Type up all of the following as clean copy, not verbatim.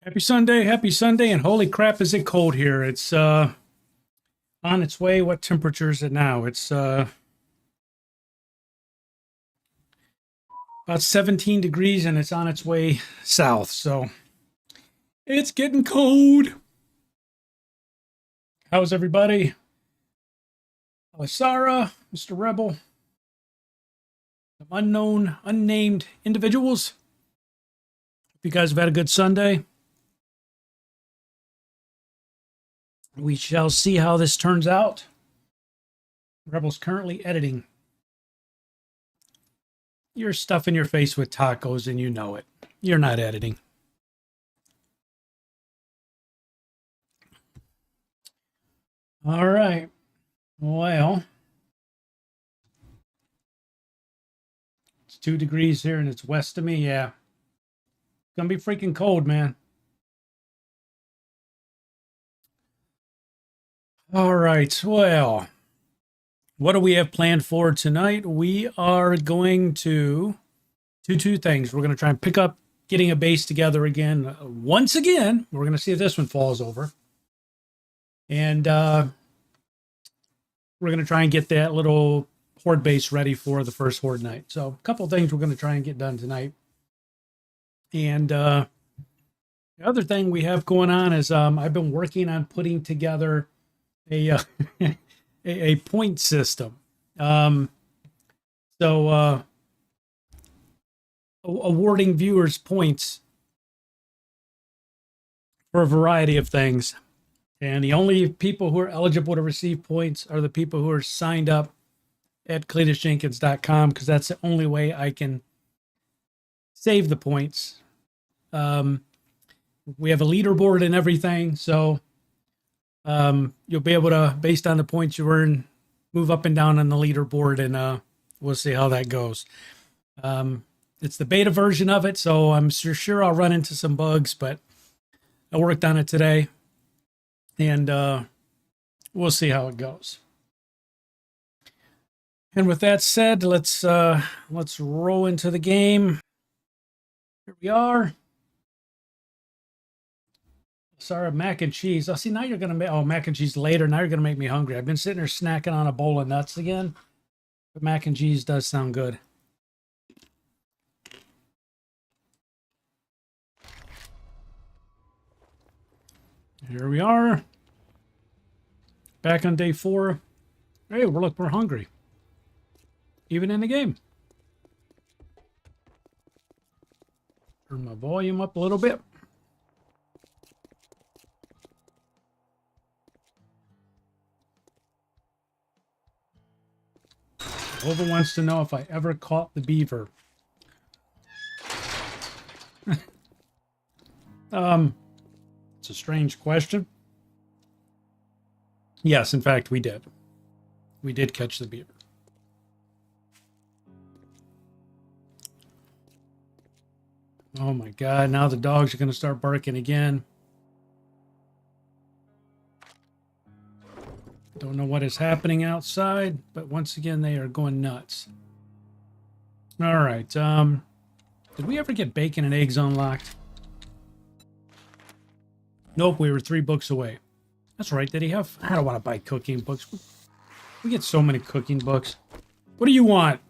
Happy Sunday, and holy crap, is it cold here. It's on its way. What temperature is it now? It's about 17 degrees, and it's on its way south, so it's getting cold. How's everybody? How's Sarah, Mr. Rebel, some unknown, unnamed individuals? Hope you guys have had a good Sunday. We shall see how this turns out. Rebel's currently editing. You're stuffing your face with tacos and you know it. You're not editing. All right. Well, it's 2 degrees here and it's west of me. Yeah. It's going to be freaking cold, man. All right. Well, what do we have planned for tonight? We are going to do two things. We're going to try and pick up getting a base together again. Once again, we're going to see if this one falls over. And we're going to try and get that little Horde base ready for the first Horde night. So a couple of things we're going to try and get done tonight. And the other thing we have going on is I've been working on putting together a point system. Awarding viewers points for a variety of things. And the only people who are eligible to receive points are the people who are signed up at CletusJenkins.com, because that's the only way I can save the points. We have a leaderboard and everything, so you'll be able to, based on the points you earn, move up and down on the leaderboard, and we'll see how that goes. It's the beta version of it, so I'm sure I'll run into some bugs, but I worked on it today, and we'll see how it goes. And with that said, let's roll into the game. Here we are. Sorry, mac and cheese. Oh, see, now you're going to make... Oh, mac and cheese later. Now you're going to make me hungry. I've been sitting there snacking on a bowl of nuts again. But mac and cheese does sound good. Here we are. Back on day 4. Hey, we're hungry. Even in the game. Turn my volume up a little bit. Over wants to know if I ever caught the beaver. It's a strange question. Yes, in fact, we did. We did catch the beaver. Oh my God, now the dogs are going to start barking again. Don't know what is happening outside, but once again, they are going nuts. All right. Did we ever get bacon and eggs unlocked? Nope, we were 3 books away. That's right. Did he have... I don't want to buy cooking books. We get so many cooking books. What do you want?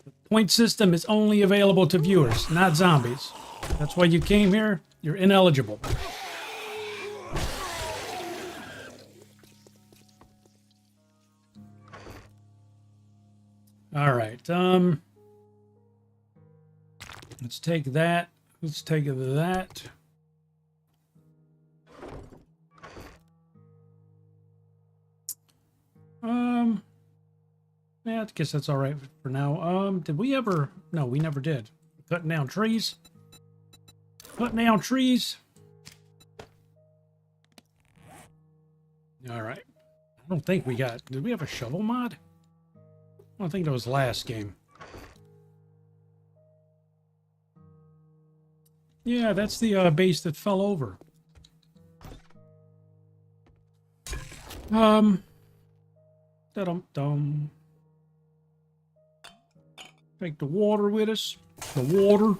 The point system is only available to viewers, not zombies. That's why you came here. You're ineligible. All right. Let's take that. Let's take that. Yeah, I guess that's all right for now. Did we ever? No, we never did. Cutting down trees. Cutting down trees. All right. I don't think we got... Did we have a shovel mod? I don't think that was last game. Yeah, that's the base that fell over. Da-dum-dum. Take the water with us. The water.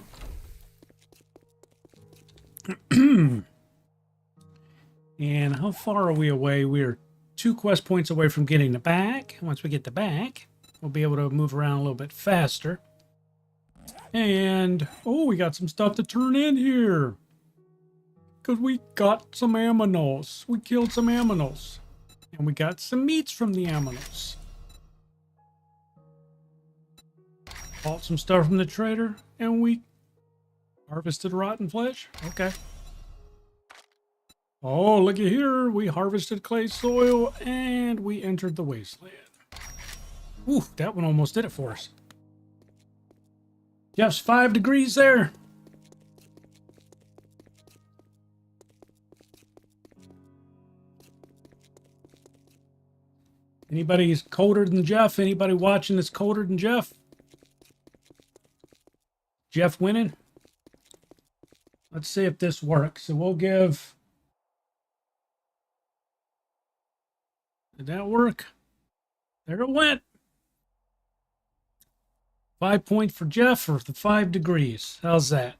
And how far are we away? We are 2 quest points away from getting the back. Once we get the back, we'll be able to move around a little bit faster. And, oh, we got some stuff to turn in here. Because we got some aminos. We killed some aminos. And we got some meats from the aminos. Bought some stuff from the trader. And we harvested rotten flesh. Okay. Oh, looky here. We harvested clay soil and we entered the wasteland. Ooh, that one almost did it for us. Jeff's 5 degrees there. Anybody's colder than Jeff? Anybody watching that's colder than Jeff? Jeff winning? Let's see if this works. So we'll give... Did that work? There it went. 5 points for Jeff for the 5 degrees. How's that?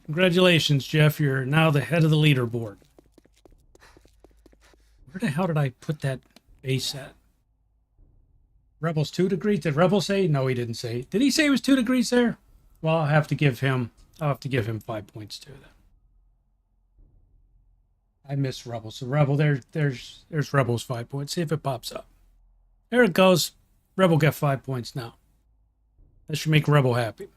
Congratulations, Jeff. You're now the head of the leaderboard. Where the hell did I put that base at? Rebel's 2 degrees. Did Rebel say? No, he didn't say. Did he say it was 2 degrees there? Well, I'll have to give him 5 points too then. I miss Rebel. So Rebel, there's Rebel's 5 points. See if it pops up. There it goes. Rebel got 5 points now. That should make Rebel happy.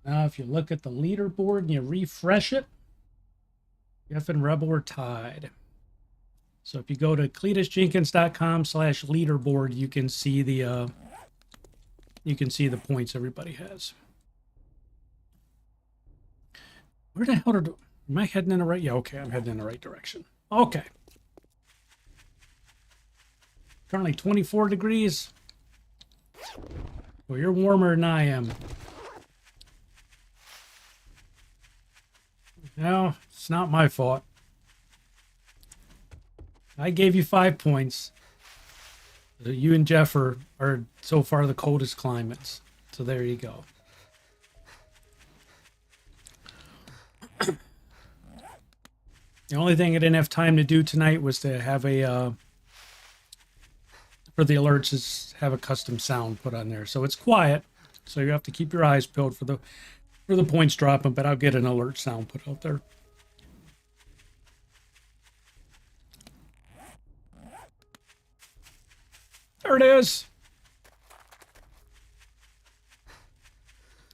Now, if you look at the leaderboard and you refresh it, Jeff and Rebel are tied. So if you go to cletusjenkins.com/leaderboard, you can see the points everybody has. Where the hell am I heading in the right? Yeah, okay, I'm heading in the right direction. Okay. Currently 24 degrees. Well, you're warmer than I am. No, it's not my fault. I gave you 5 points. You and Jeff are so far the coldest climates. So there you go. The only thing I didn't have time to do tonight was to have a, for the alerts, is have a custom sound put on there. So it's quiet. So you have to keep your eyes peeled for the points dropping, but I'll get an alert sound put out there. There it is.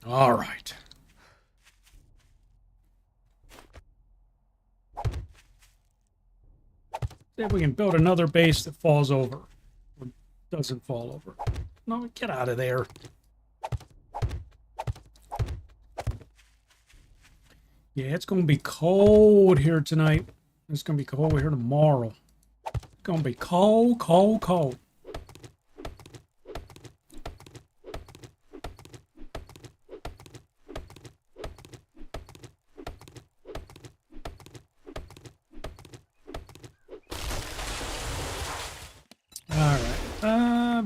All right. See if we can build another base that falls over. Or doesn't fall over. No, get out of there. Yeah, it's going to be cold here tonight. It's going to be cold here tomorrow. It's going to be cold, cold, cold.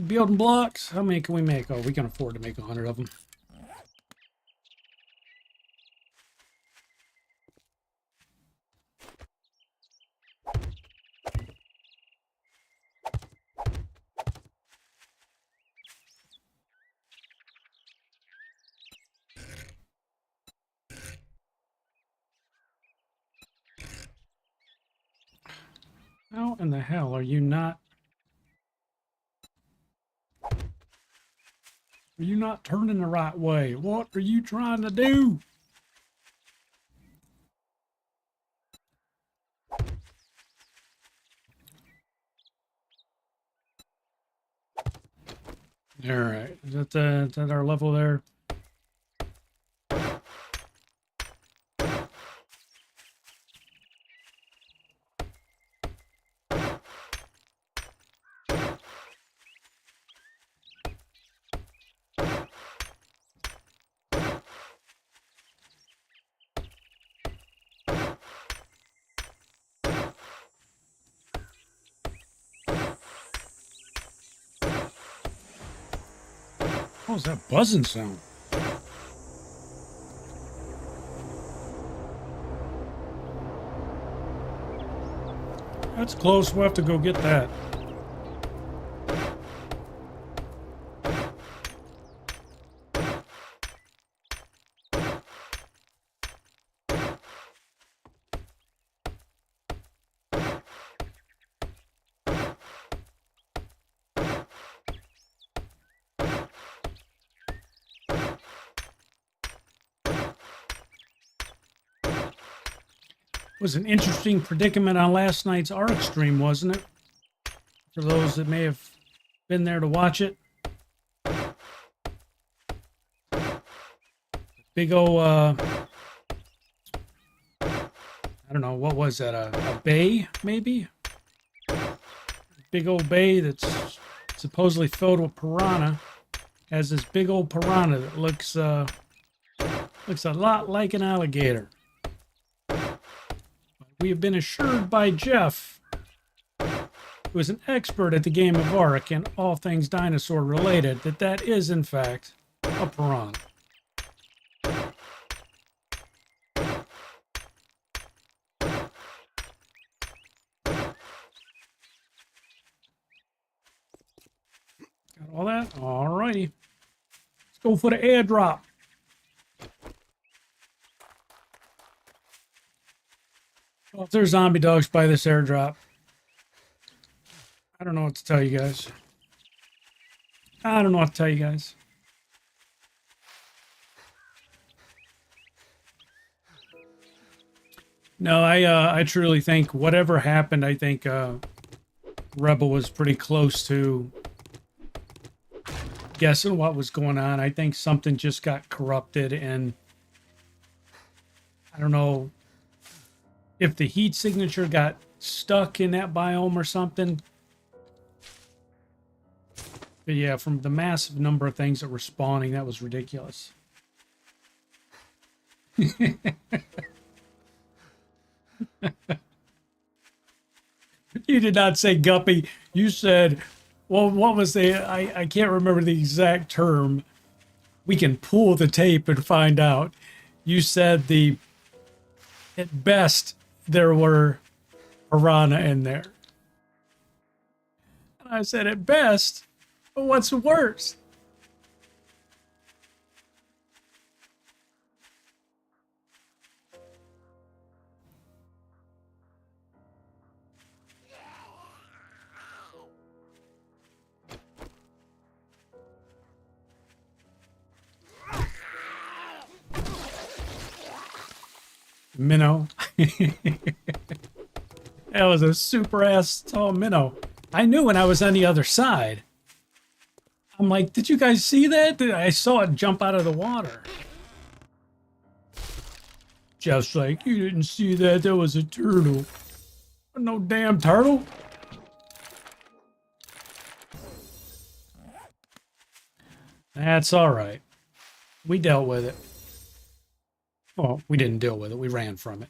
Building blocks. How many can we make? Oh, we can afford to make 100 of them. How in the hell are you not? Are you not turning the right way? What are you trying to do? All right. Is that our level there? What was that buzzing sound? That's close. We'll have to go get that. Was an interesting predicament on last night's Arc stream, wasn't it? For those that may have been there to watch it. Big ol', I don't know, what was that, a bay, maybe? Big old bay that's supposedly filled with piranha. Has this big old piranha that looks a lot like an alligator. We have been assured by Jeff, who is an expert at the game of Ark and all things dinosaur related, that that is, in fact, a piranha. Got all that? Alrighty. Let's go for the airdrop. Well, if there's zombie dogs by this airdrop, I don't know what to tell you guys. I don't know what to tell you guys. No, I truly think whatever happened, I think Rebel was pretty close to guessing what was going on. I think something just got corrupted, and I don't know if the heat signature got stuck in that biome or something. But yeah, from the massive number of things that were spawning, that was ridiculous. You did not say guppy. You said, well, what was the, I can't remember the exact term. We can pull the tape and find out. You said at best, there were piranha in there. And I said, at best, but what's worse? Minnow. That was a super ass tall minnow. I knew when I was on the other side. I'm like, did you guys see that? I saw it jump out of the water. Jeff's like, you didn't see that? That was a turtle. No damn turtle. That's all right. We dealt with it. Well, we didn't deal with it. We ran from it.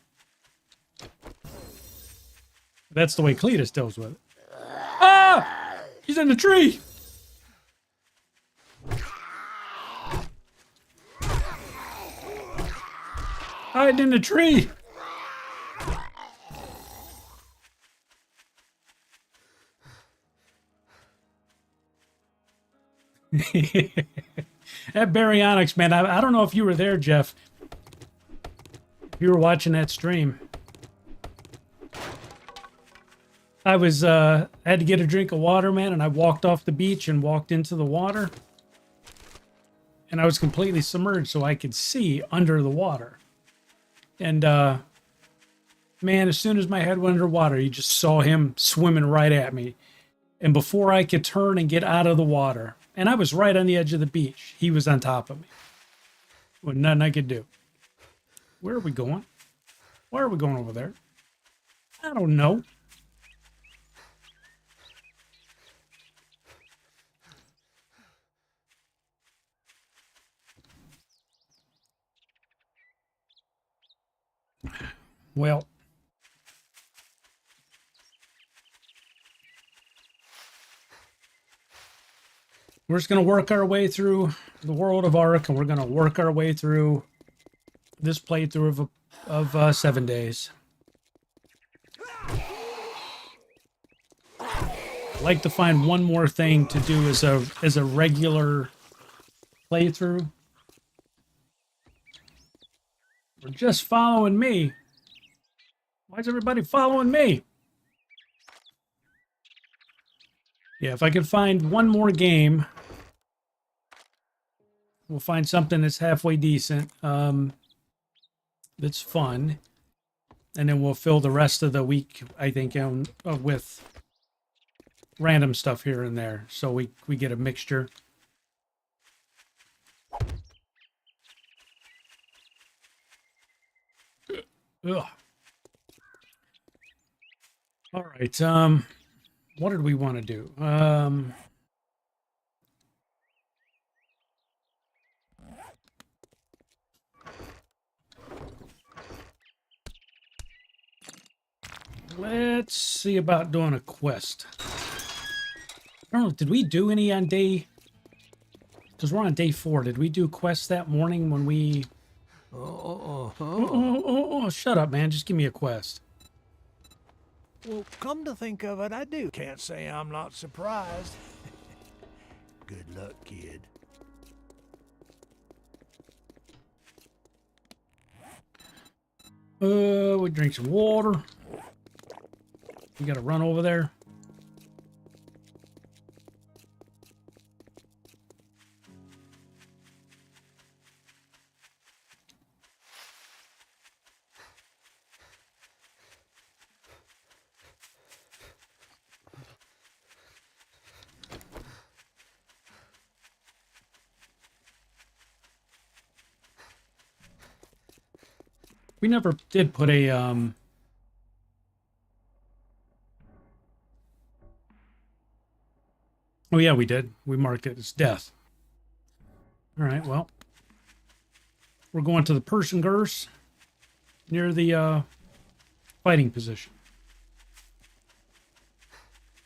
That's the way Cletus deals with it. Ah! He's in the tree! Hiding in the tree! That baryonyx, man, I don't know if you were there, Jeff. If you were watching that stream. I was, had to get a drink of water, man, and I walked off the beach and walked into the water. And I was completely submerged so I could see under the water. And, man, as soon as my head went underwater, you just saw him swimming right at me. And before I could turn and get out of the water, and I was right on the edge of the beach, he was on top of me. Well, nothing I could do. Where are we going? Why are we going over there? I don't know. Well, We're just going to work our way through the world of Ark, and we're going to work our way through this playthrough of 7 days. I'd like to find one more thing to do as a regular playthrough. We're just following me. Why is everybody following me? Yeah, if I can find one more game, we'll find something that's halfway decent, that's fun, and then we'll fill the rest of the week, I think, with random stuff here and there, so we get a mixture. Ugh. All right, what did we want to do? Let's see about doing a quest. I don't know, did we do any on day... Because we're on day 4. Did we do quests that morning when we... Oh, shut up, man. Just give me a quest. Well, come to think of it, I do. Can't say I'm not surprised. Good luck, kid. We drink some water. We gotta run over there. We never did put a, Oh, yeah, we did. We marked it as death. All right, well. We're going to the Persian Gurse near the, fighting position.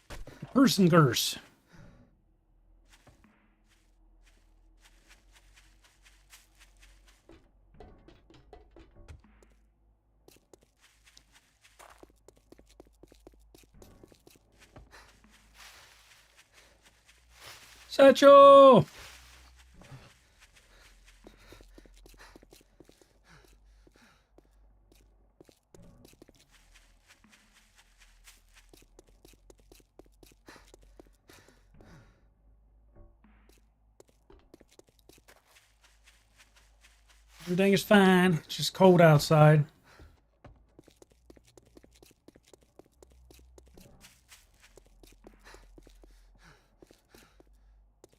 The Persian Gurse. Satchel! Everything is fine. It's just cold outside.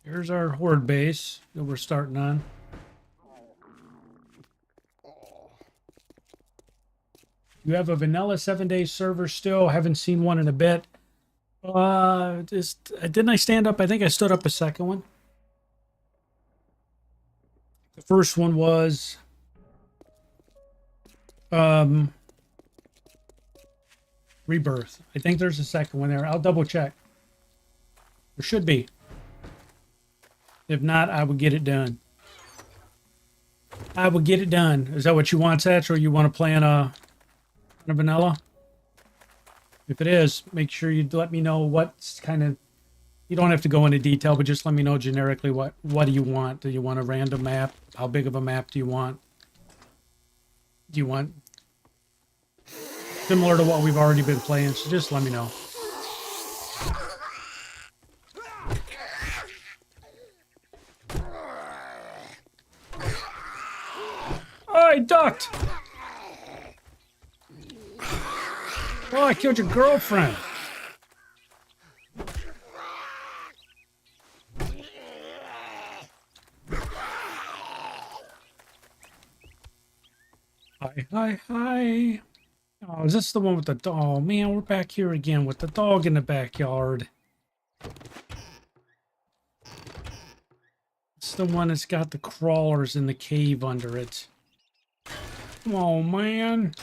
Here's our Horde base that we're starting on. You have a vanilla 7-day server still. Haven't seen one in a bit. Didn't I stand up? I think I stood up a second one. The first one was Rebirth. I think there's a second one there. I'll double check. There should be. If not, I would get it done. I would get it done. Is that what you want, Satch, or you want to play on a vanilla? If it is, make sure you let me know what's kind of... You don't have to go into detail, but just let me know generically what do you want. Do you want a random map? How big of a map do you want? Do you want similar to what we've already been playing? So just let me know. Oh, I ducked! Oh, I killed your girlfriend. Hi. Oh, is this the one with the dog? Oh, man, we're back here again with the dog in the backyard. It's the one that's got the crawlers in the cave under it. Come on, man.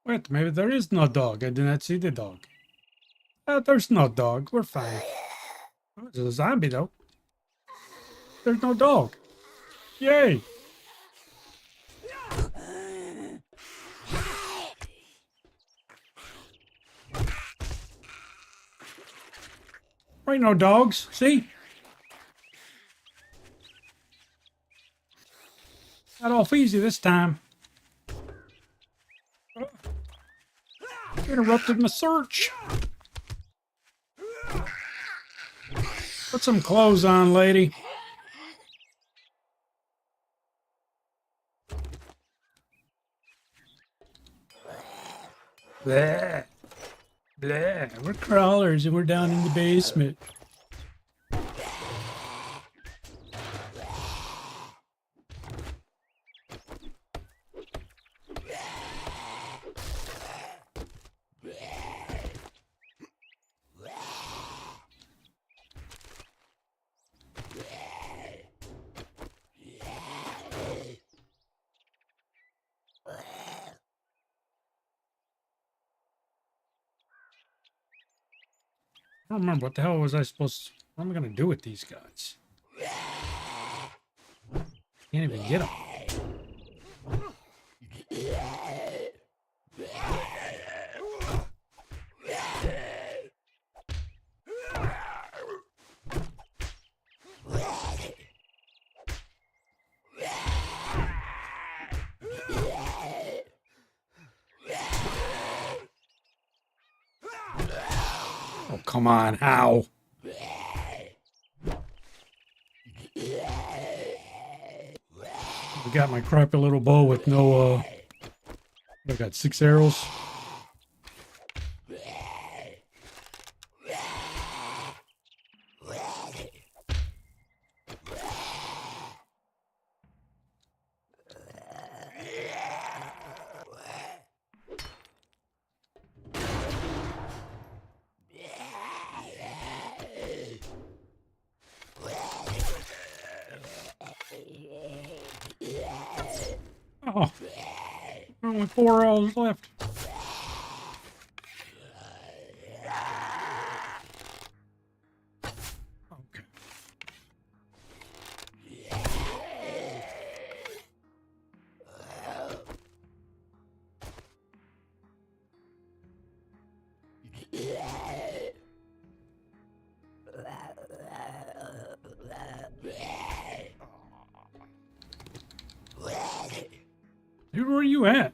Wait, maybe there is no dog. I did not see the dog. There's no dog. We're fine. Oh, there's a zombie, though. There's no dog. Yay! There ain't no dogs. See? Got off easy this time. Oh. Interrupted my search. Put some clothes on, lady. Blah. Blah. We're crawlers and we're down in the basement. I don't remember what the hell was I supposed to... What am I going to do with these guys? Can't even get them. Oh, come on, how? I got my crappy little bow with no, I got 6 arrows. Oh, only 4 arrows left. Okay. Dude, where are you at?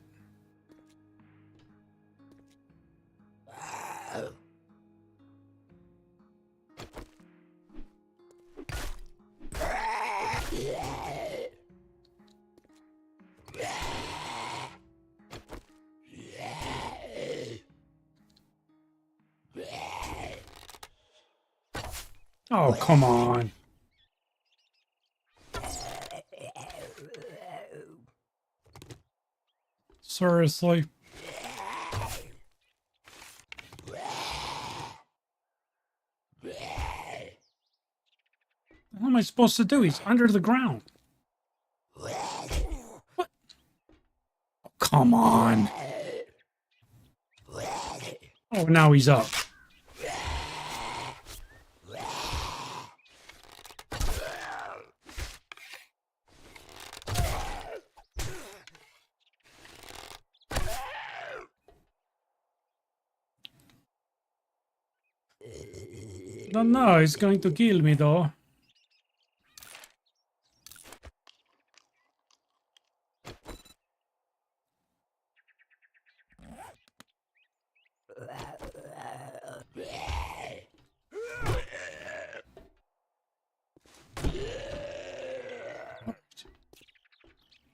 Oh, come on. Seriously? What am I supposed to do? He's under the ground. What? Oh, come on. Oh, now he's up. No, he's going to kill me though.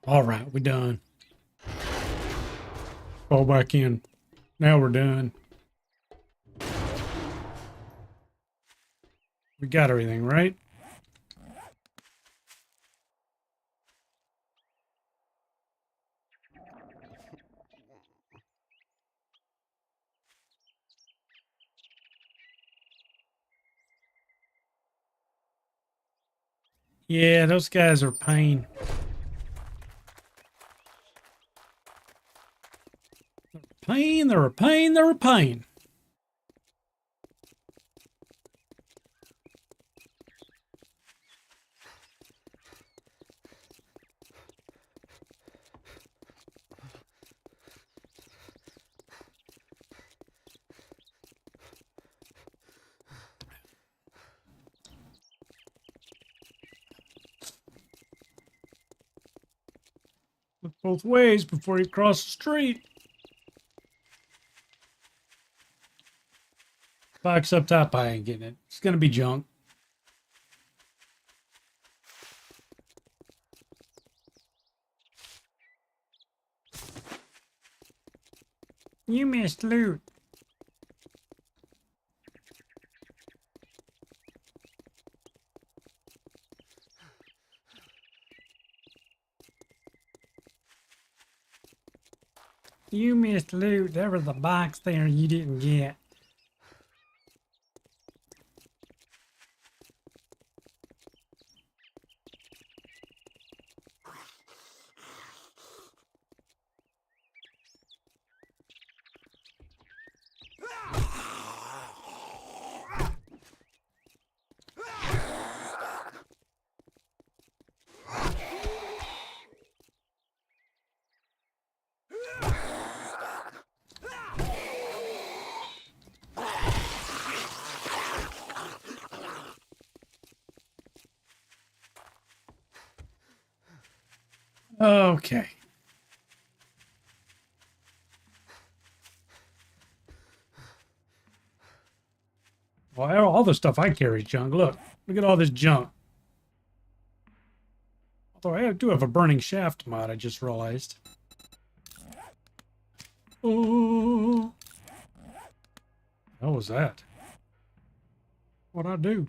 All right, we're done. Fall back in. Now we're done. We got everything, right? Yeah, those guys are pain. pain. They're a pain. They're a pain. Look both ways before you cross the street. Box up top, I ain't getting it. It's gonna be junk. You missed loot. You missed loot. There was a box there you didn't get. Okay. Well, all the stuff I carry is junk. Look at all this junk. Although I do have a burning shaft mod, I just realized. Oh, what was that? What'd I do?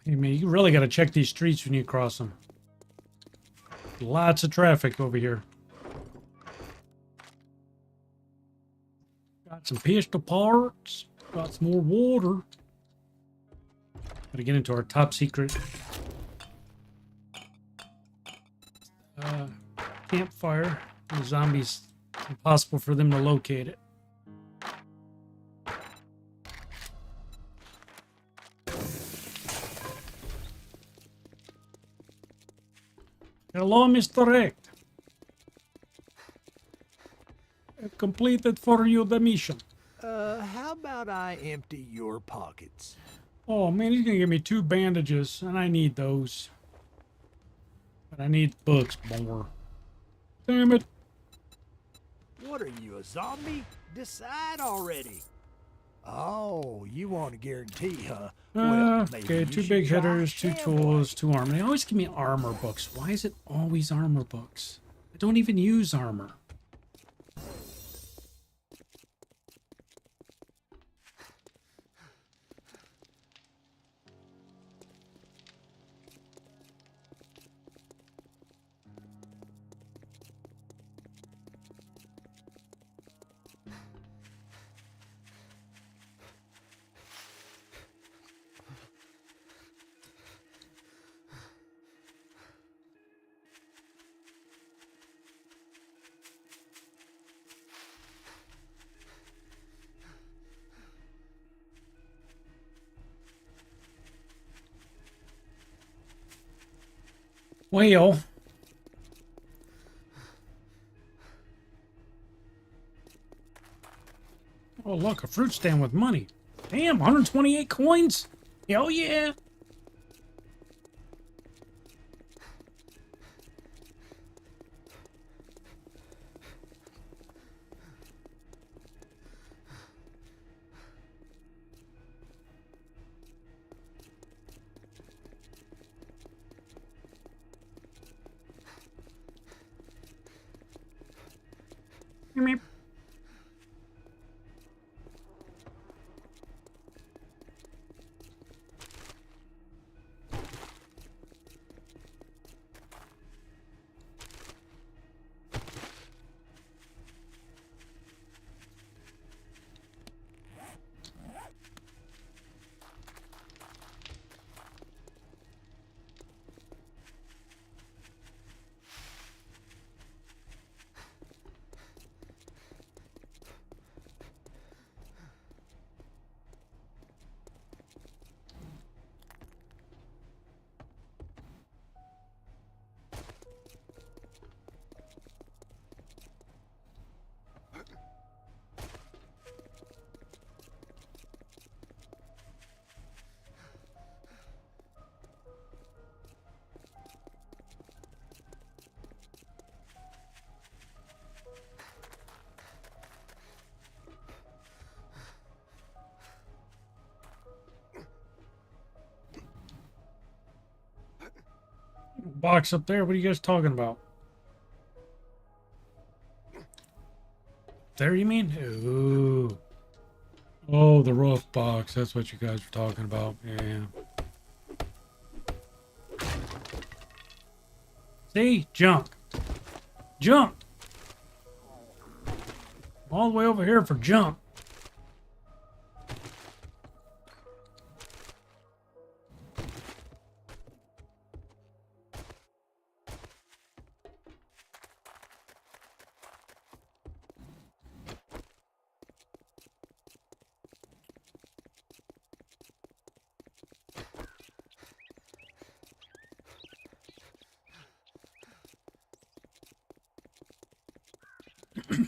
Hey man, you really got to check these streets when you cross them. Lots of traffic over here. Got some pistol parts. Got some more water. Gotta get into our top secret campfire. The zombies, it's impossible for them to locate it. Hello, Mr. Rect. I've completed for you the mission. How about I empty your pockets? Oh man, he's gonna give me 2 bandages, and I need those. But I need books more. Damn it. What are you, a zombie? Decide already. Oh, you want a guarantee, huh? Maybe Okay, you 2 should big try hitters, 2 Amway. tools, 2 armor. They always give me armor books. Why is it always armor books? I don't even use armor. Well, oh look, a fruit stand with money. Damn, 128 coins? Hell yeah. Meep. Box up there. What are you guys talking about? There, you mean? Ooh. Oh, the roof box. That's what you guys were talking about. Yeah. See? Junk. Junk. All the way over here for junk.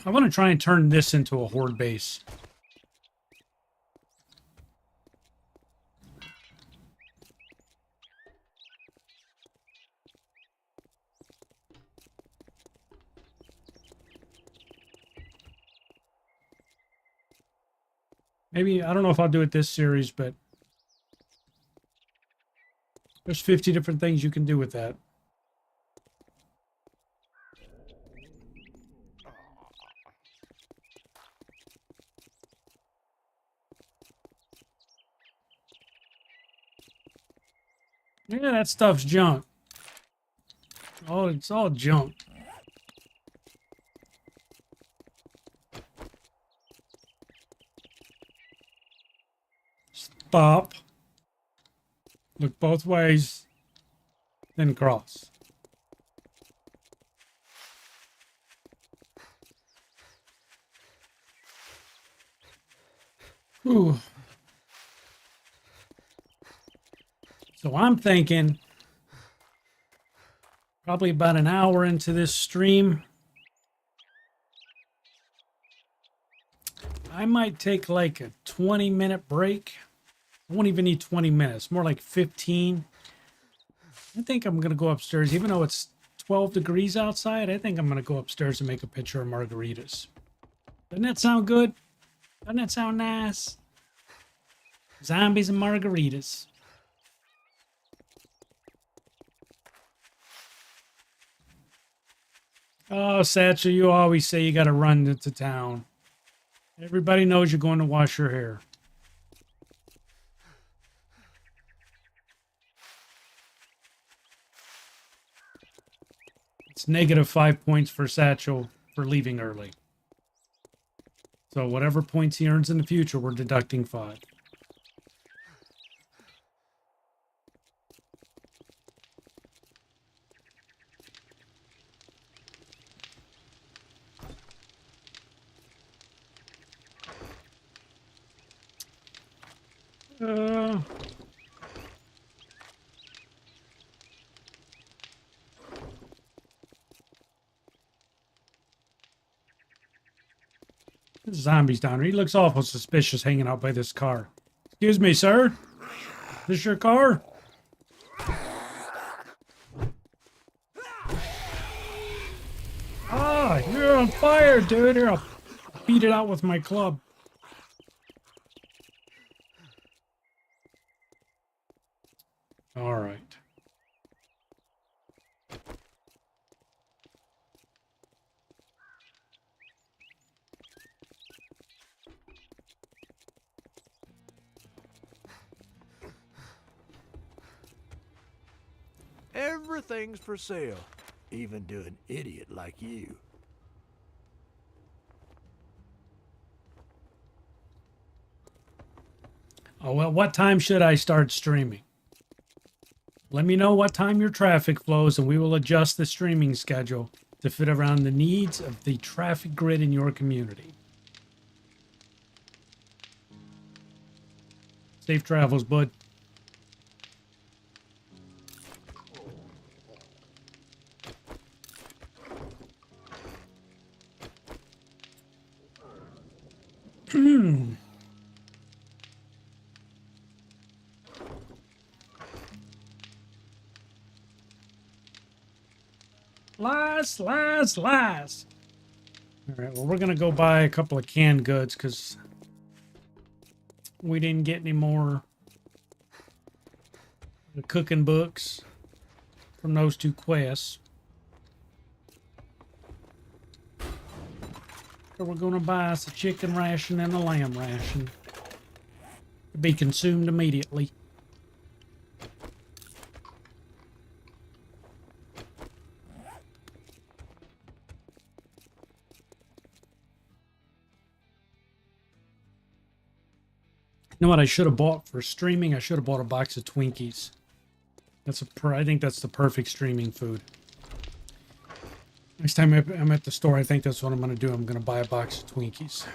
I want to try and turn this into a horde base. Maybe, I don't know if I'll do it this series, but there's 50 different things you can do with that. Yeah, that stuff's junk. Oh, it's all junk. Stop. Look both ways, then cross. Whew. So I'm thinking probably about an hour into this stream, I might take like a 20-minute break. I won't even need 20 minutes, more like 15. I think I'm going to go upstairs, even though it's 12 degrees outside. I think I'm going to go upstairs and make a picture of margaritas. Doesn't that sound good? Doesn't that sound nice? Zombies and margaritas. Oh, Satchel, you always say you got to run into town. Everybody knows you're going to wash your hair. It's negative 5 points for Satchel for leaving early. So whatever points he earns in the future, we're deducting 5. This zombie's down here. He looks awful suspicious hanging out by this car. Excuse me, sir. This your car? Ah, you're on fire, dude. Here, I'll beat it out with my club. All right. Everything's for sale, even to an idiot like you. Oh, well, what time should I start streaming? Let me know what time your traffic flows, and we will adjust the streaming schedule to fit around the needs of the traffic grid in your community. Safe travels, bud. Lies. All right, well, we're going to go buy a couple of canned goods because we didn't get any more cooking books. from those two quests. So we're going to buy us a chicken ration and a lamb ration to be consumed immediately. You know what I should have bought for streaming? I should have bought a box of Twinkies. I think that's the perfect streaming food. Next time I'm at the store, I think that's what I'm going to do. I'm going to buy a box of Twinkies.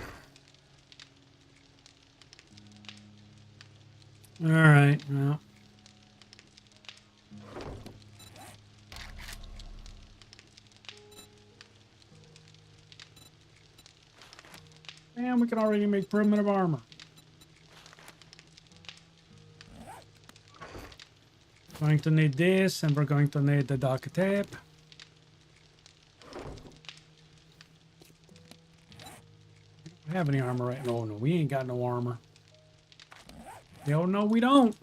All right, well. And we can already make primitive armor. Going to need this, and we're going to need the duct tape. Do we have any armor right now? No, we ain't got no armor. Hell no, we don't.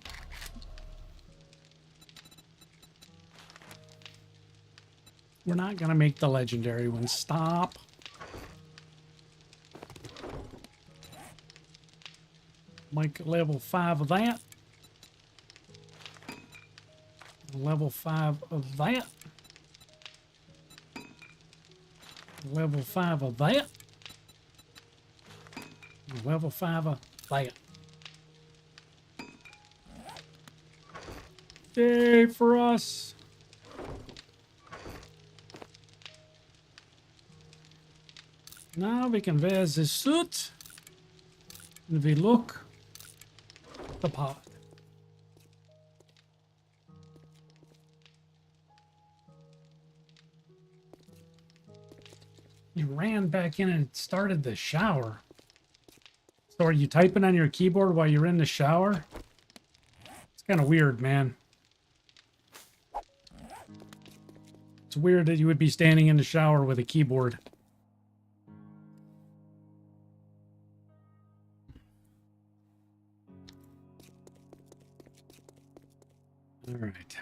We're not gonna make the legendary one. Stop. Make level 5 of that. Level 5 of that. Level 5 of that. Level 5 of that. Yay for us. Now we can wear the suit and we look the part. You ran back in and started the shower. So are you typing on your keyboard while you're in the shower? It's kind of weird, man. It's weird that you would be standing in the shower with a keyboard. All right.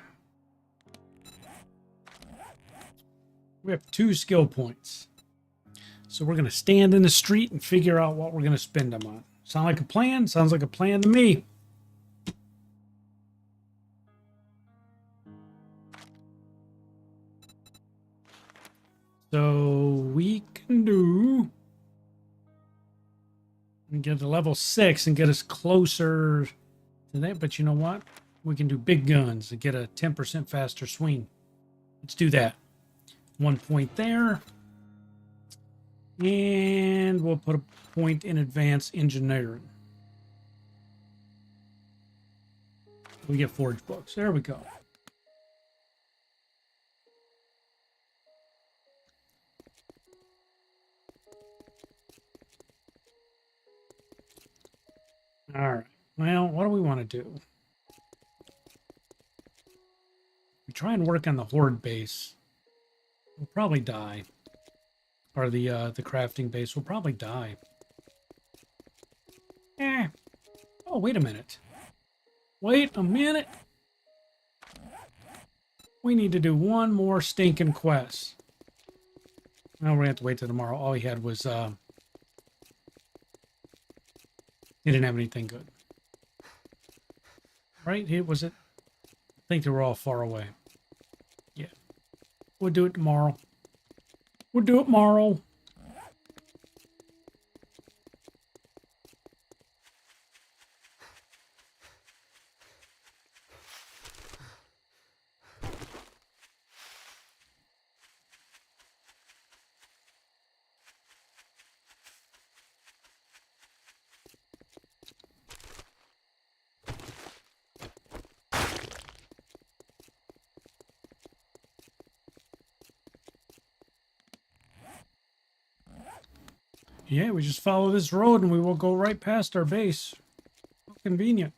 We have 2 skill points. So we're going to stand in the street and figure out what we're going to spend them on. Sound like a plan? Sounds like a plan to me. So we can do... We get to level 6 and get us closer to that. But you know what? We can do big guns and get a 10% faster swing. Let's do that. 1 point there. And we'll put a point in advanced engineering. We get forge books. There we go. All right. Well, what do we want to do? We try and work on the Horde base. We'll probably die. Or the crafting base will probably die. Oh, wait a minute. Wait a minute. We need to do one more stinking quest. Well, we're going to have to wait till tomorrow. All he had was, he didn't have anything good. Right? Was it? I think they were all far away. Yeah. We'll do it tomorrow. We'll do it tomorrow. Yeah, we just follow this road and we will go right past our base. How convenient.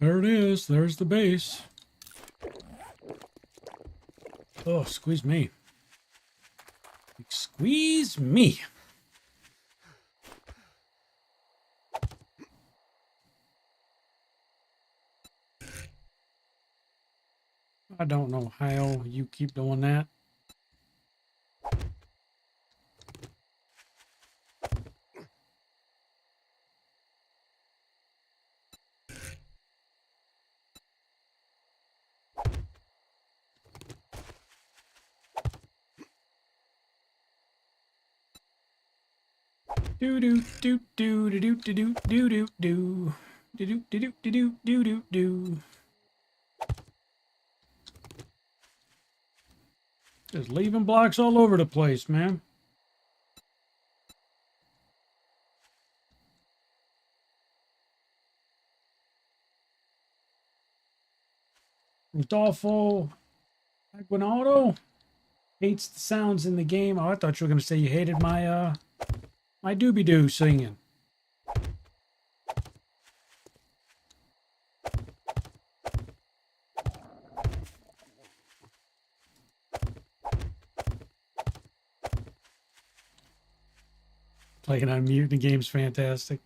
There it is. There's the base. Oh, squeeze me. Squeeze me. I don't know how you keep doing that. Do do do do do do do do do do do do do do do do do. Just leaving blocks all over the place, man. Rodolfo Aguinaldo hates the sounds in the game. Oh, I thought you were gonna say you hated my my doobie-doo singing. Playing on mute, the game's fantastic.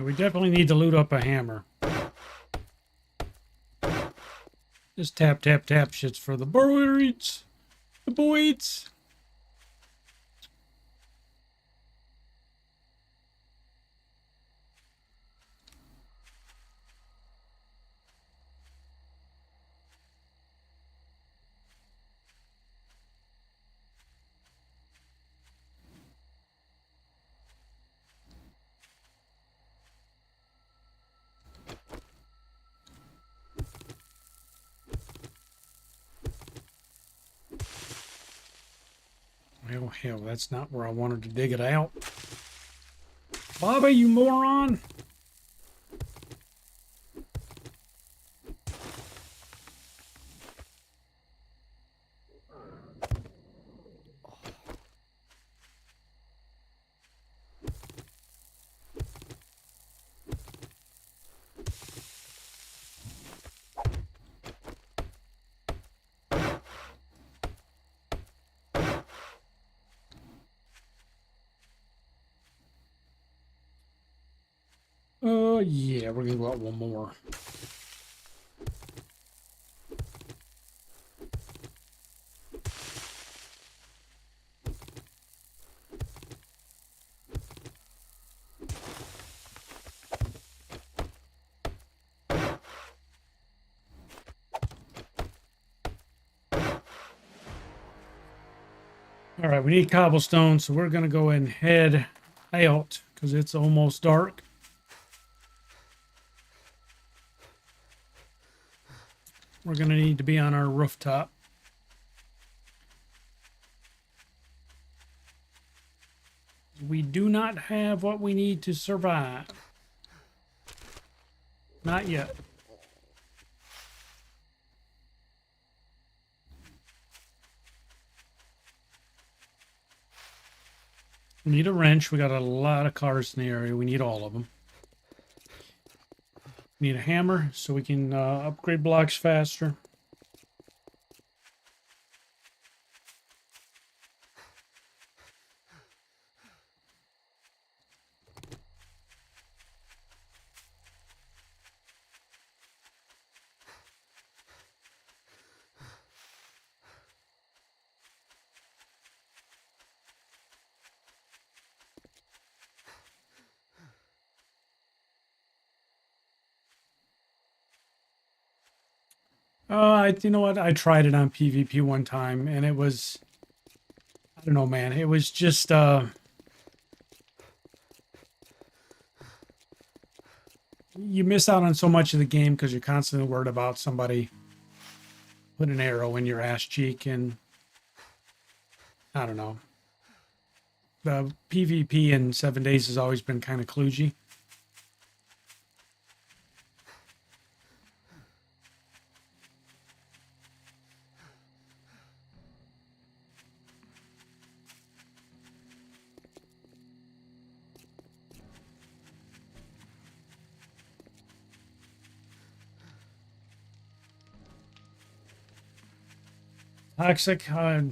Yeah, we definitely need to loot up a hammer. Just tap, tap, tap shits for the birds. The boys. Well, hell, that's not where I wanted to dig it out. Bobby, you moron! Yeah, we're gonna go out one more. All right, we need cobblestone, so we're gonna go and head out because it's almost dark. We're gonna need to be on our rooftop. We do not have what we need to survive. Not yet. We need a wrench. We got a lot of cars in the area. We need all of them. We need a hammer so we can upgrade blocks faster. You know what? I tried it on PvP one time, and it was, I don't know, man. It was just, you miss out on so much of the game because you're constantly worried about somebody putting an arrow in your ass cheek, and I don't know. The PvP in 7 days has always been kind of kludgy. Toxic. I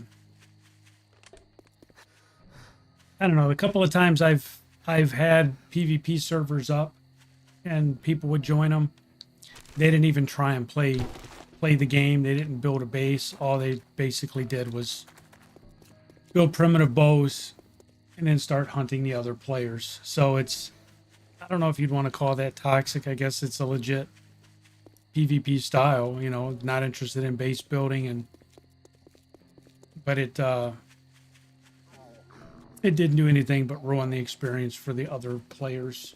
don't know. A couple of times I've had PvP servers up, and people would join them. They didn't even try and play the game. They didn't build a base. All they basically did was build primitive bows, and then start hunting the other players. So it's, I don't know if you'd want to call that toxic. I guess it's a legit PvP style. You know, not interested in base building, and but it didn't do anything but ruin the experience for the other players.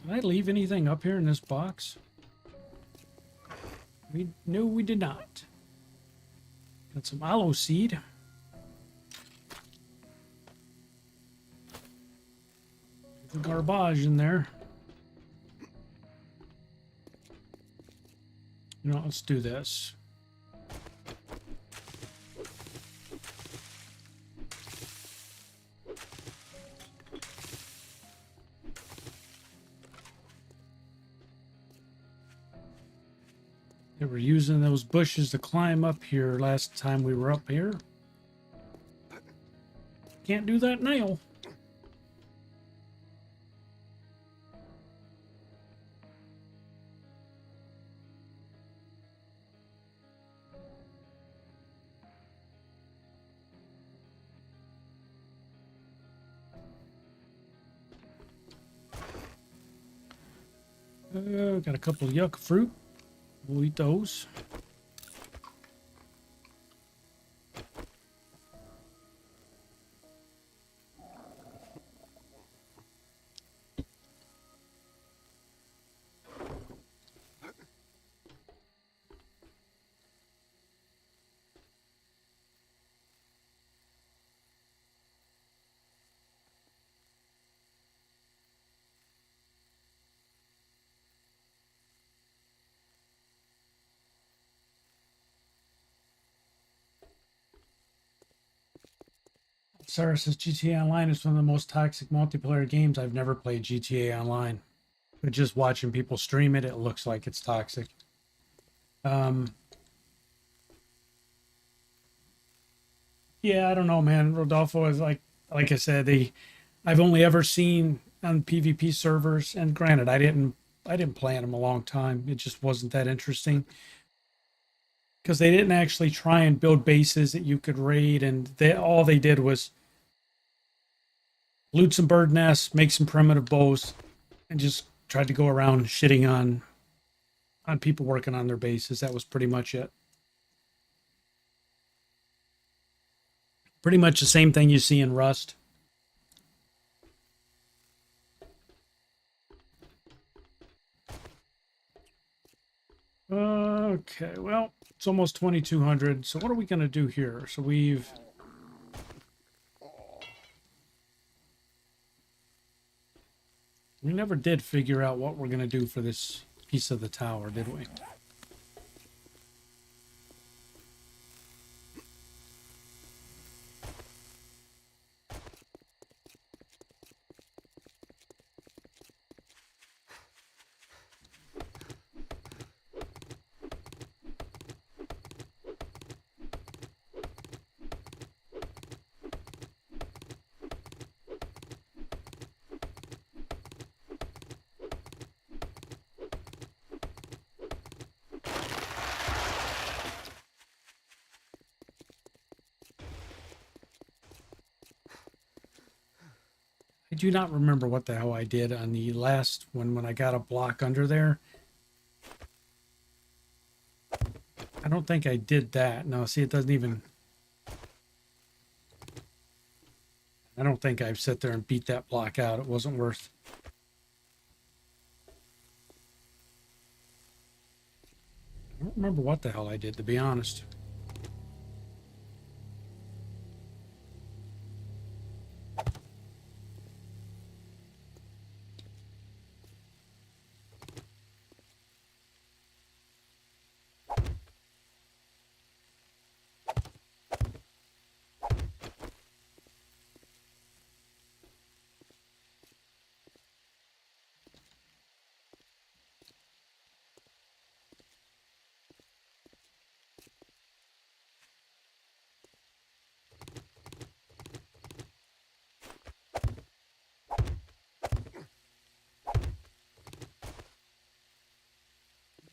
Did I leave anything up here in this box? No, we did not. Got some aloe seed. The garbage in there. You know, let's do this. They were using those bushes to climb up here last time we were up here. Can't do that now. Got a couple of yucca fruit. We'll eat those. Sarah says GTA Online is one of the most toxic multiplayer games. I've never played GTA Online, but just watching people stream it, it looks like it's toxic. Yeah, I don't know, man. Rodolfo is like I said, I've only ever seen on PvP servers, and granted, I didn't play in them a long time. It just wasn't that interesting because they didn't actually try and build bases that you could raid, and all they did was loot some bird nests, make some primitive bows, and just tried to go around shitting on people working on their bases. That was pretty much it. Pretty much the same thing you see in Rust. Okay, well, it's almost 2200. So what are we going to do here? So we never did figure out what we're going to do for this piece of the tower, did we? I do not remember what the hell I did on the last one when I got a block under there. I don't think I did that. No, see, it doesn't even... I don't think I've sat there and beat that block out. It wasn't worth... I don't remember what the hell I did, to be honest.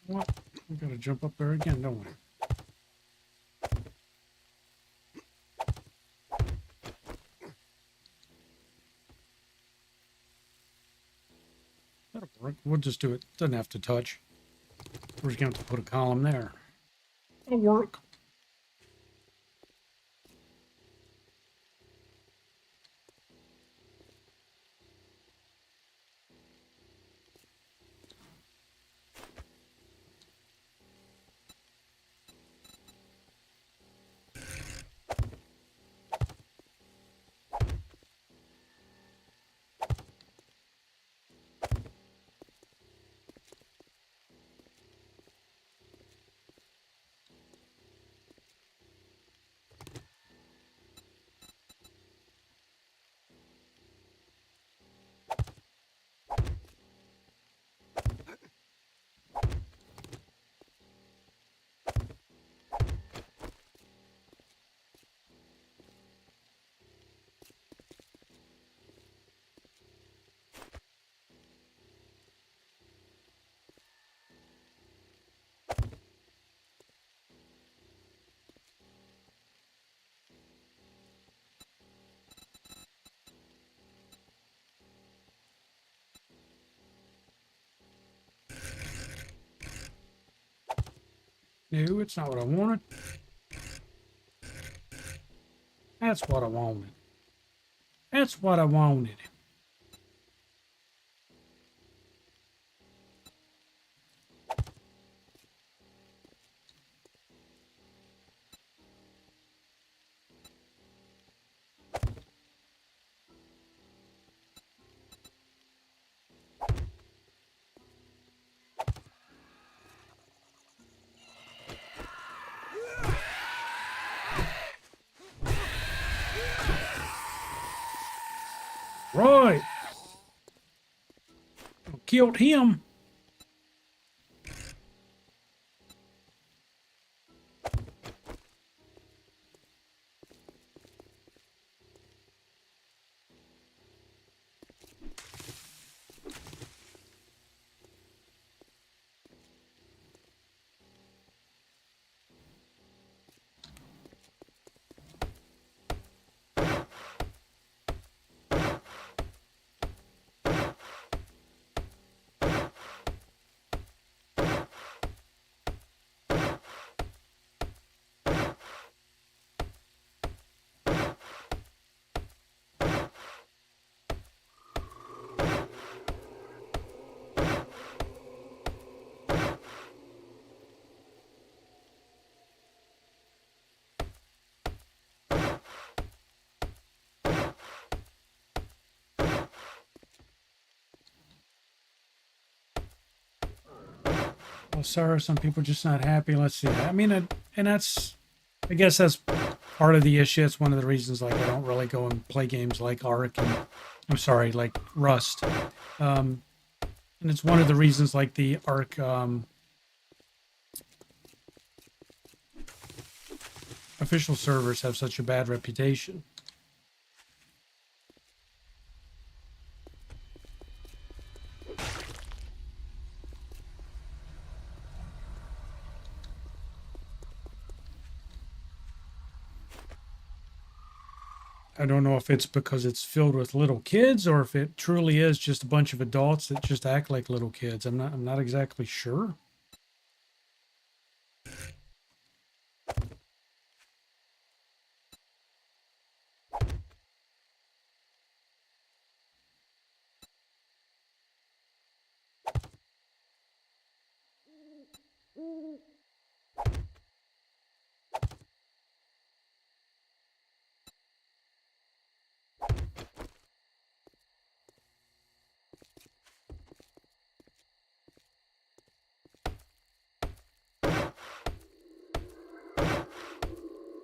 What? We gotta jump up there again, don't we? That'll work. We'll just do it. Doesn't have to touch. We're just gonna have to put a column there. It'll work. No, it's not what I wanted. That's what I wanted. That's what I wanted. Right. Killed him. Oh, sorry, some people just not happy. Let's see. I mean, and that's, I guess that's part of the issue. It's one of the reasons, like, I don't really go and play games like Ark and, I'm sorry, like Rust. And it's one of the reasons, like, the Ark, official servers have such a bad reputation. I don't know if it's because it's filled with little kids or if it truly is just a bunch of adults that just act like little kids. I'm not exactly sure.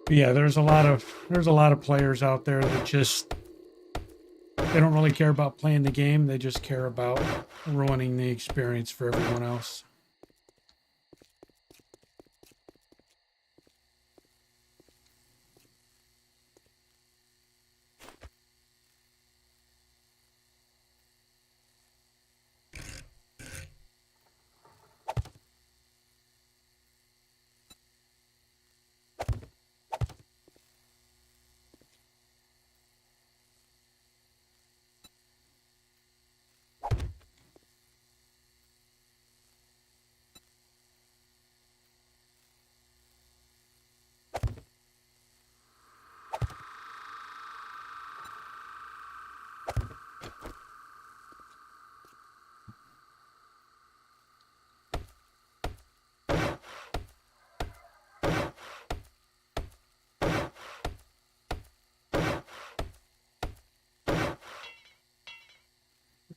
But yeah, there's a lot of players out there that just they don't really care about playing the game. They just care about ruining the experience for everyone else.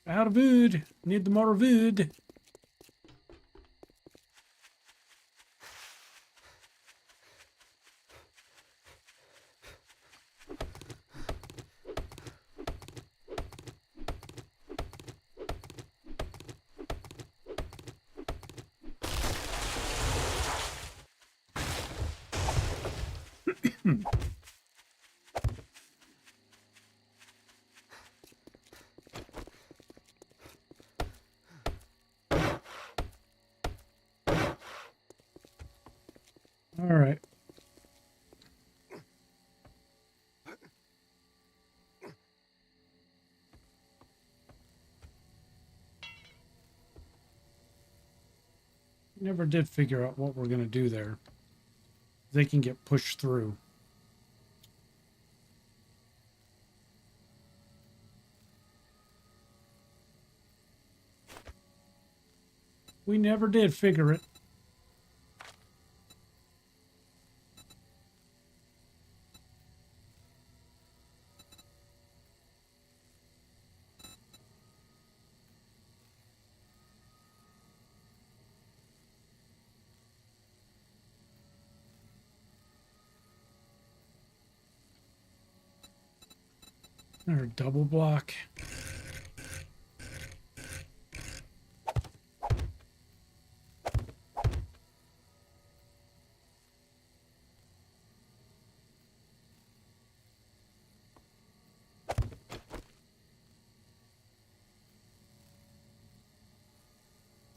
Out of wood. Need the more wood. All right. Never did figure out what we're going to do there. They can get pushed through. We never did figure it. Or double block.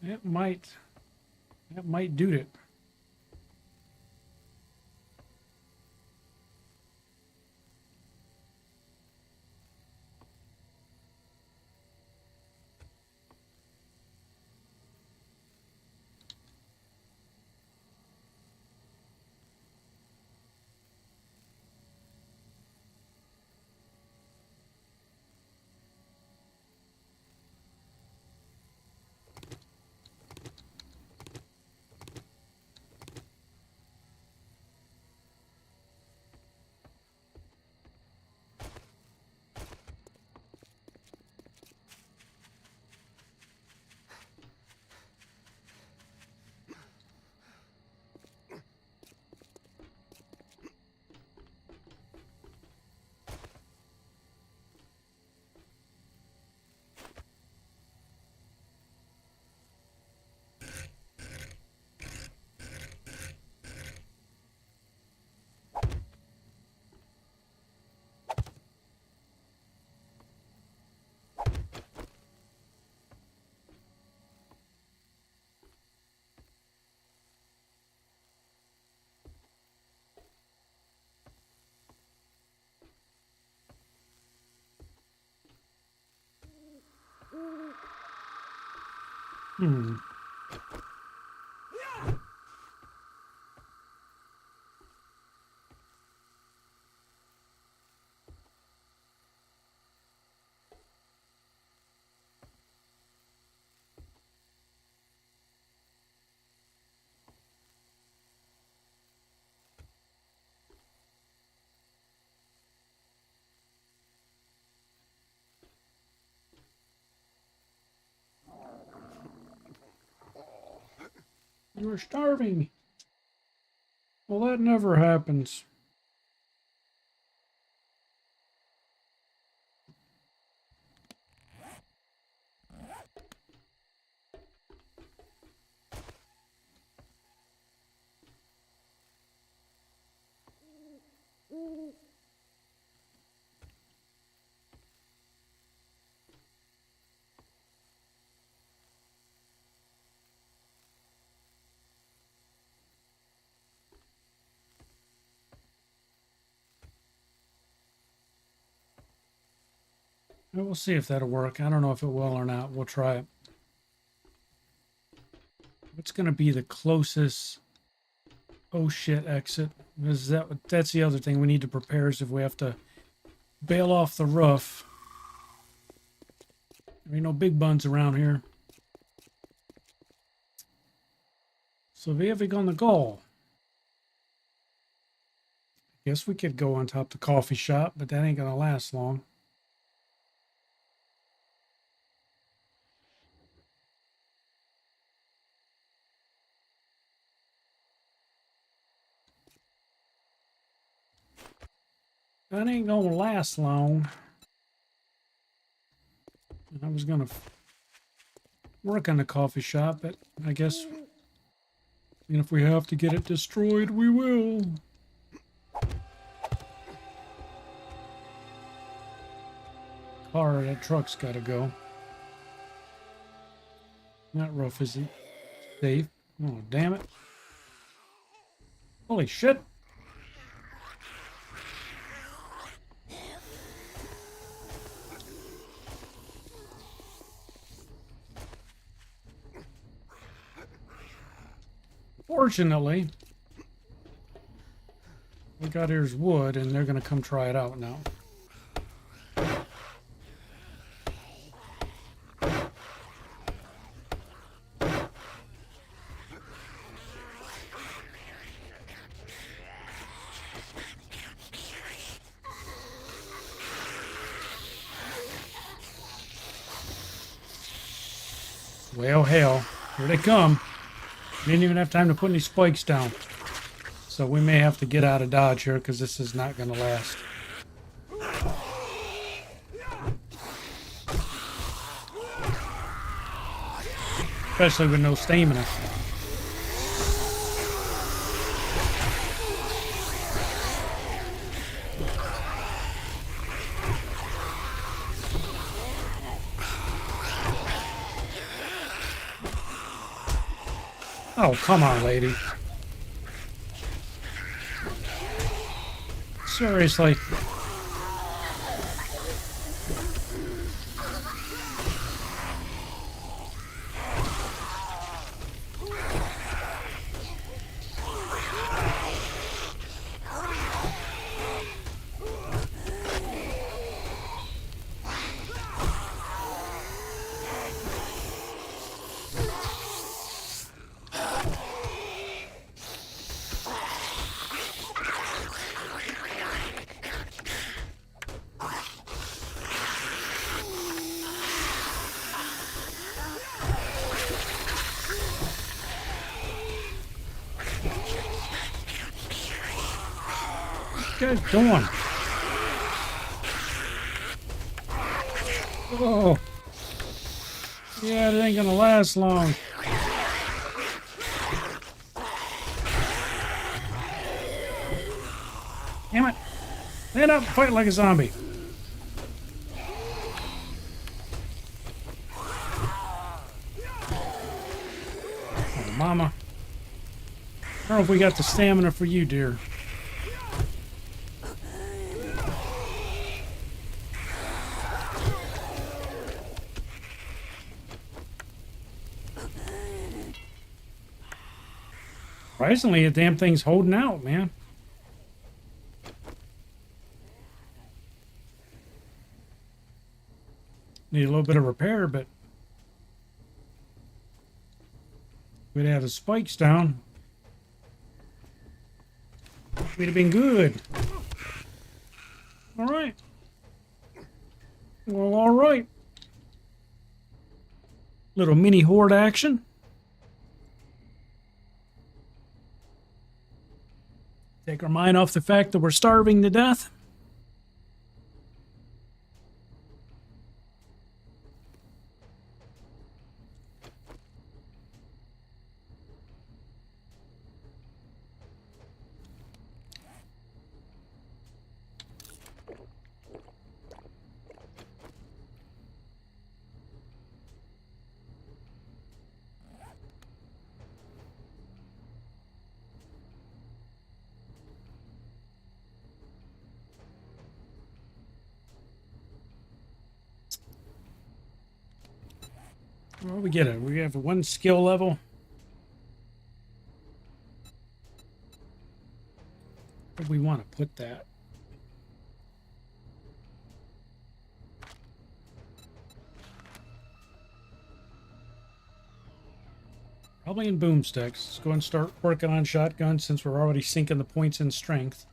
That might do it. Hmm. You were starving. Well, that never happens. We'll see if that'll work. I don't know if it will or not. We'll try it. What's going to be the closest oh shit exit? Because that's the other thing we need to prepare is if we have to bail off the roof. There ain't no big buns around here. So where have we gonna go? Guess we could go on top the coffee shop, but that ain't gonna last long. That ain't gonna last long. I was gonna work on the coffee shop, but I guess if we have to get it destroyed, we will. Car, that truck's gotta go. That roof isn't safe. Oh, damn it. Holy shit. Fortunately, we got here's wood, and they're gonna come try it out now. Well, hell, here they come. Didn't even have time to put any spikes down. So we may have to get out of Dodge here because this is not going to last. Especially with no stamina. Oh, come on, lady. Seriously. What are you guys doing? Oh. Yeah, it ain't gonna last long. Damn it. Stand up and fight like a zombie. Oh, mama. I don't know if we got the stamina for you, dear. Surprisingly, the damn thing's holding out, man. Need a little bit of repair, but we'd have the spikes down. We'd have been good. All right. Well, all right. Little mini horde action. Take our mind off the fact that we're starving to death. Where do we get it? We have one skill level. Where do we want to put that? Probably in boomsticks. Let's go and start working on shotguns since we're already sinking the points in strength.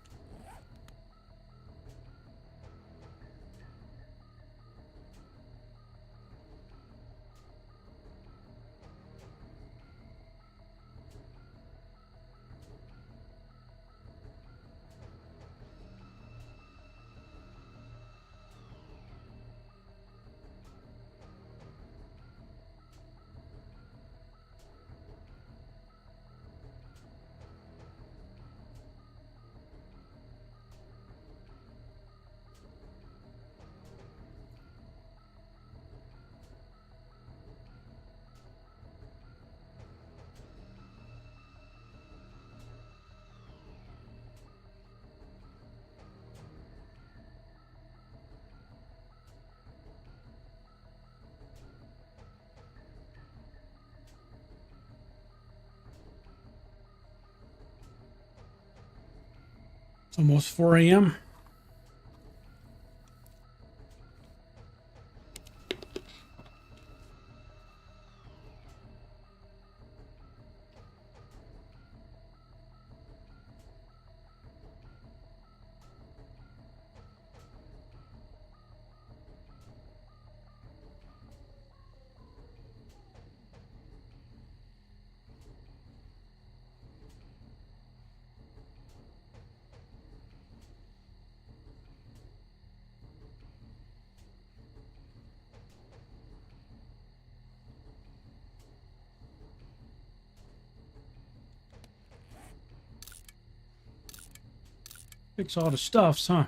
It's almost 4 a.m. Fix all the stuffs, huh?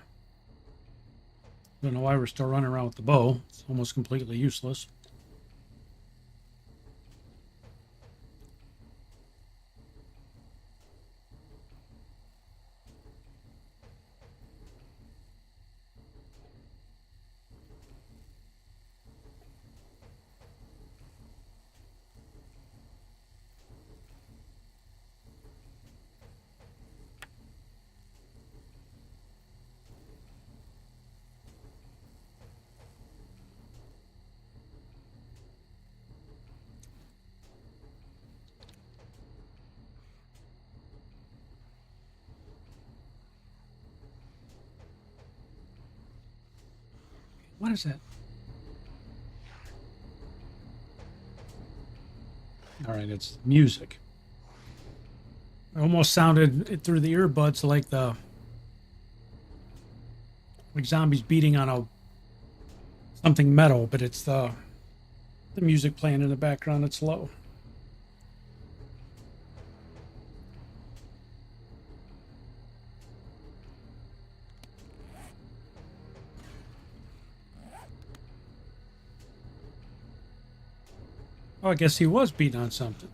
Don't know why we're still running around with the bow. It's almost completely useless. What is that? All right, it's music. It almost sounded through the earbuds like zombies beating on something metal, but it's the music playing in the background. It's low. Oh, I guess he was beating on something.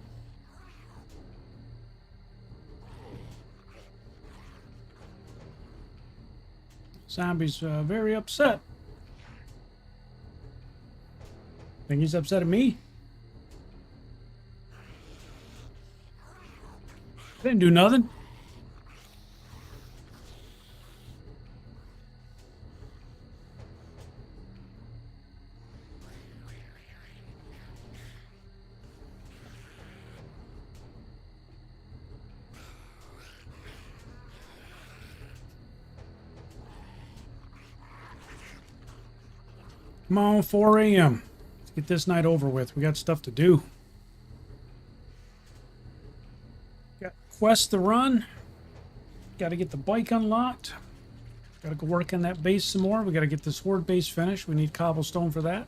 Zombie's very upset. Think he's upset at me? Didn't do nothing. Come on, 4 a.m. Let's get this night over with. We got stuff to do. Got quests to run. Got to get the bike unlocked. Got to go work on that base some more. We got to get this Horde base finished. We need cobblestone for that.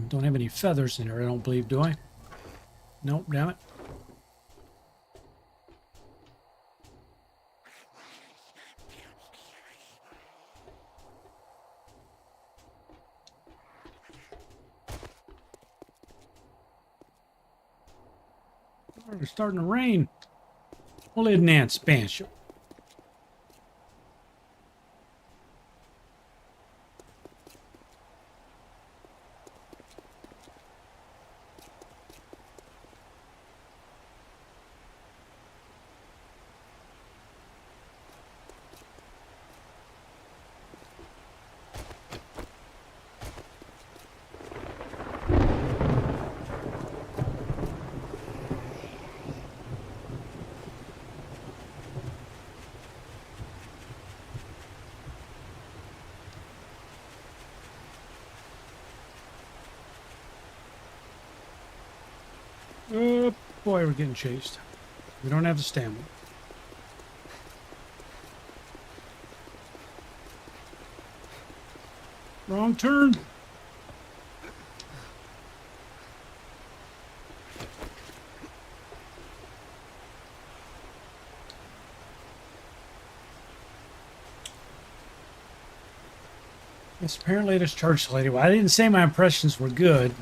Don't have any feathers in here, I don't believe, do I? Nope, damn it. Oh, it's starting to rain. Well, it enhance expansion. Oh boy, we're getting chased. We don't have the stamina. Wrong turn. Yes, apparently it is charged lady. Well, I didn't say my impressions were good.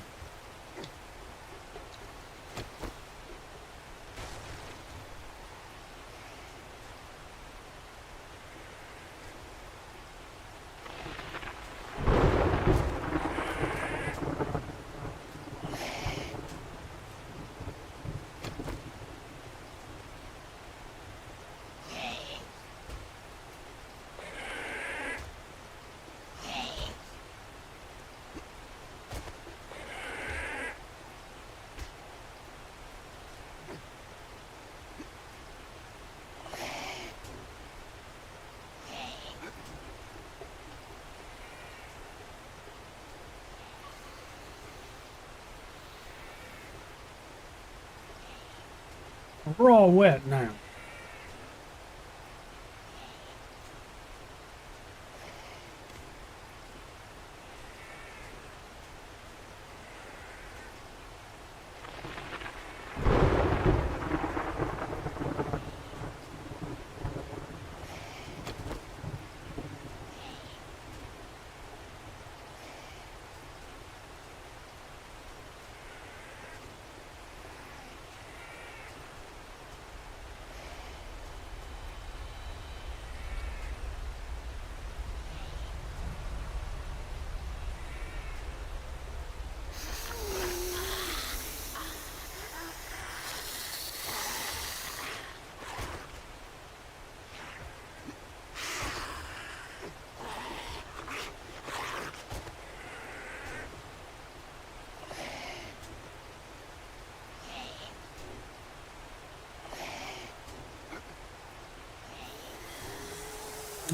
We're all wet now.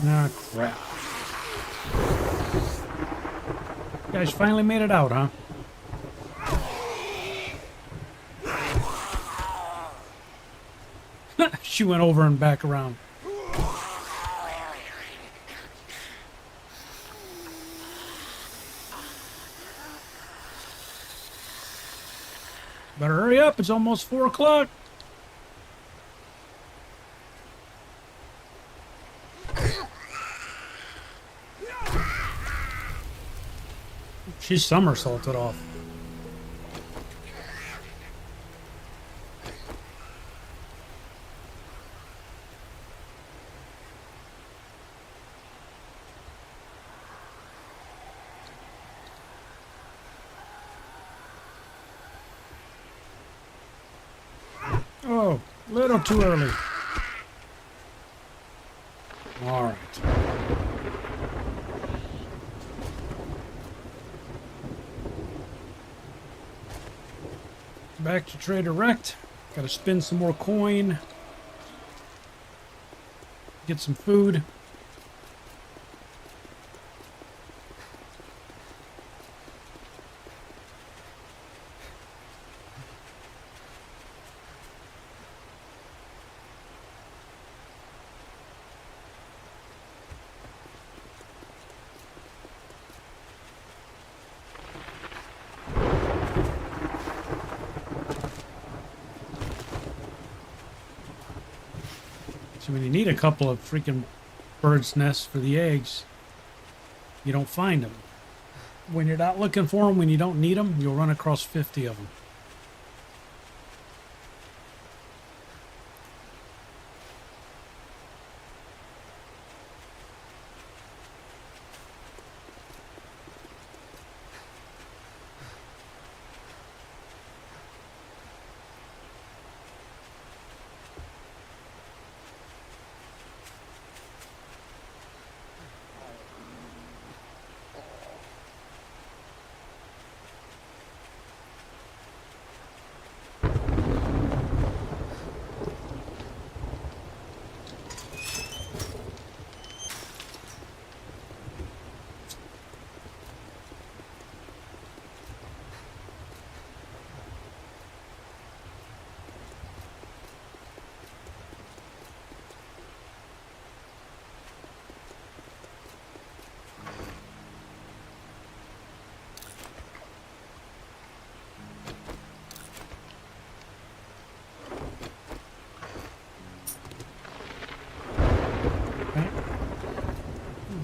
Ah, crap. Guys finally made it out, huh? She went over and back around. Better hurry up, it's almost 4 o'clock. She's somersaulted off. Oh, a little too early. All right. Back to Trade Direct. Got to spin some more coin. Get some food. So when you need a couple of freaking birds' nests for the eggs, you don't find them. When you're not looking for them, when you don't need them, you'll run across 50 of them.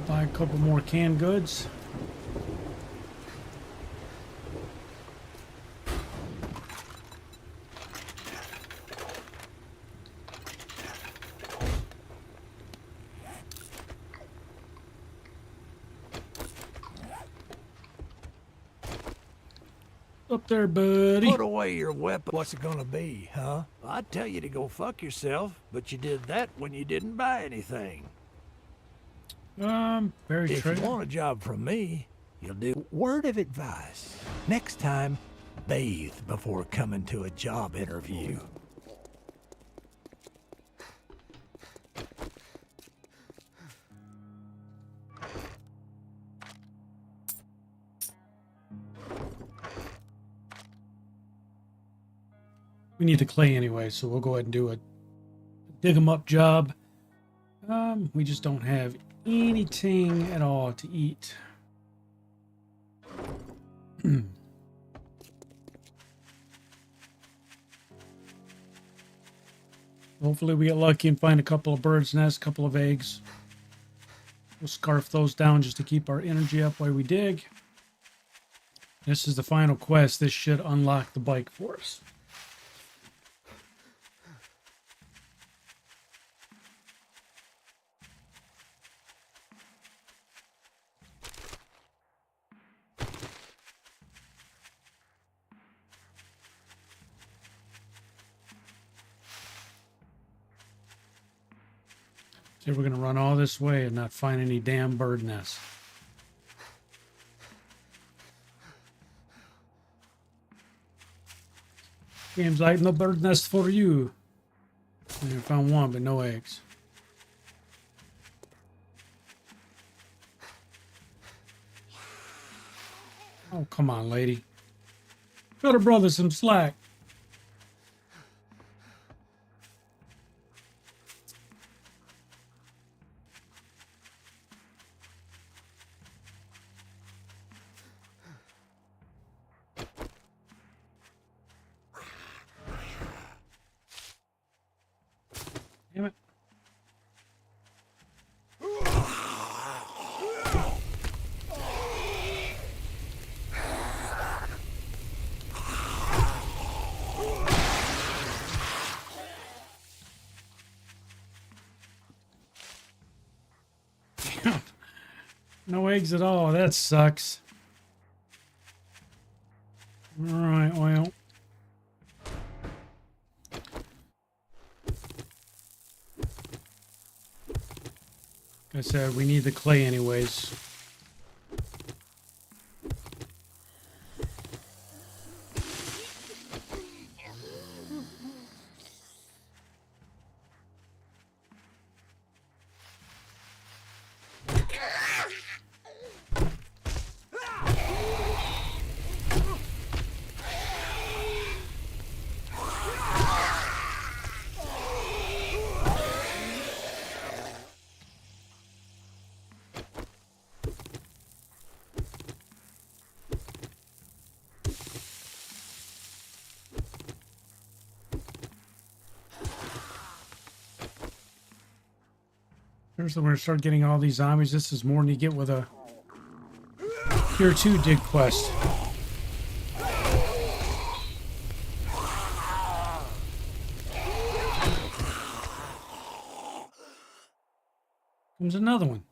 Buy a couple more canned goods. Up there, buddy. Put away your weapon. What's it gonna be, huh? I'd tell you to go fuck yourself, but you did that when you didn't buy anything. Very true. If you want a job from me, you'll do. Word of advice. Next time, bathe before coming to a job interview. We need the clay anyway, so we'll go ahead and do a dig 'em up job. We just don't have anything at all to eat. Hopefully we get lucky and find a couple of birds' nests, a couple of eggs. We'll scarf those down just to keep our energy up while we dig. This is the final quest. This should unlock the bike for us. So we're going to run all this way and not find any damn bird nests. Game's like, no bird nest for you. And I found one, but no eggs. Oh, come on, lady. Cut her brother some slack. Damn it. No eggs at all. That sucks. All right, well. Like I said, we need the clay anyways. Seriously, we're gonna start getting all these zombies. This is more than you get with a Tier 2 dig quest. Comes another one.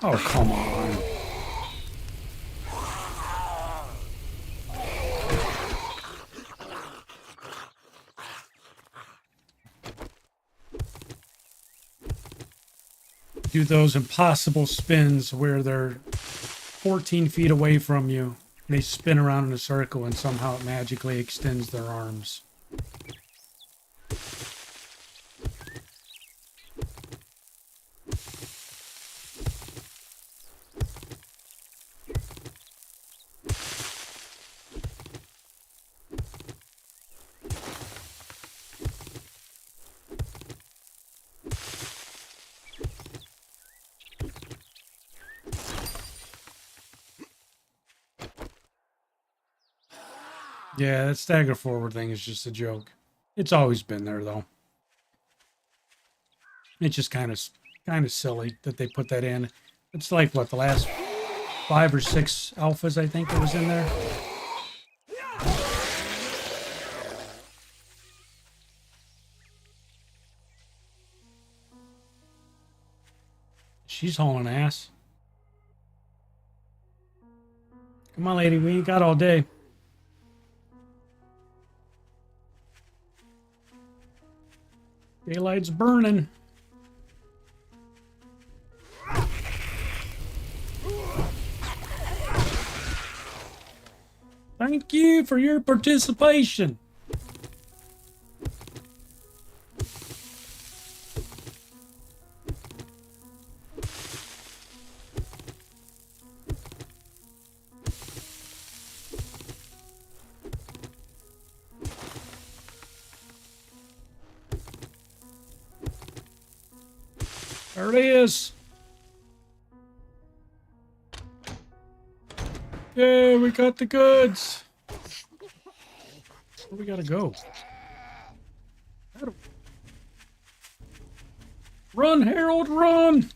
Oh, come on. Do those impossible spins where they're 14 feet away from you. They spin around in a circle and somehow it magically extends their arms. Yeah, that stagger forward thing is just a joke. It's always been there, though. It's just kind of silly that they put that in. It's like what, the last 5 or 6 alphas I think that was in there. She's hauling ass. Come on, lady, we ain't got all day. Daylight's burning. Thank you for your participation. There it is. Yay, we got the goods. Where we gotta go? Run, Harold, run!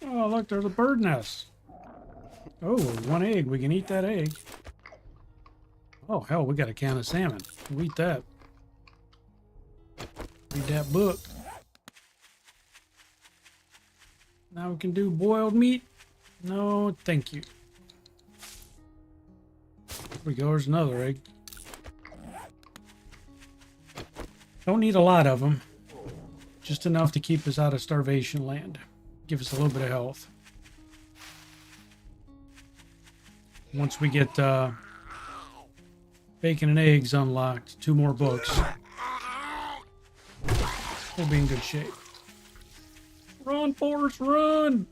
Oh, look, there's a bird nest. Oh, 1 egg. We can eat that egg. Oh, hell, we got a can of salmon. We'll eat that. Read that book. Now we can do boiled meat. No, thank you. There we go. There's another egg. Don't need a lot of them. Just enough to keep us out of starvation land. Give us a little bit of health. Once we get bacon and eggs unlocked, 2 more books, we'll be in good shape. Run, Forrest, run!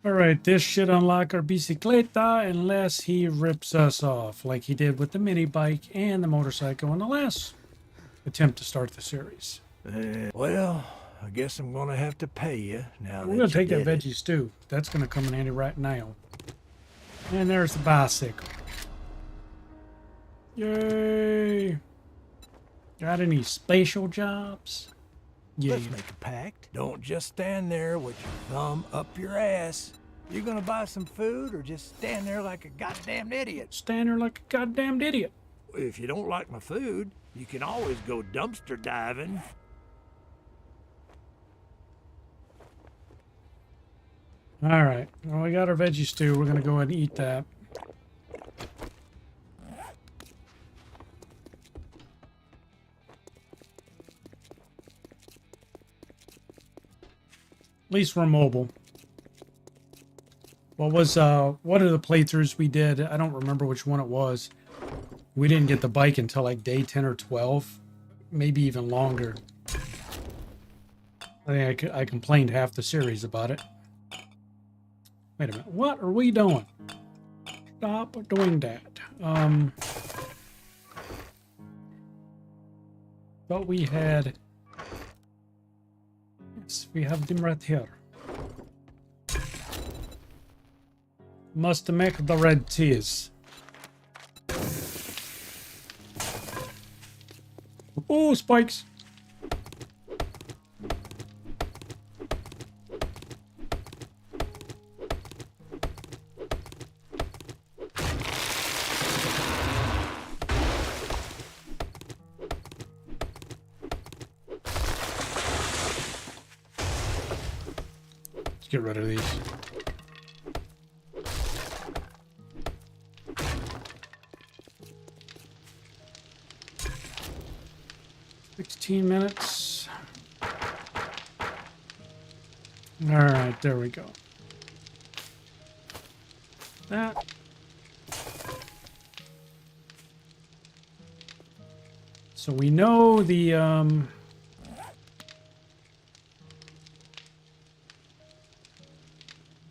Alright, this should unlock our bicicleta unless he rips us off like he did with the mini bike and the motorcycle in the last attempt to start the series. Well, I guess I'm gonna have to pay you now. We're gonna take that veggie stew. That's gonna come in handy right now. And there's the bicycle. Yay! Got any spatial jobs? Yeah. Let's make a pact. Don't just stand there with your thumb up your ass. You gonna buy some food or just stand there like a goddamn idiot? Stand there like a goddamn idiot. If you don't like my food, you can always go dumpster diving. All right. Well, we got our veggie stew. We're gonna go ahead and eat that. At least we're mobile. What was one of the playthroughs we did? I don't remember which one it was. We didn't get the bike until like day 10 or 12, maybe even longer. I think I complained half the series about it. Wait a minute. What are we doing? Stop doing that. Thought we had. Yes, we have them right here. Must make the red teas. Oh, spikes. Let's get rid of these. 15 minutes. All right, there we go. That. So we know the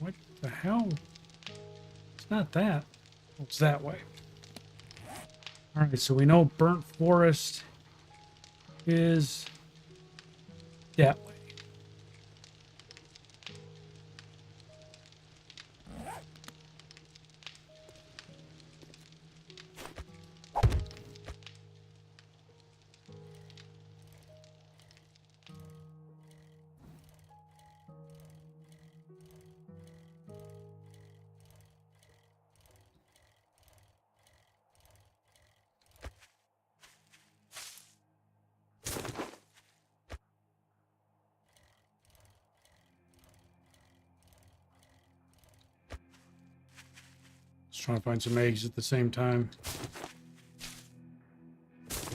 what the hell? It's not that. It's that way. All right, so we know burnt forest is that way. Just trying to find some eggs at the same time. It's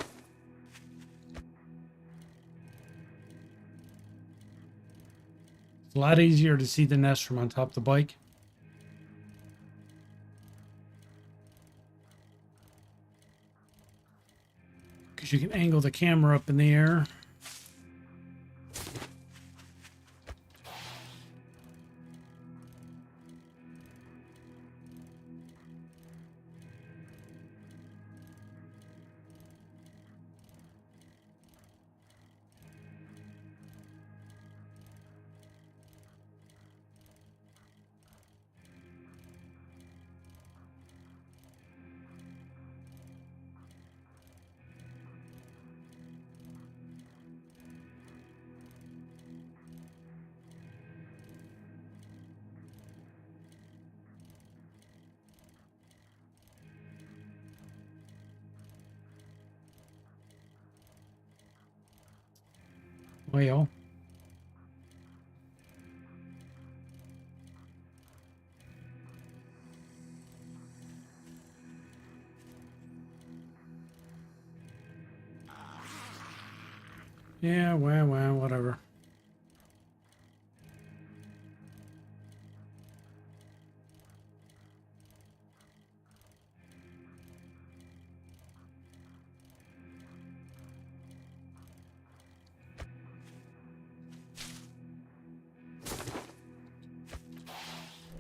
a lot easier to see the nest from on top of the bike. Because you can angle the camera up in the air. Well, yeah, well, whatever.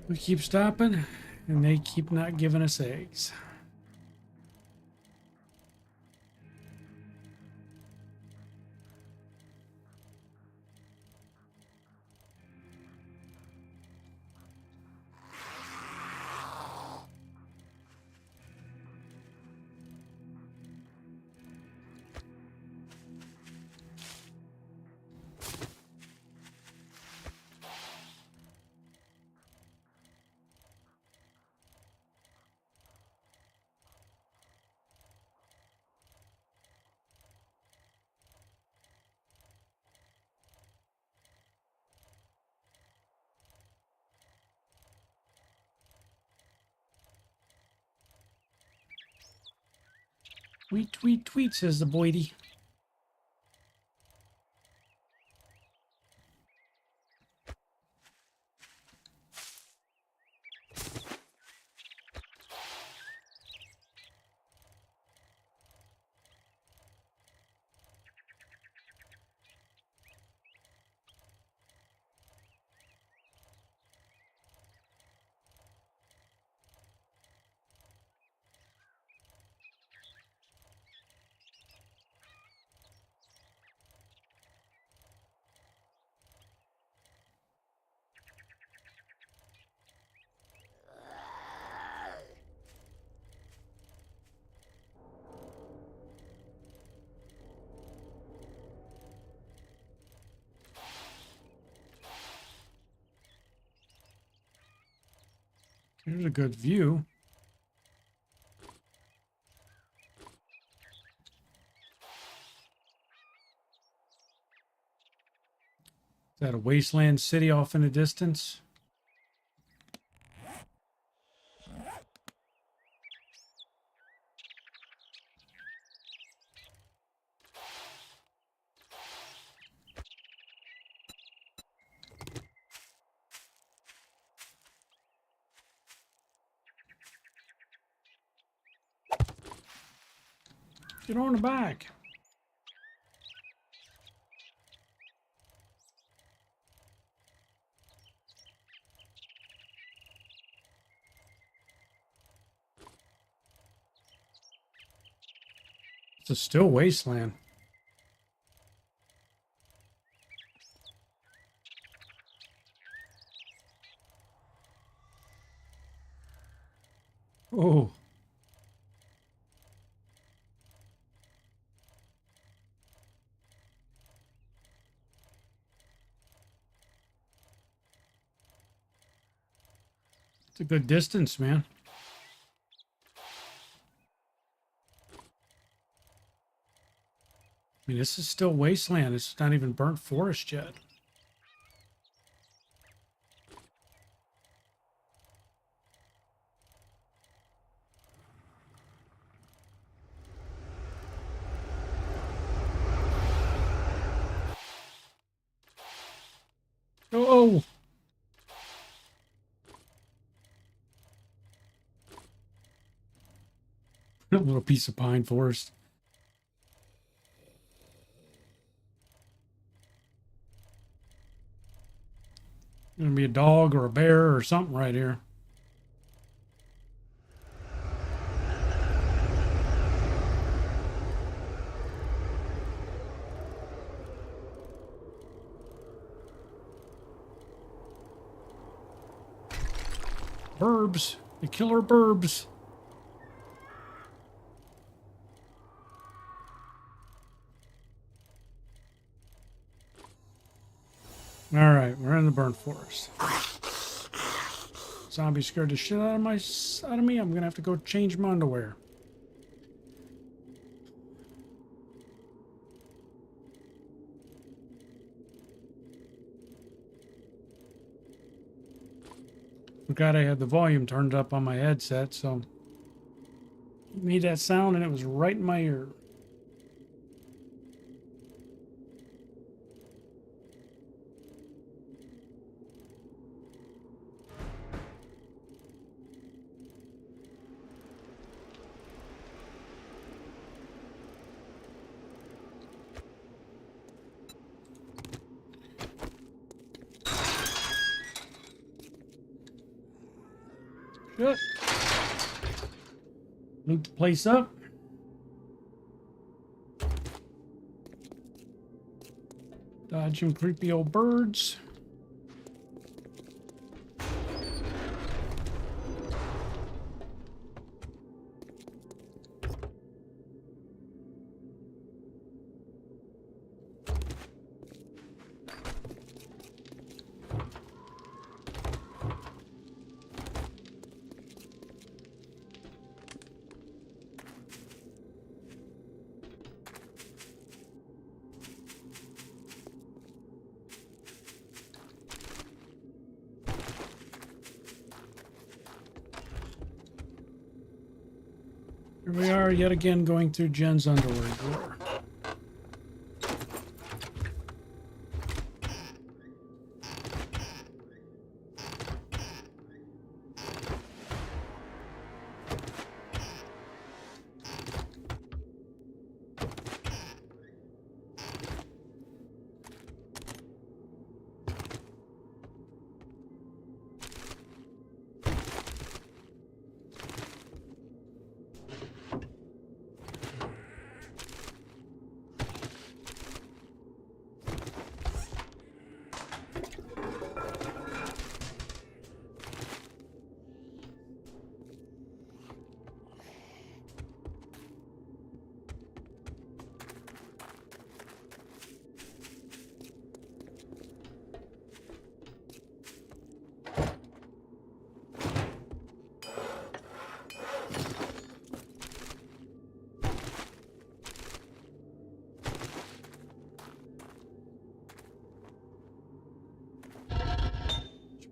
We keep stopping, and they keep not giving us eggs. Tweet, tweet, tweet, says the boydie. Here's a good view. Is that a wasteland city off in the distance? Get on the back. It's a still wasteland. Oh. It's a good distance, man. I mean, this is still wasteland. It's not even burnt forest yet. Oh! A little piece of pine forest. Gonna be a dog or a bear or something right here. Burbs. The killer burbs. All right, we're in the burnt forest. Zombie scared the shit out of me. I'm gonna have to go change my underwear. Forgot I had the volume turned up on my headset, so it made that sound and it was right in my ear. Good. Loot the place up. Dodge some creepy old birds. Here we are yet again going through Jen's underwear drawer.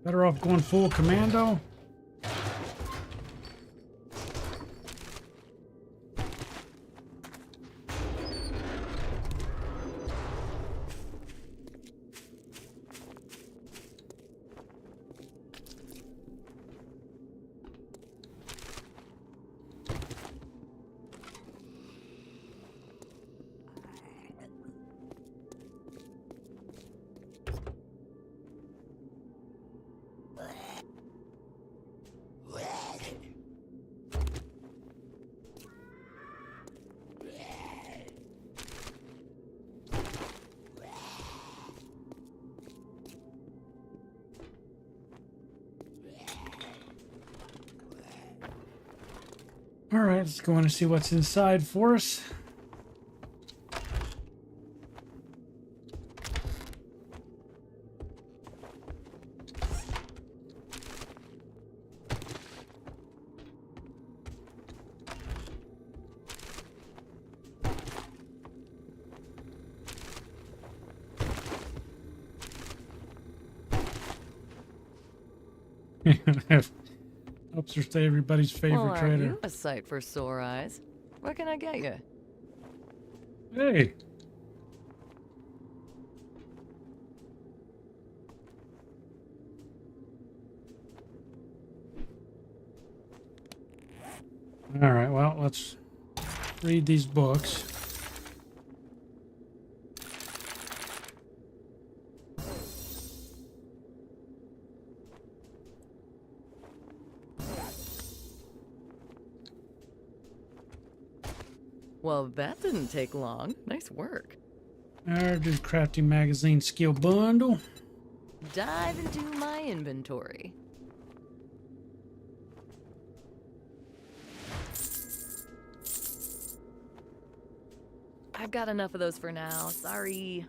Better off going full commando. All right, let's go in and see what's inside for us. Helps her stay everybody's favorite Well, aren't trader. you a sight for sore eyes? What can I get you? Hey. All right, well, let's read these books. Well, that didn't take long. Nice work. There's crafting magazine skill bundle. Dive into my inventory. I've got enough of those for now. Sorry.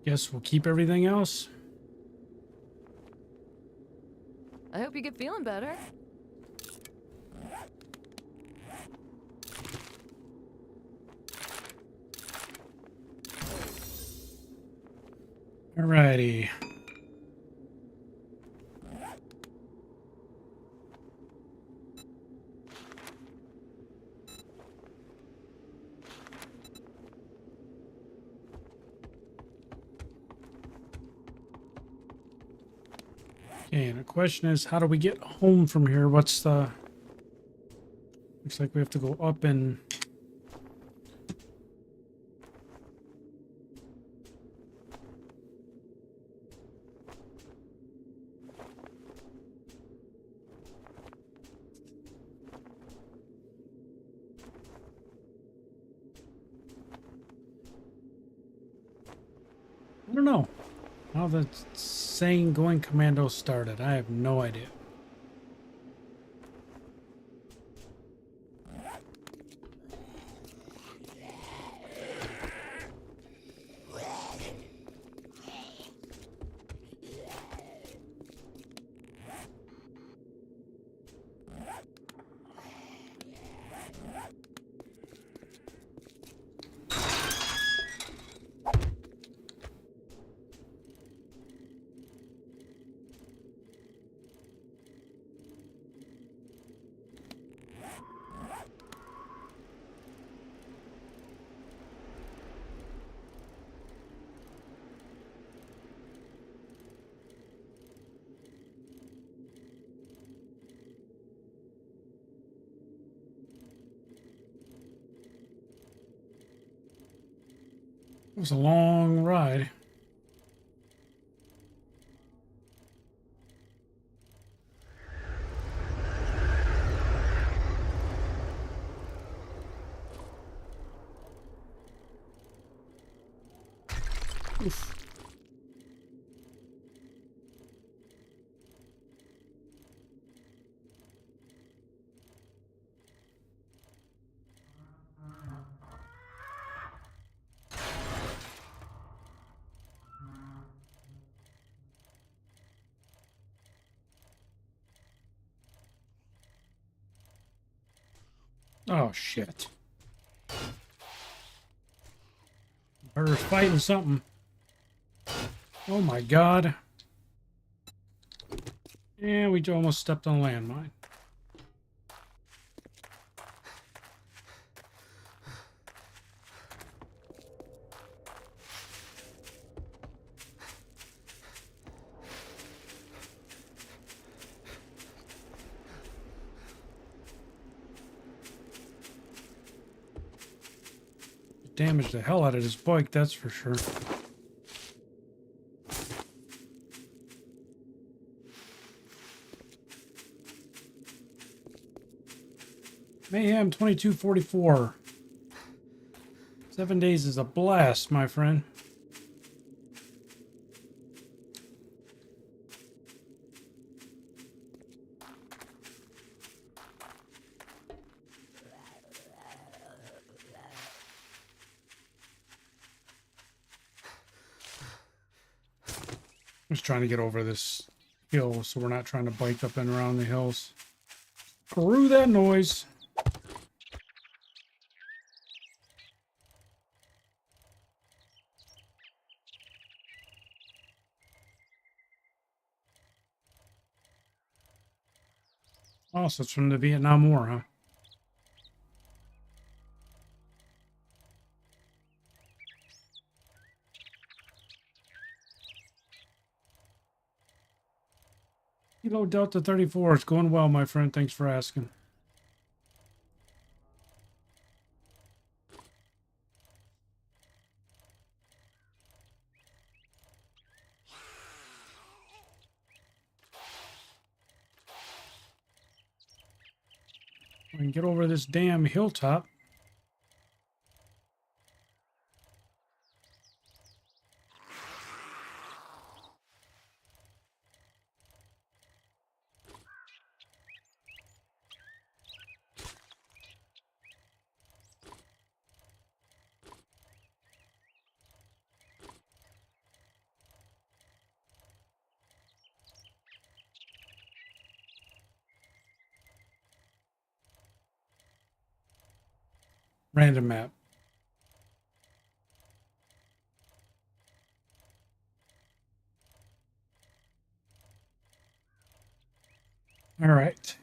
Guess we'll keep everything else. I hope you get feeling better. Alrighty. Okay, and the question is, how do we get home from here? What's the... Looks like we have to go up and... I don't know how the saying going commando started. I have no idea. It was a long ride. Oof. Oh, shit. Birds fighting something. Oh my god. And we almost stepped on a landmine. Damaged the hell out of his bike, that's for sure. Mayhem 2244. 7 days is a blast, my friend. I'm just trying to get over this hill so we're not trying to bike up and around the hills. Screw that noise. Oh, so it's from the Vietnam War, huh? Kilo Delta 34, it's going well, my friend. Thanks for asking. We can get over this damn hilltop. Random map. All right.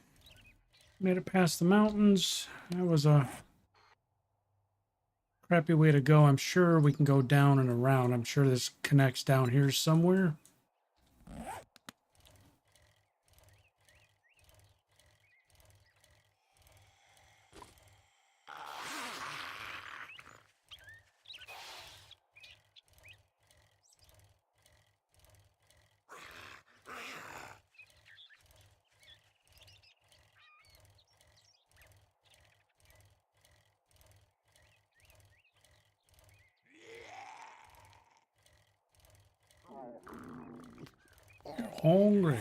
Made it past the mountains. That was a crappy way to go. I'm sure we can go down and around. I'm sure this connects down here somewhere. Hungry.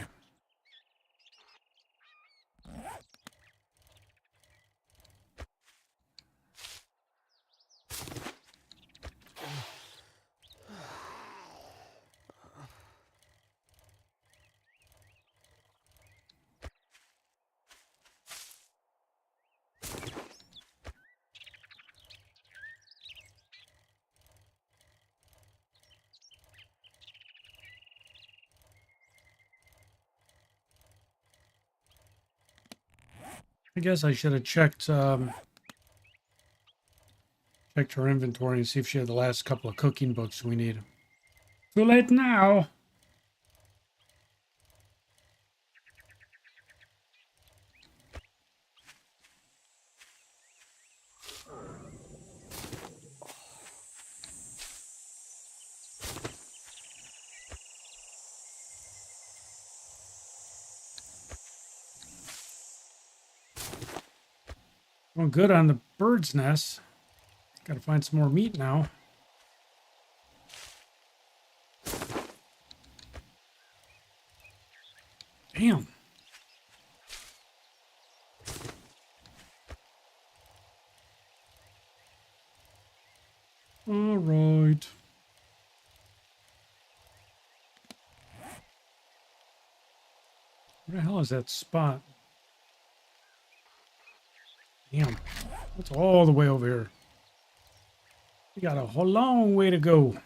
I guess I should have checked her inventory and see if she had the last couple of cooking books we need. Too late now. Well, good on the bird's nest. Got to find some more meat now. Damn. All right. Where the hell is that spot? Damn. That's all the way over here. We got a whole long way to go.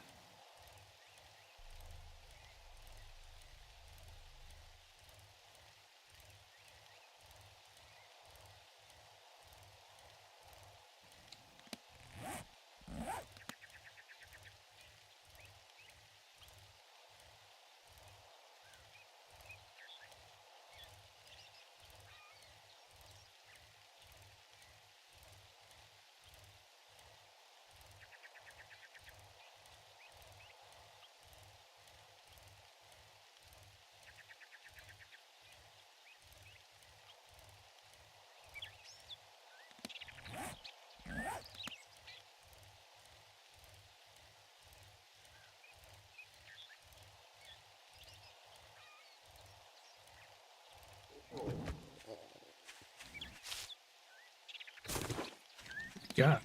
Got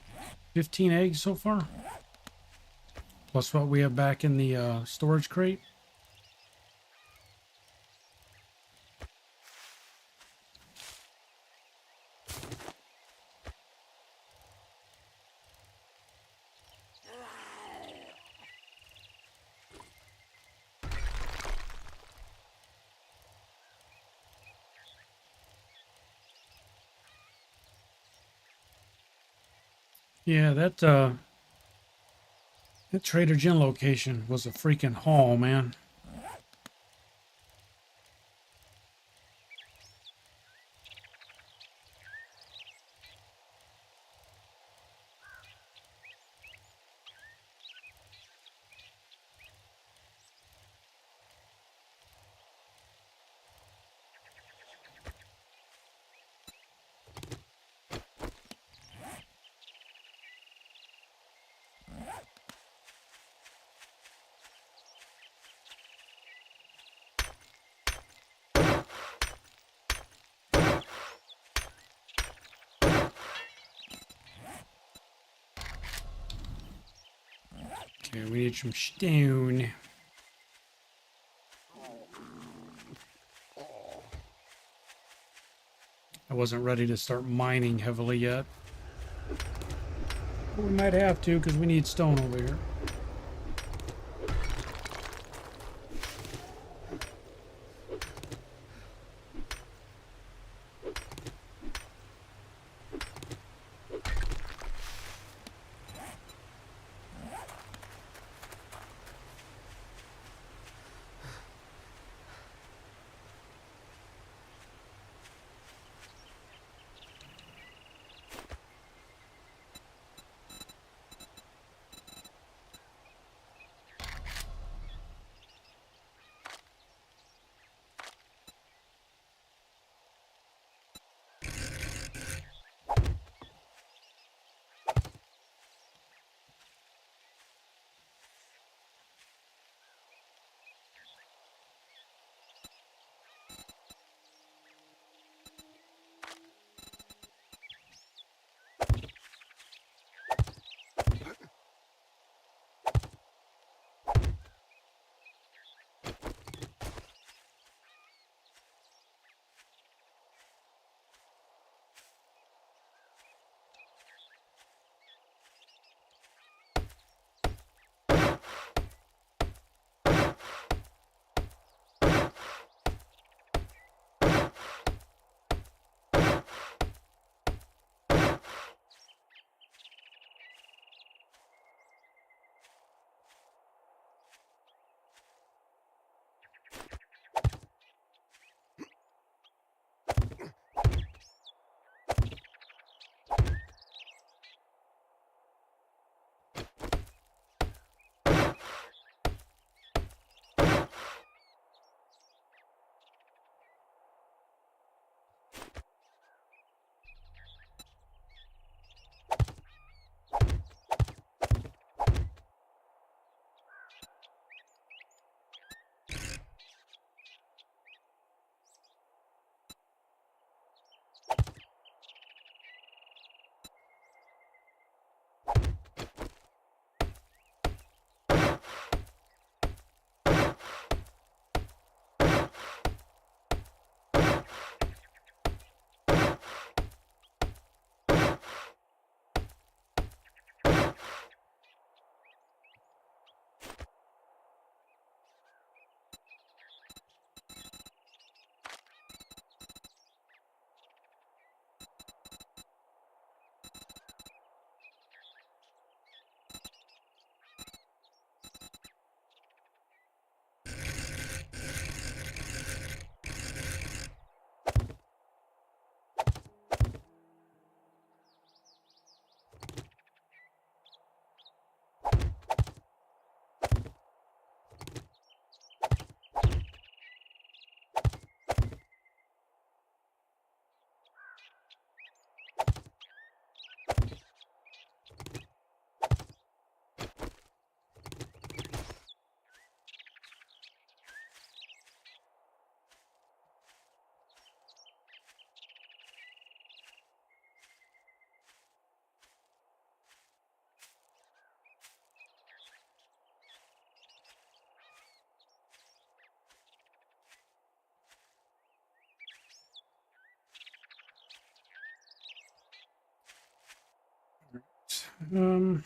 15 eggs so far. Plus what we have back in the storage crate. Yeah, that Trader Joe's location was a freaking haul, man. Okay, we need some stone. I wasn't ready to start mining heavily yet. But we might have to because we need stone over here. Um.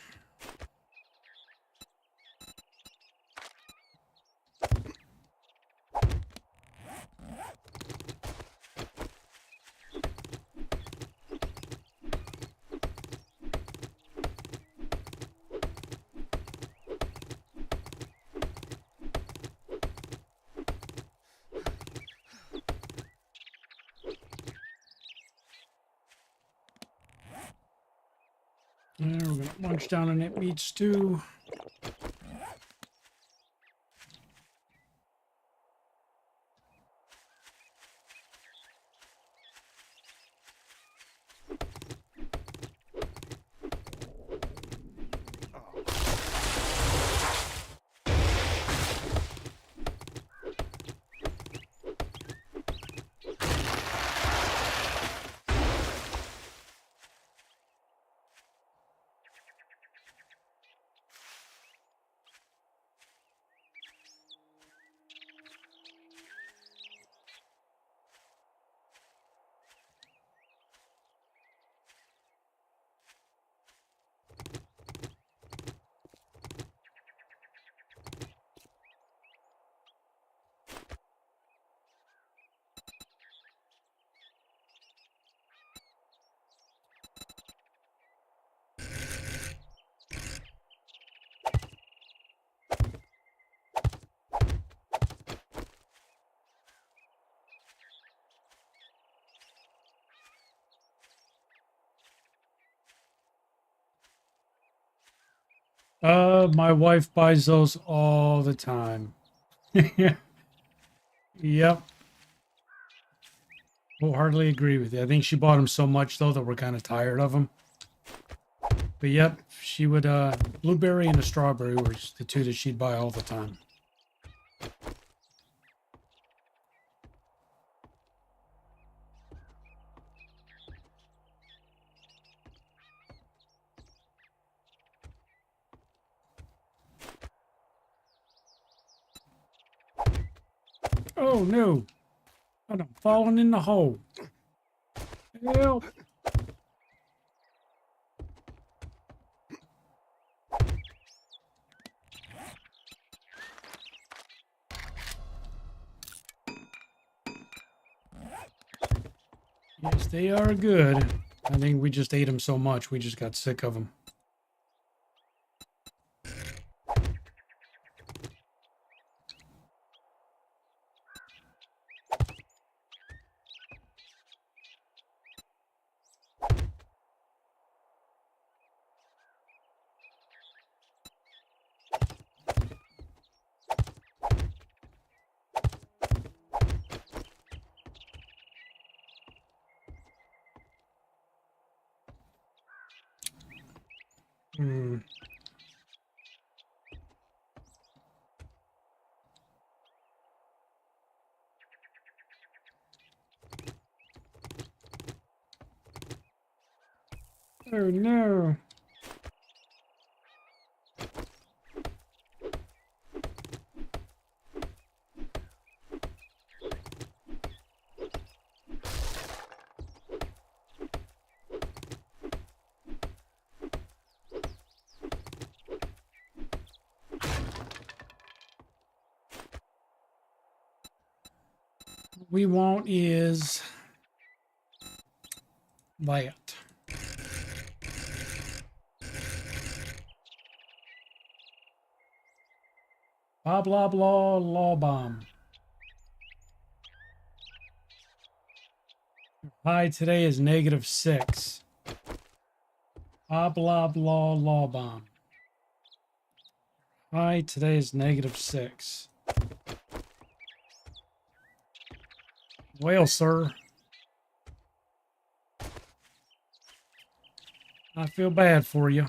We're gonna munch down on that meat stew. My wife buys those all the time. Yep. Wholeheartedly agree with you. I think she bought them so much though that we're kind of tired of them. But yep, she would blueberry and a strawberry were the two that she'd buy all the time. Oh no. I'm falling in the hole. Help. Yes, they are good. I think we just ate them so much, we just got sick of them. Hmm. Oh no. What we want is that. Blah blah blah law bomb. High today is -6. Blah blah blah law bomb. High today is -6. Well, sir, I feel bad for you.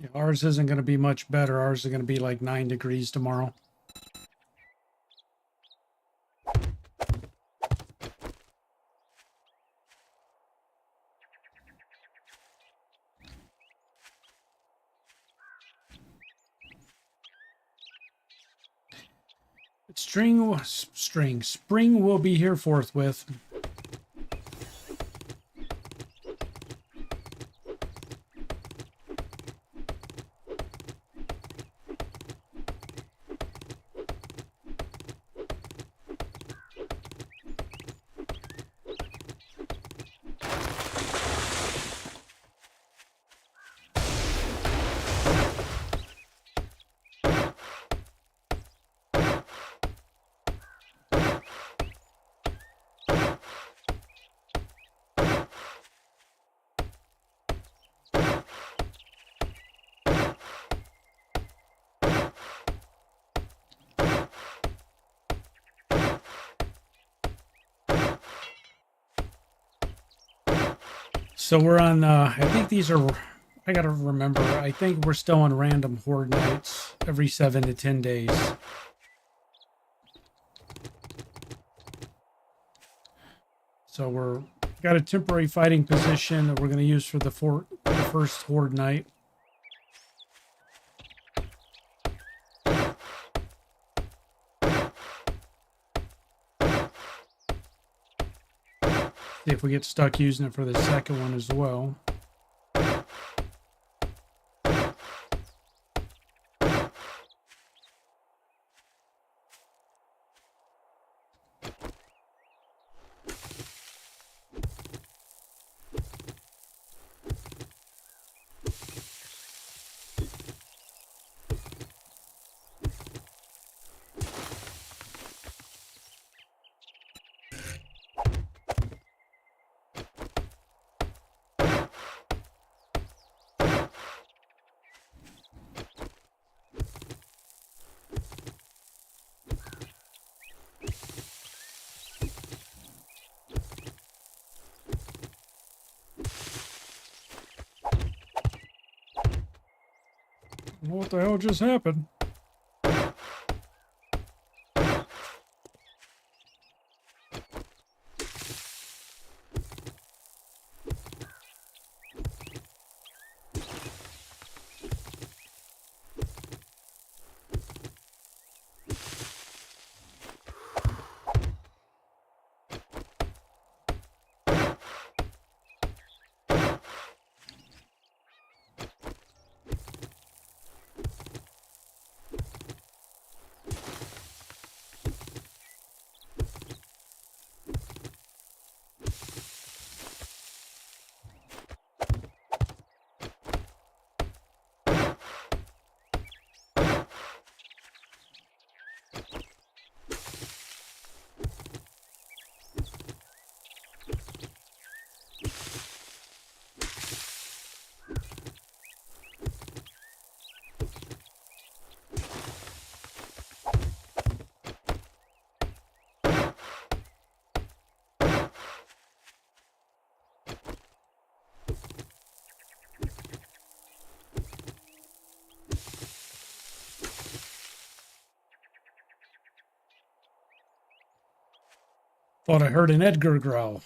Yeah, ours isn't going to be much better. Ours is going to be like 9 degrees tomorrow. Spring will be here forthwith. So we're on, I think these are, I gotta remember, I think we're still on random Horde nights every 7 to 10 days. So we're got a temporary fighting position that we're going to use for the first Horde night. See if we get stuck using it for the second one as well. What the hell just happened? Thought I heard an Edgar growl.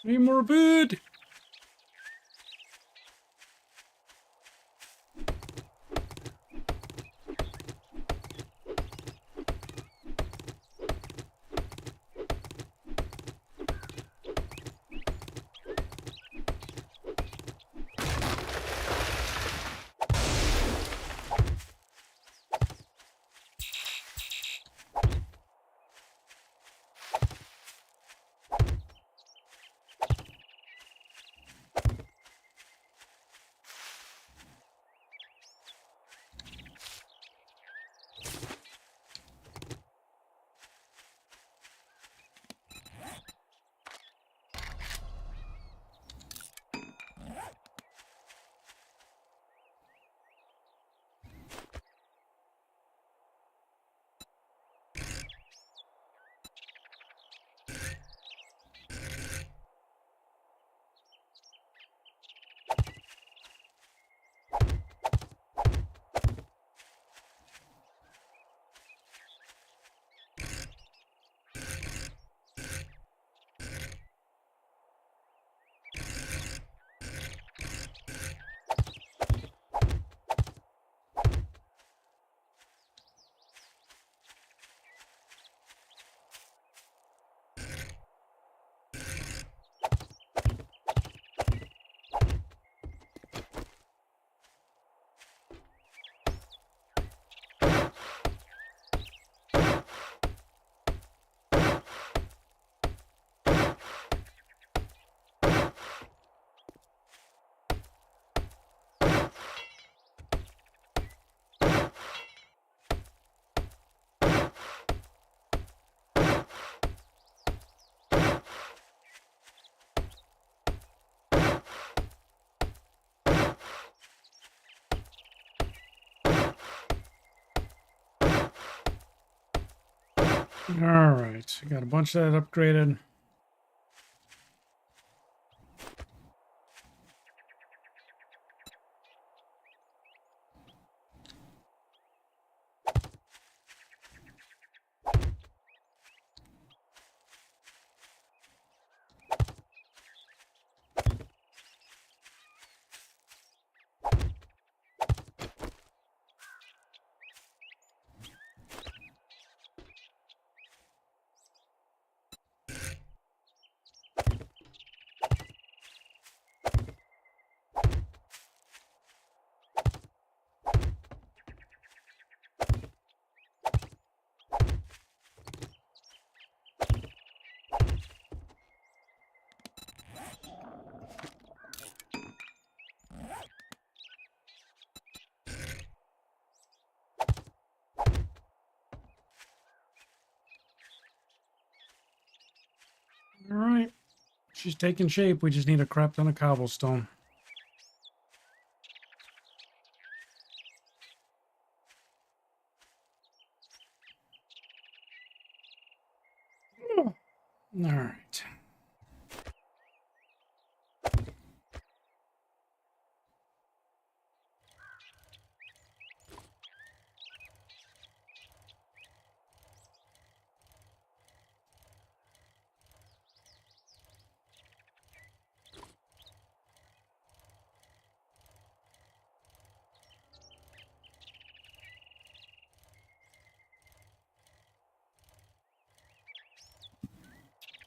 Need more food. All right, got a bunch of that upgraded. All right, she's taking shape. We just need a crap ton of cobblestone. All right.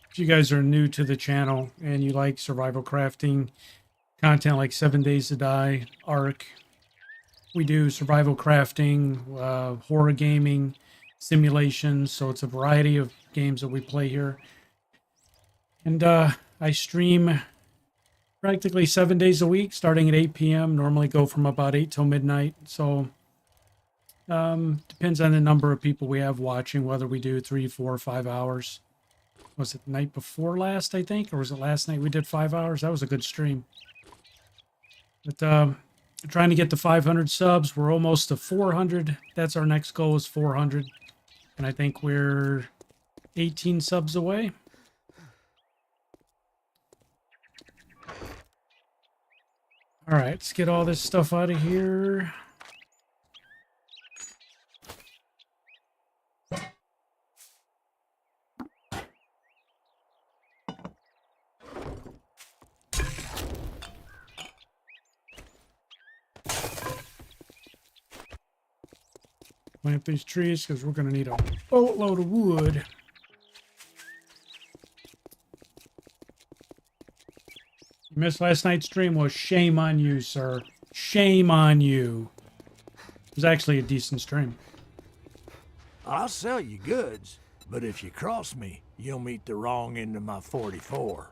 If you guys are new to the channel and you like survival crafting content like 7 Days to Die, Ark, we do survival crafting, horror gaming, simulations. So it's a variety of games that we play here. And I stream practically 7 days a week, starting at 8 p.m. Normally go from about 8 till midnight. So depends on the number of people we have watching, whether we do 3, 4, 5 hours. Was it the night before last, I think? Or was it last night we did 5 hours? That was a good stream. But trying to get to 500 subs. We're almost to 400. That's our next goal, is 400. And I think we're 18 subs away. All right, let's get all this stuff out of here. Plant these trees because we're going to need a boatload of wood. You missed last night's stream. Well, shame on you, sir. Shame on you. It was actually a decent stream. I'll sell you goods, but if you cross me, you'll meet the wrong end of my 44.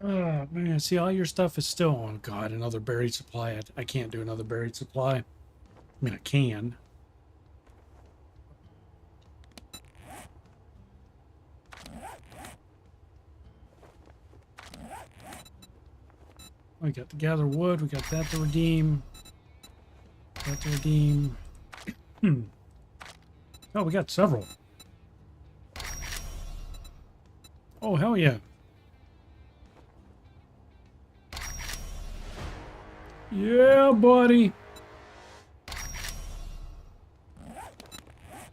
Oh, man. See, all your stuff is still on. God, another buried supply. I can't do another buried supply. I mean, I can. We got to gather wood. We got that to redeem. That to redeem. Oh, we got several. Oh, hell yeah. Yeah, buddy.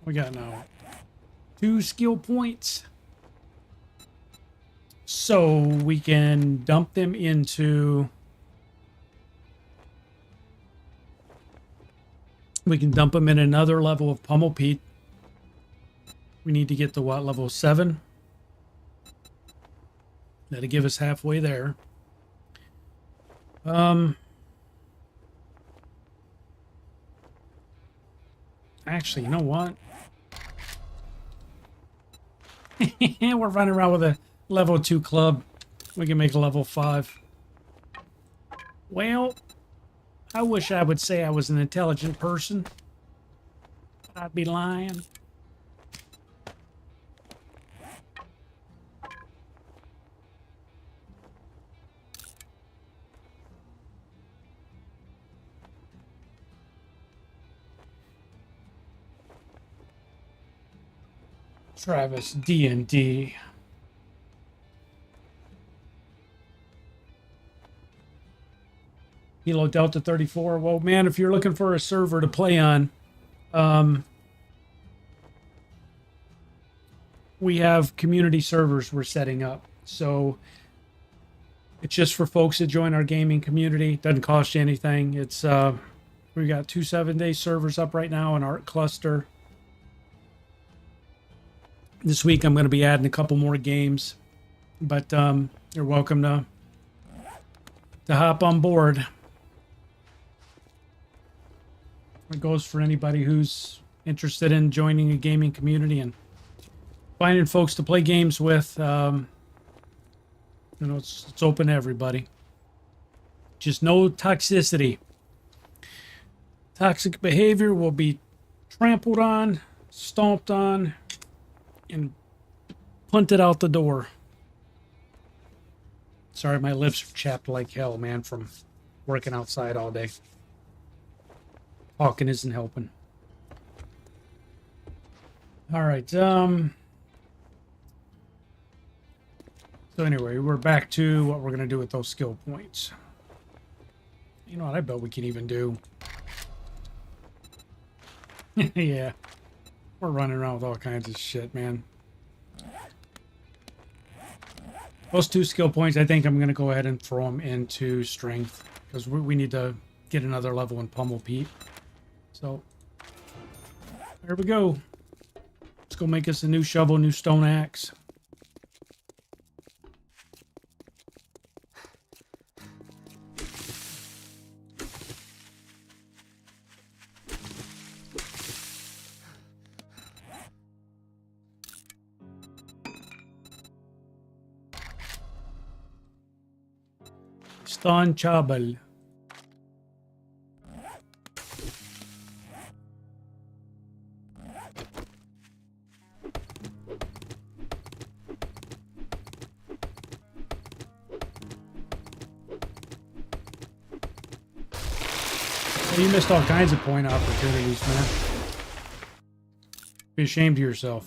We got now 2 skill points. So we can dump them into... We can dump them in another level of pummel peat. We need to get to what, level 7? That'll give us halfway there. Actually, you know what? We're running around with a level 2 club. We can make a level 5. Well, I wish I would say I was an intelligent person. But I'd be lying. Travis D&D. Hilo Delta 34. Well, man, if you're looking for a server to play on, we have community servers we're setting up. So it's just for folks that join our gaming community. Doesn't cost you anything. It's we got 2 7-day servers up right now in Art Cluster. This week I'm going to be adding a couple more games, but you're welcome to hop on board. It goes for anybody who's interested in joining a gaming community and finding folks to play games with. You know, it's open to everybody. Just no toxicity. Toxic behavior will be trampled on, stomped on, and punted out the door. Sorry, my lips are chapped like hell, man, from working outside all day. Talking isn't helping. All right. So anyway, we're back to what we're going to do with those skill points. You know what? I bet we can even do. Yeah. We're running around with all kinds of shit, man. Those 2 skill points, I think I'm going to go ahead and throw them into strength because we need to get another level in Pummel Pete. So, there we go. Let's go make us a new shovel, new stone axe. Stone Chabal. You missed all kinds of point opportunities, man. Be ashamed of yourself.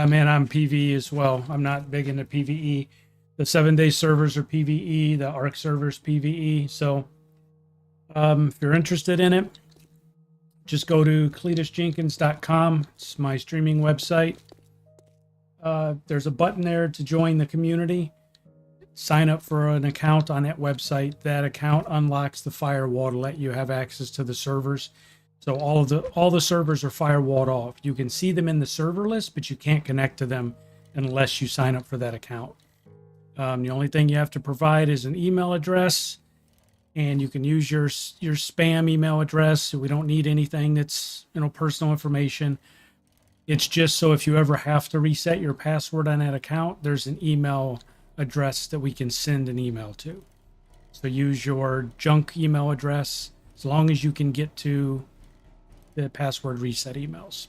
Man, I'm PvE as well. I'm not big into PvE. The 7-day servers are PvE. The Arc servers PvE. So, if you're interested in it, just go to cletusjenkins.com. It's my streaming website. There's a button there to join the community. Sign up for an account on that website. That account unlocks the firewall to let you have access to the servers. So all the servers are firewalled off. You can see them in the server list, but you can't connect to them unless you sign up for that account. The only thing you have to provide is an email address, and you can use your spam email address. So we don't need anything that's, you know, personal information. It's just so if you ever have to reset your password on that account, there's an email address that we can send an email to. So use your junk email address as long as you can get to the password reset emails.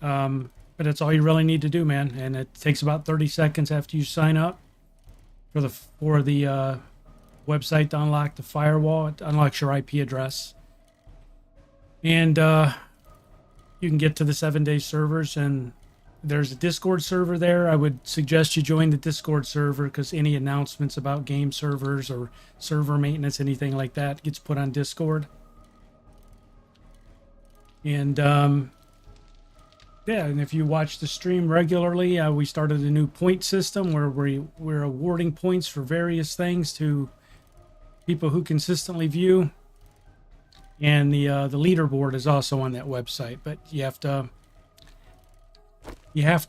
But that's all you really need to do, man. And it takes about 30 seconds after you sign up for the website to unlock the firewall. It unlocks your IP address. And you can get to the 7-day servers, and there's a Discord server there. I would suggest you join the Discord server because any announcements about game servers or server maintenance, anything like that, gets put on Discord. And yeah, and if you watch the stream regularly, we started a new point system where we're awarding points for various things to people who consistently view. And the leaderboard is also on that website, but you have to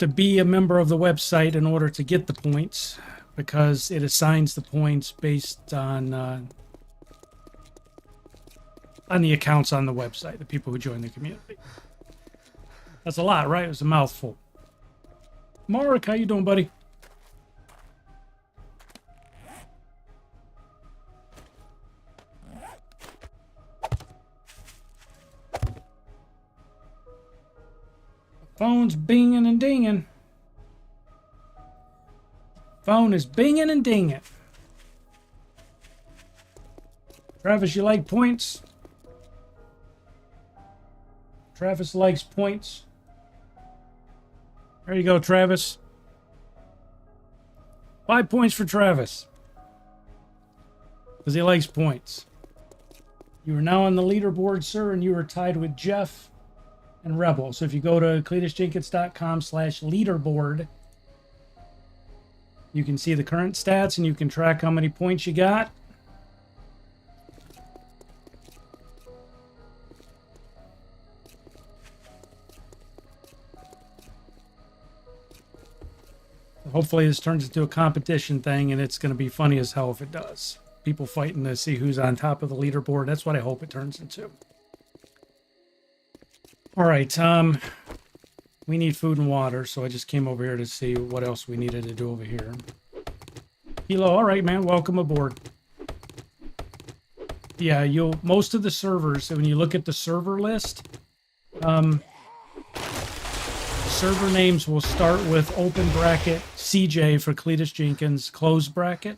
be a member of the website in order to get the points, because it assigns the points based on the accounts on the website, the people who join the community. That's a lot, right? It was a mouthful. Mark, how you doing, buddy? Phone's binging and dinging. Phone is binging and dinging. Travis, you like points? Travis likes points. There you go, Travis. 5 points for Travis. Because he likes points. You are now on the leaderboard, sir, and you are tied with Jeff and Rebel. So if you go to cletusjenkins.com/leaderboard, you can see the current stats and you can track how many points you got. Hopefully this turns into a competition thing, and it's going to be funny as hell if it does. People fighting to see who's on top of the leaderboard. That's what I hope it turns into. All right, we need food and water, so I just came over here to see what else we needed to do over here. Hilo, all right, man, welcome aboard. Yeah, most of the servers, when you look at the server list, server names will start with open bracket CJ for Cletus Jenkins, close bracket.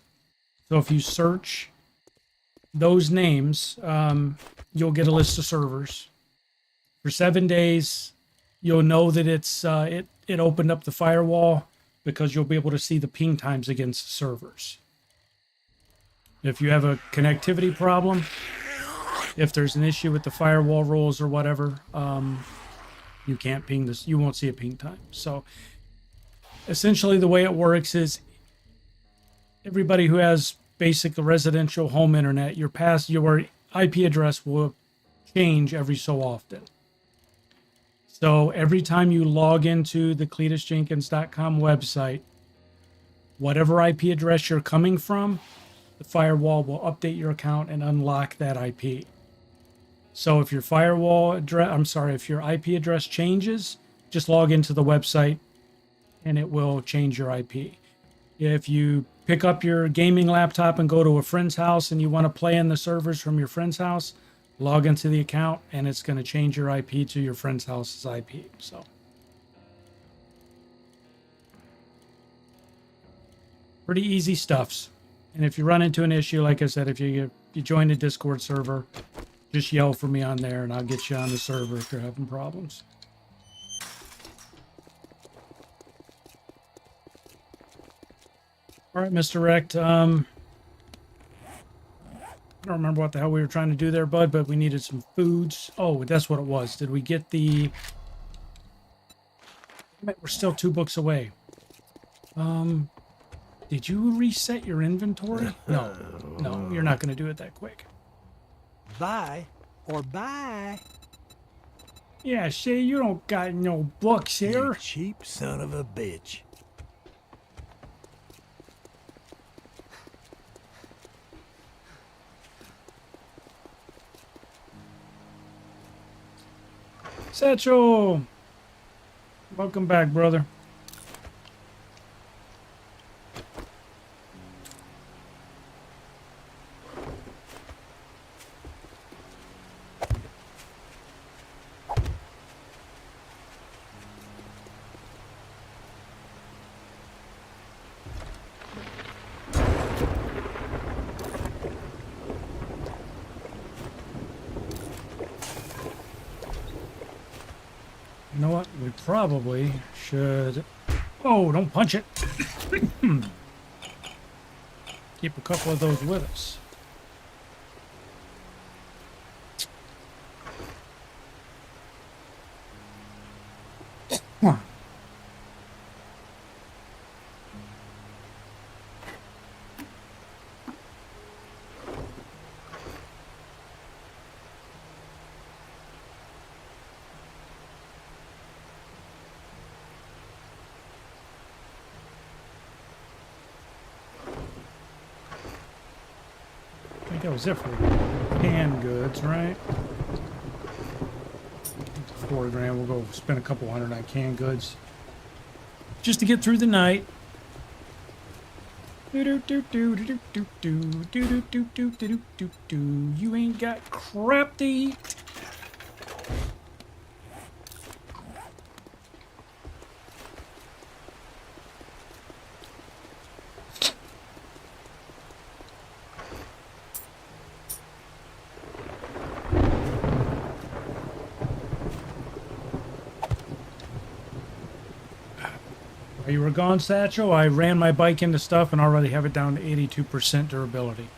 So if you search those names, you'll get a list of servers. For 7 days, you'll know that it opened up the firewall because you'll be able to see the ping times against servers. If you have a connectivity problem, if there's an issue with the firewall rules or whatever, you can't ping this. You won't see a ping time. So essentially the way it works is everybody who has basic residential home internet, your IP address will change every so often. So every time you log into the cletusjenkins.com website, whatever IP address you're coming from, the firewall will update your account and unlock that IP. So if your if your IP address changes, just log into the website and it will change your IP. If you pick up your gaming laptop and go to a friend's house and you want to play in the servers from your friend's house, log into the account and it's going to change your IP to your friend's house's IP. So pretty easy stuffs. And if you run into an issue, like I said, if you join the Discord server, just yell for me on there and I'll get you on the server if you're having problems. All right, Mr. Rect. I don't remember what the hell we were trying to do there, bud, but we needed some foods. Oh, that's what it was. Did we get the... We're still 2 books away. Did you reset your inventory? No, you're not going to do it that quick. Buy or buy. Yeah, see, you don't got no books here. You cheap son of a bitch. Satchel! Welcome back, brother. You know what? We probably should... Oh, don't punch it. Keep a couple of those with us. Huh. I think that was it for canned goods, right? 4 grand. We'll go spend a couple hundred on canned goods just to get through the night. You ain't got crap to eat. While you were gone, Satchel, I ran my bike into stuff and already have it down to 82% durability.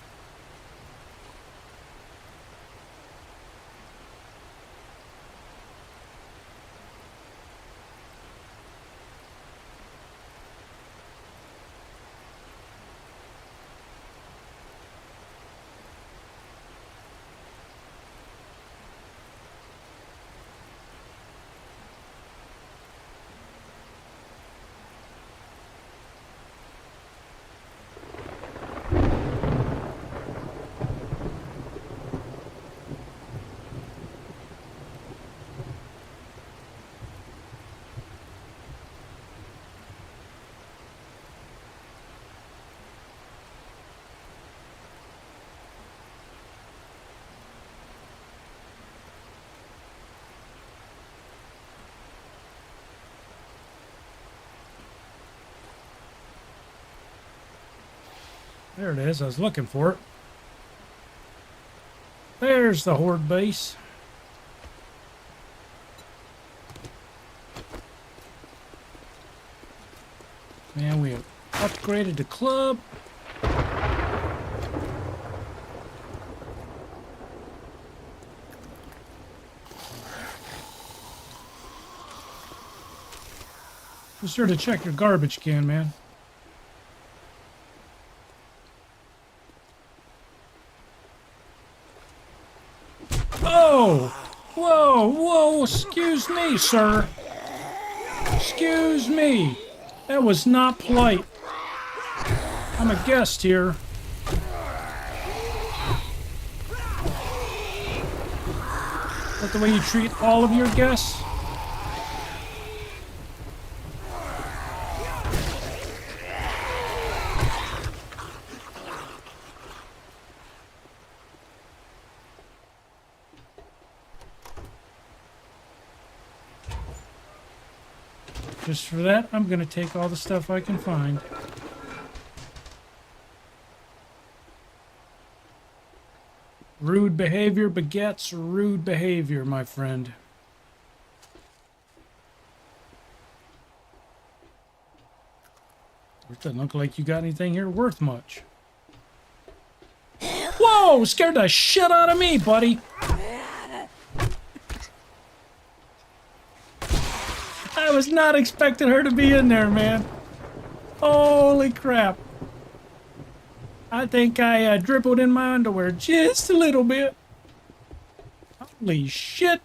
There it is. I was looking for it. There's the Horde base. Man, we have upgraded the club. Be sure to check your garbage can, man. Oh! Whoa, whoa, excuse me, sir. Excuse me. That was not polite. I'm a guest here. Is that the way you treat all of your guests? Just for that, I'm gonna take all the stuff I can find. Rude behavior begets rude behavior, my friend. It doesn't look like you got anything here worth much. Whoa! Scared the shit out of me, buddy! I was not expecting her to be in there, man. Holy crap. I think I dribbled in my underwear just a little bit. Holy shit.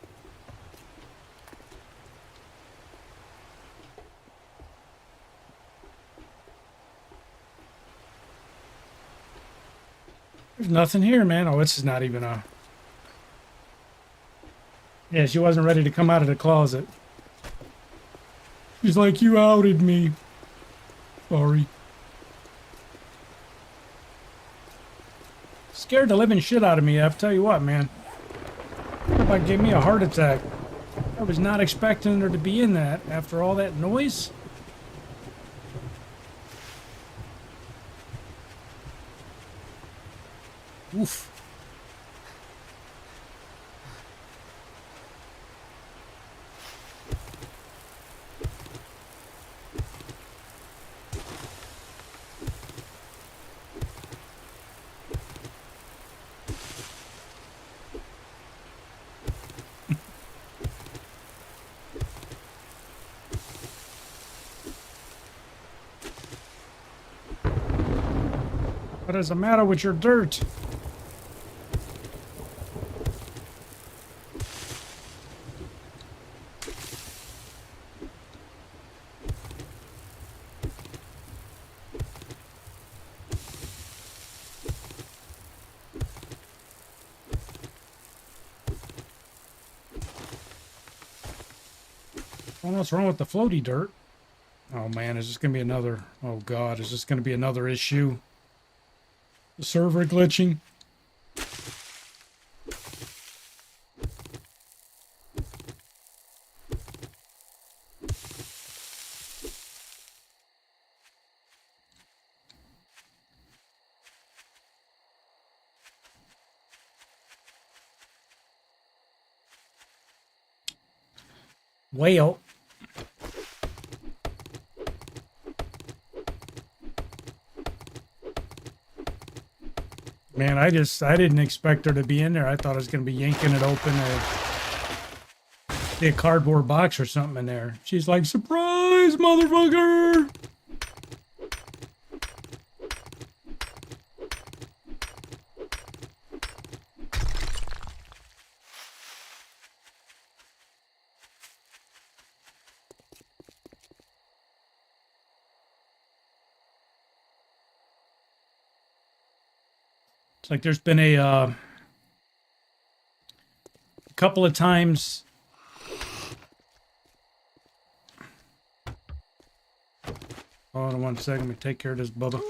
There's nothing here, man. Oh, this is not even a... Yeah, she wasn't ready to come out of the closet. She's like, you outed me. Sorry. Scared the living shit out of me, I tell you what, man. That gave me a heart attack. I was not expecting her to be in that after all that noise. Oof. What is the matter with your dirt? What's wrong with the floaty dirt? Oh man, is this gonna be another... Oh god, is this gonna be another issue? The server glitching? Well... Man, I didn't expect her to be in there. I thought I was going to be yanking it open or see a cardboard box or something in there. She's like, surprise, motherfucker! It's like there's been a couple of times. Hold on 1 second. Let me take care of this, Bubba.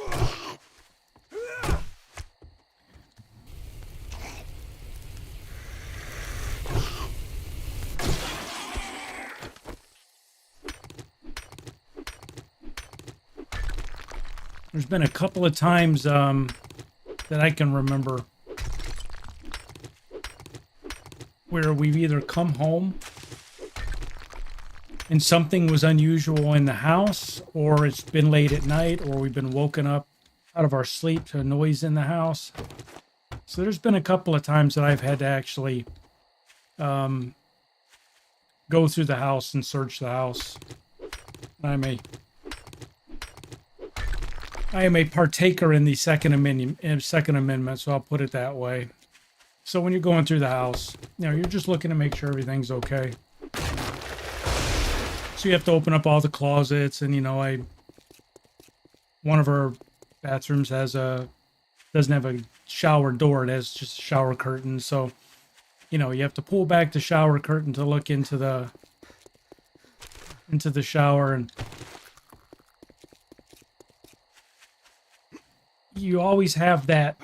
There's been a couple of times that I can remember where we've either come home and something was unusual in the house, or it's been late at night, or we've been woken up out of our sleep to a noise in the house. So there's been a couple of times that I've had to actually go through the house and search the house. I am a partaker in the Second Amendment, so I'll put it that way. So when you're going through the house, you're just looking to make sure everything's okay. So you have to open up all the closets, and one of our bathrooms doesn't have a shower door; it has just a shower curtain. So, you have to pull back the shower curtain to look into the shower, and you always have that.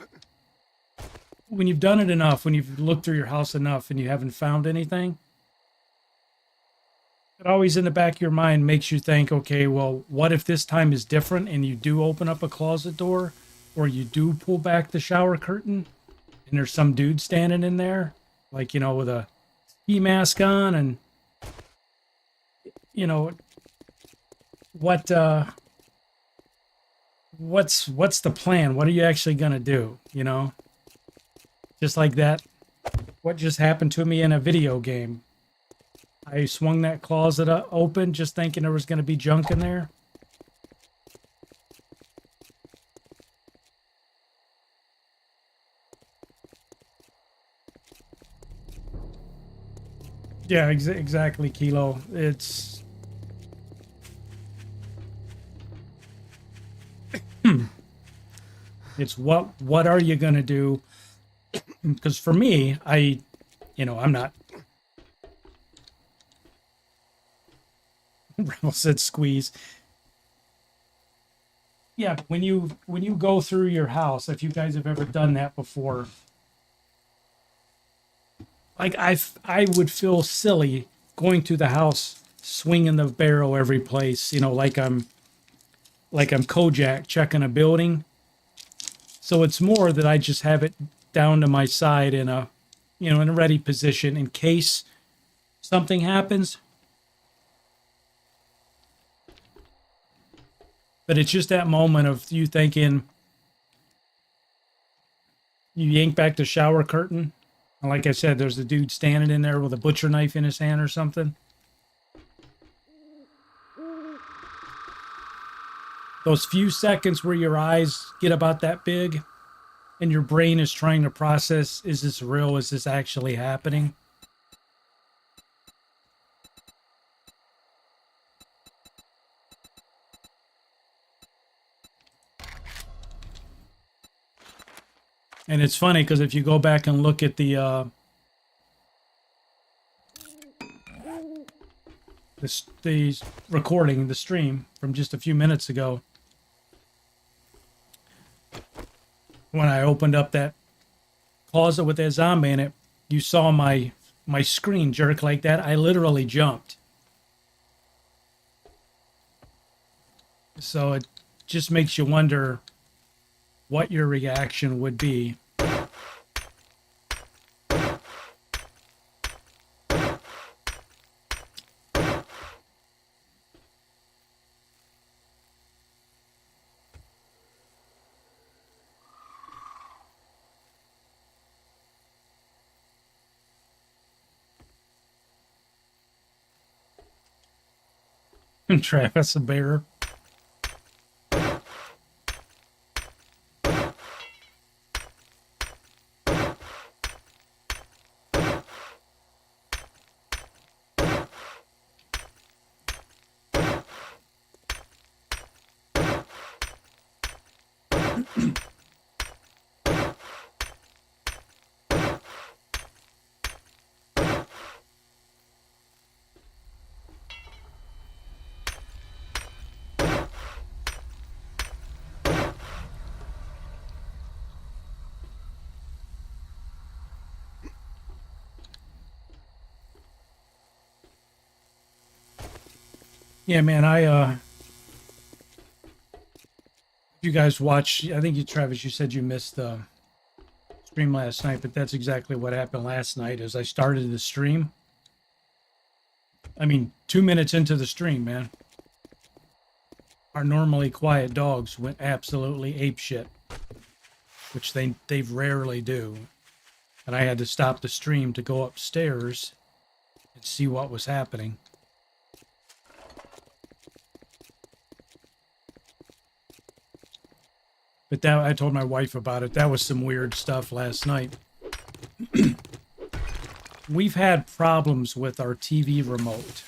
When you've done it enough, when you've looked through your house enough and you haven't found anything, it always in the back of your mind makes you think, okay, well, what if this time is different and you do open up a closet door or you do pull back the shower curtain and there's some dude standing in there, like, with a ski mask on, and, what's the plan? What are you actually going to do? Just like that, what just happened to me in a video game. I swung that closet open just thinking there was going to be junk in there. Yeah, exactly, Kilo. It's it's what are you going to do? Because for me, I'm not. Rebel said squeeze. Yeah, when you go through your house, if you guys have ever done that before, like I would feel silly going through the house, swinging the barrel every place, like I'm Kojak checking a building. So it's more that I just have it down to my side in a ready position in case something happens. But it's just that moment of you thinking, you yank back the shower curtain. And like I said, there's a dude standing in there with a butcher knife in his hand or something. Those few seconds where your eyes get about that big and your brain is trying to process, is this real? Is this actually happening? And it's funny because if you go back and look at the recording, the stream from just a few minutes ago, when I opened up that closet with that zombie in it, you saw my screen jerk like that. I literally jumped. So it just makes you wonder what your reaction would be. Travis the bear. Yeah, man, you guys watch, I think you, Travis, you said you missed the stream last night, but that's exactly what happened last night. As I started the stream, I mean, 2 minutes into the stream, man, our normally quiet dogs went absolutely apeshit, which they rarely do. And I had to stop the stream to go upstairs and see what was happening. But that, I told my wife about it. That was some weird stuff last night. We've had problems with our TV remote.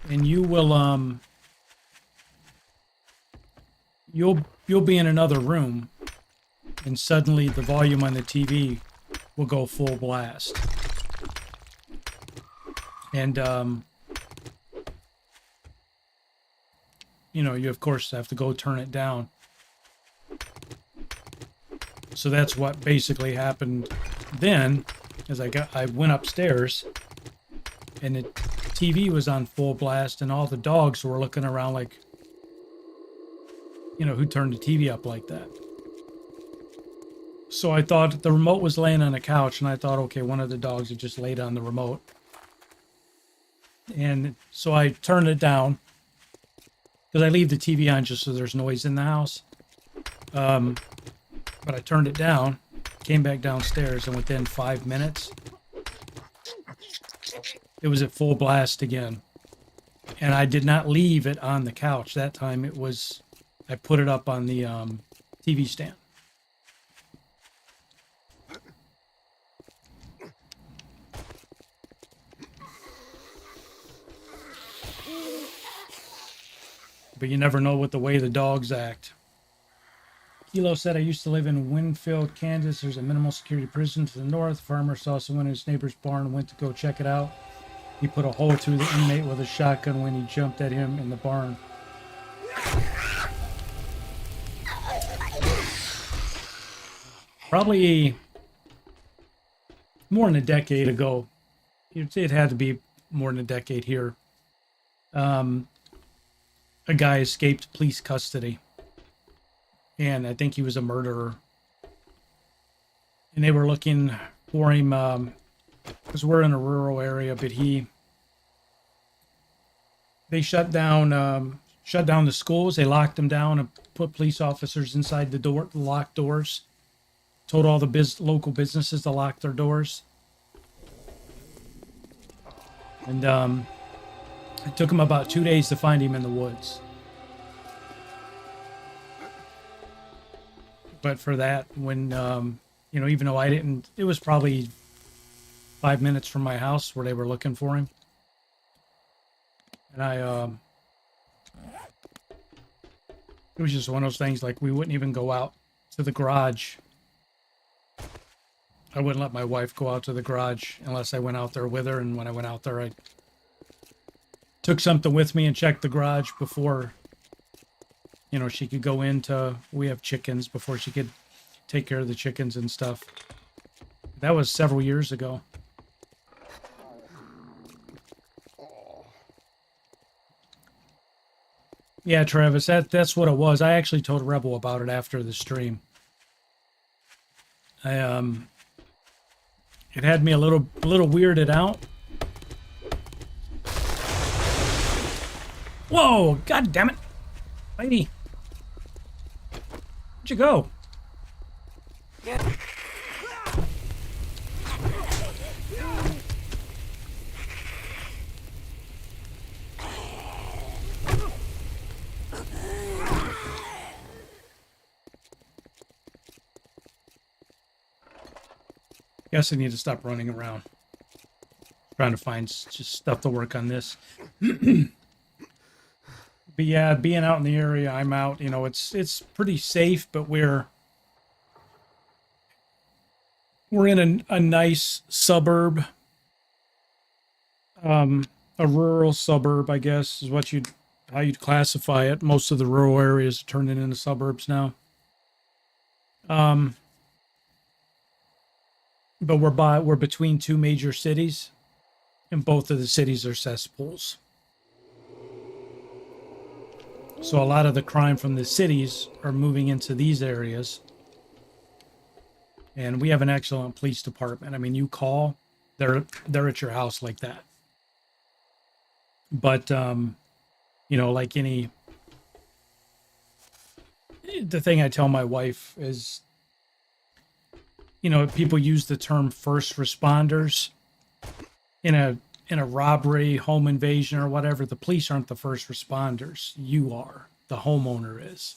And you will, you'll be in another room and suddenly the volume on the TV will go full blast. And, you know, you of course have to go turn it down. So that's what basically happened then, as I went upstairs and the TV was on full blast and all the dogs were looking around like, you know, who turned the TV up like that? So I thought the remote was laying on a couch and I thought, okay, one of the dogs had just laid on the remote. And so I turned it down because I leave the TV on just so there's noise in the house. But I turned it down, came back downstairs, and within 5 minutes, it was at full blast again. And I did not leave it on the couch. That time it was, I put it up on the TV stand. But you never know what the way the dogs act. Kilo said, I used to live in Winfield, Kansas. There's a minimal security prison to the north. Farmer saw someone in his neighbor's barn and went to go check it out. He put a hole through the inmate with a shotgun when he jumped at him in the barn. Probably more than a decade ago. It had to be more than a decade here. A guy escaped police custody. And I think he was a murderer. And they were looking for him, because we're in a rural area, but they shut down the schools. They locked them down and put police officers inside the locked doors. Told all the local businesses to lock their doors. And it took them about 2 days to find him in the woods. But for that, when, you know, even though I didn't, it was probably 5 minutes from my house where they were looking for him. And it was just one of those things, like, we wouldn't even go out to the garage. I wouldn't let my wife go out to the garage unless I went out there with her. And when I went out there, I took something with me and checked the garage before, you know, she could go into, we have chickens, before she could take care of the chickens and stuff. That was several years ago. Yeah, Travis, that's what it was. I actually told Rebel about it after the stream. It had me a little weirded out. Whoa, god damn it. Lady. Where'd you go? Guess I need to stop running around. Trying to find just stuff to work on this. But yeah, being out in the area I'm out, you know, it's pretty safe, but we're in a nice suburb. A rural suburb, I guess, is what how you'd classify it. Most of the rural areas are turning into suburbs now. But we're between two major cities, and both of the cities are cesspools. So a lot of the crime from the cities are moving into these areas. And we have an excellent police department. I mean, you call, they're at your house like that. But you know, like the thing I tell my wife is, you know, people use the term first responders in a robbery, home invasion, or whatever. The police aren't the first responders. You are. The homeowner is.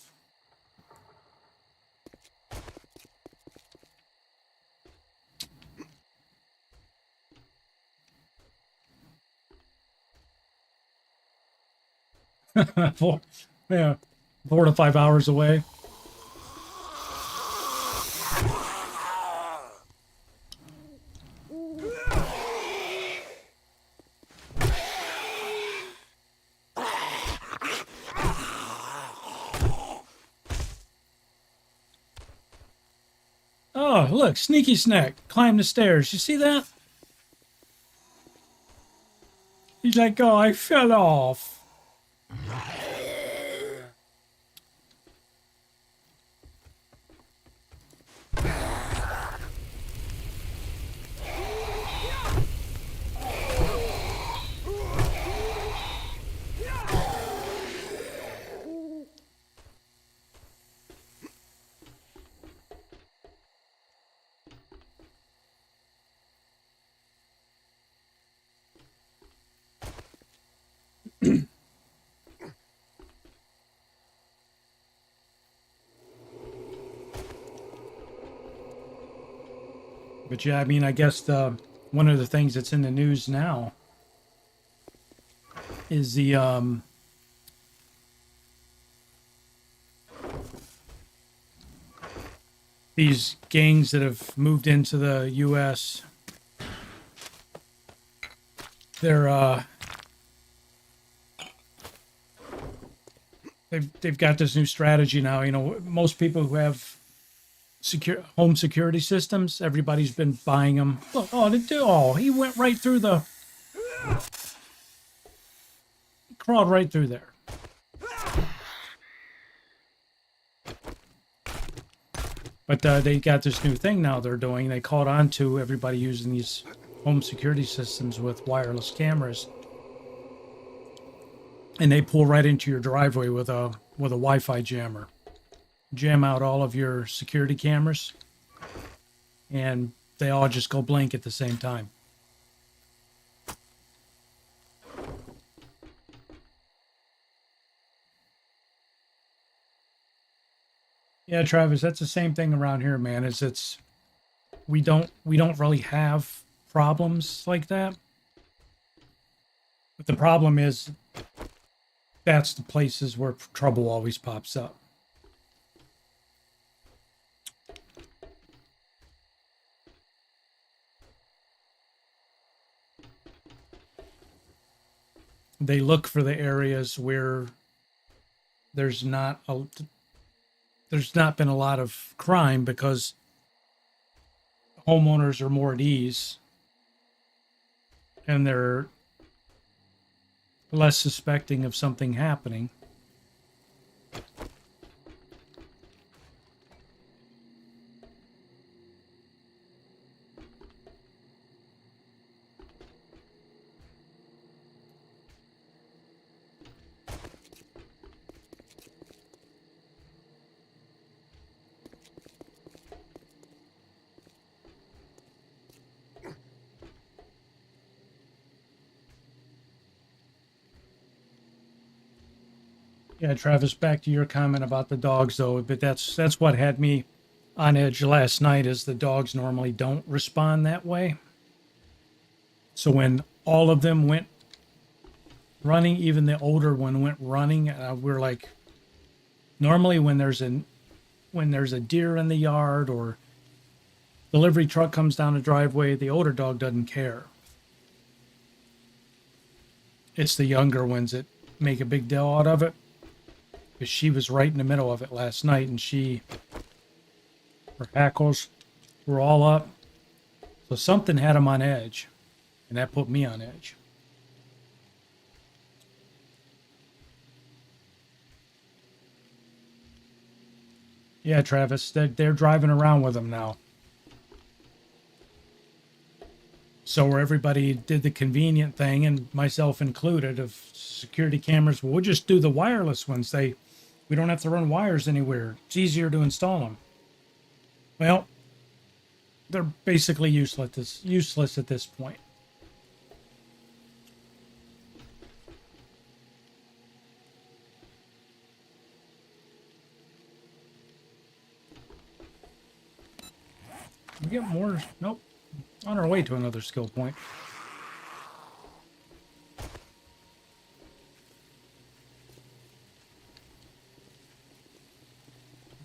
Yeah, 4 to 5 hours away. Oh, look, sneaky snack. Climb the stairs. You see that? He's like, oh, I fell off. But yeah, I mean, I guess one of the things that's in the news now is these gangs that have moved into the U.S. They've got this new strategy now. You know, most people who have home security systems, everybody's been buying them. Look, he went right through he crawled right through there. But they got this new thing now they're doing. They caught on to everybody using these home security systems with wireless cameras. And they pull right into your driveway with a Wi-Fi jammer. Jam out all of your security cameras, and they all just go blank at the same time. Yeah, Travis, that's the same thing around here, man. We don't really have problems like that. But the problem is that's the places where trouble always pops up. They look for the areas where there's not been a lot of crime because homeowners are more at ease and they're less suspecting of something happening. Yeah, Travis, back to your comment about the dogs, though. But that's what had me on edge last night is the dogs normally don't respond that way. So when all of them went running, even the older one went running, we're like, normally when there's a deer in the yard or delivery truck comes down the driveway, the older dog doesn't care. It's the younger ones that make a big deal out of it. Because she was right in the middle of it last night, and her hackles were all up. So something had him on edge, and that put me on edge. Yeah, Travis, they're driving around with them now. So where everybody did the convenient thing, and myself included, of security cameras, well, we'll just do the wireless ones. We don't have to run wires anywhere. It's easier to install them. Well, they're basically useless at this point. We get more. Nope. On our way to another skill point.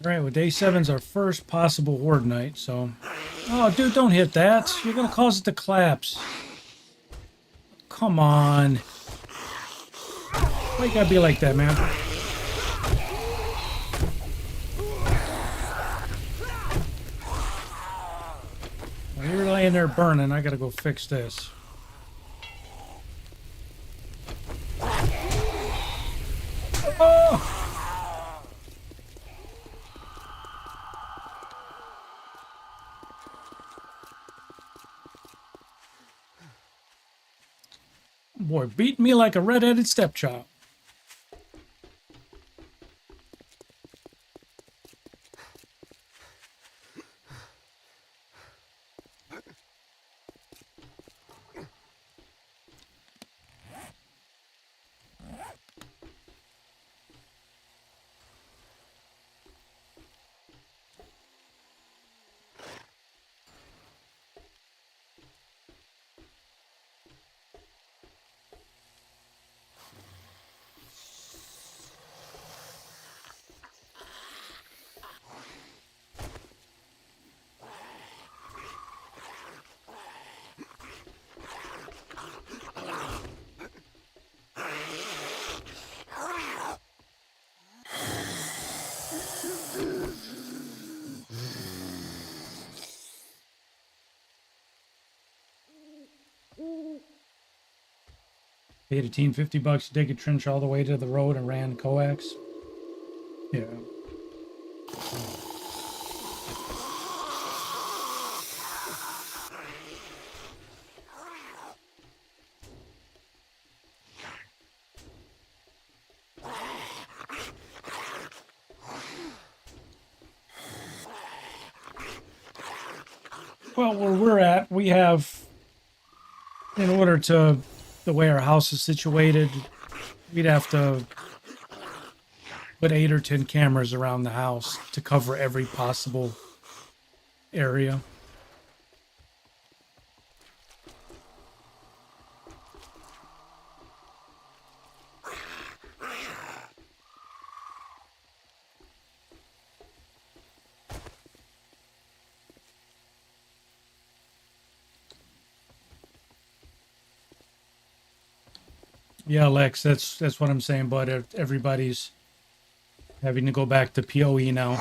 All right, well, day 7's our first possible Horde night, so... Oh, dude, don't hit that. You're going to cause it to collapse. Come on. Why you gotta be like that, man? While you're laying there burning, I gotta go fix this. Oh! Boy, beat me like a red-headed stepchild. Paid a team $50 to dig a trench all the way to the road and ran coax. Yeah. Well, where we're at, we have, in order to, the way our house is situated, we'd have to put 8 or 10 cameras around the house to cover every possible area. Yeah, Lex, that's what I'm saying, but everybody's having to go back to PoE now.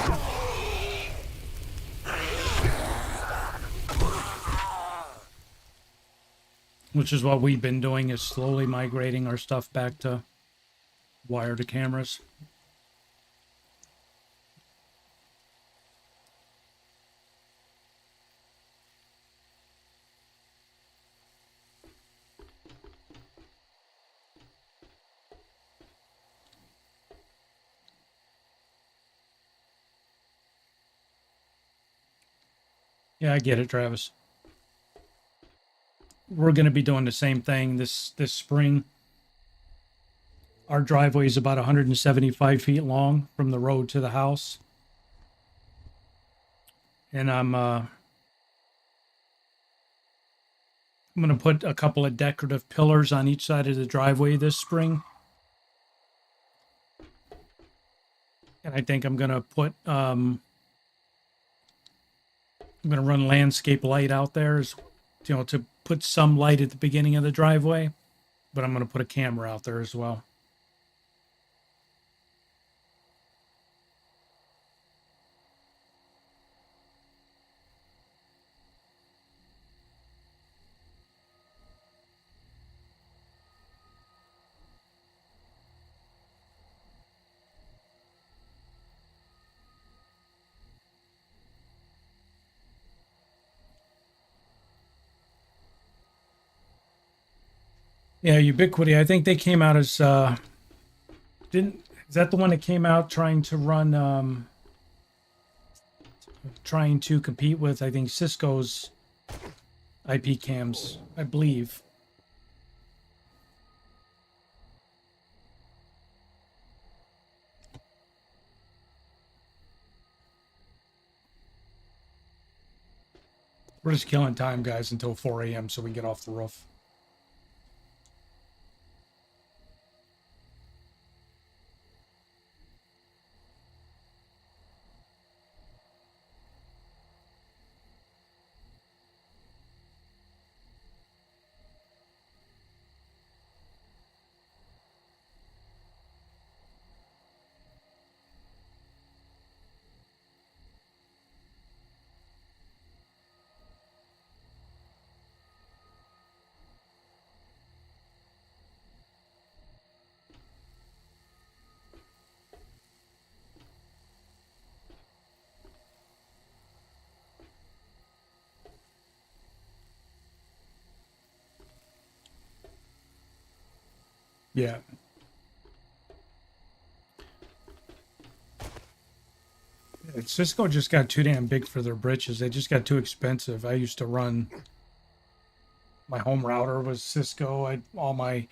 Which is what we've been doing, is slowly migrating our stuff back to wire to cameras. Yeah, I get it, Travis. We're going to be doing the same thing this spring. Our driveway is about 175 feet long from the road to the house. And I'm going to put a couple of decorative pillars on each side of the driveway this spring. And I think I'm going to put, I'm going to run landscape light out there, to put some light at the beginning of the driveway. But I'm going to put a camera out there as well. Yeah, Ubiquity. I think they came out as is that the one that came out trying to run trying to compete with, I think, Cisco's IP cams, I believe. We're just killing time, guys, until 4 a.m. so we can get off the roof. Yeah. Cisco just got too damn big for their britches. They just got too expensive. I used to run, my home router was Cisco. All my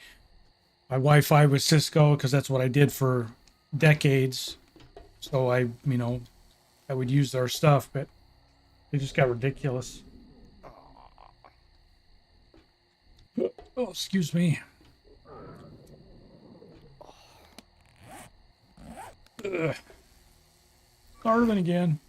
Wi-Fi was Cisco because that's what I did for decades. So I would use their stuff, but they just got ridiculous. Oh, excuse me. Ugh. Starving again.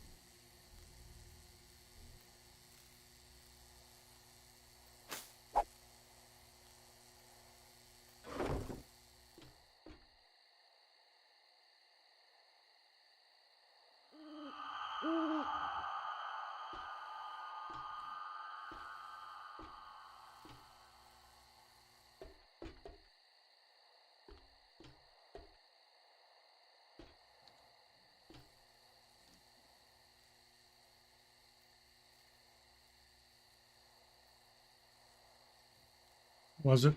Was it?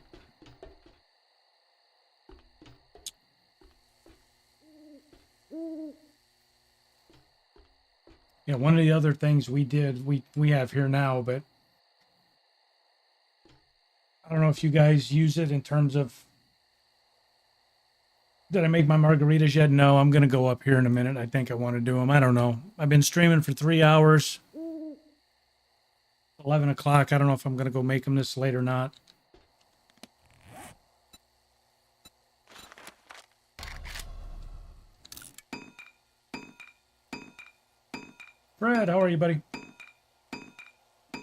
Yeah, one of the other things we did, we have here now, but I don't know if you guys use it in terms of, did I make my margaritas yet? No, I'm going to go up here in a minute. I think I want to do them. I don't know. I've been streaming for 3 hours. 11 o'clock. I don't know if I'm going to go make them this late or not. Fred, how are you, buddy?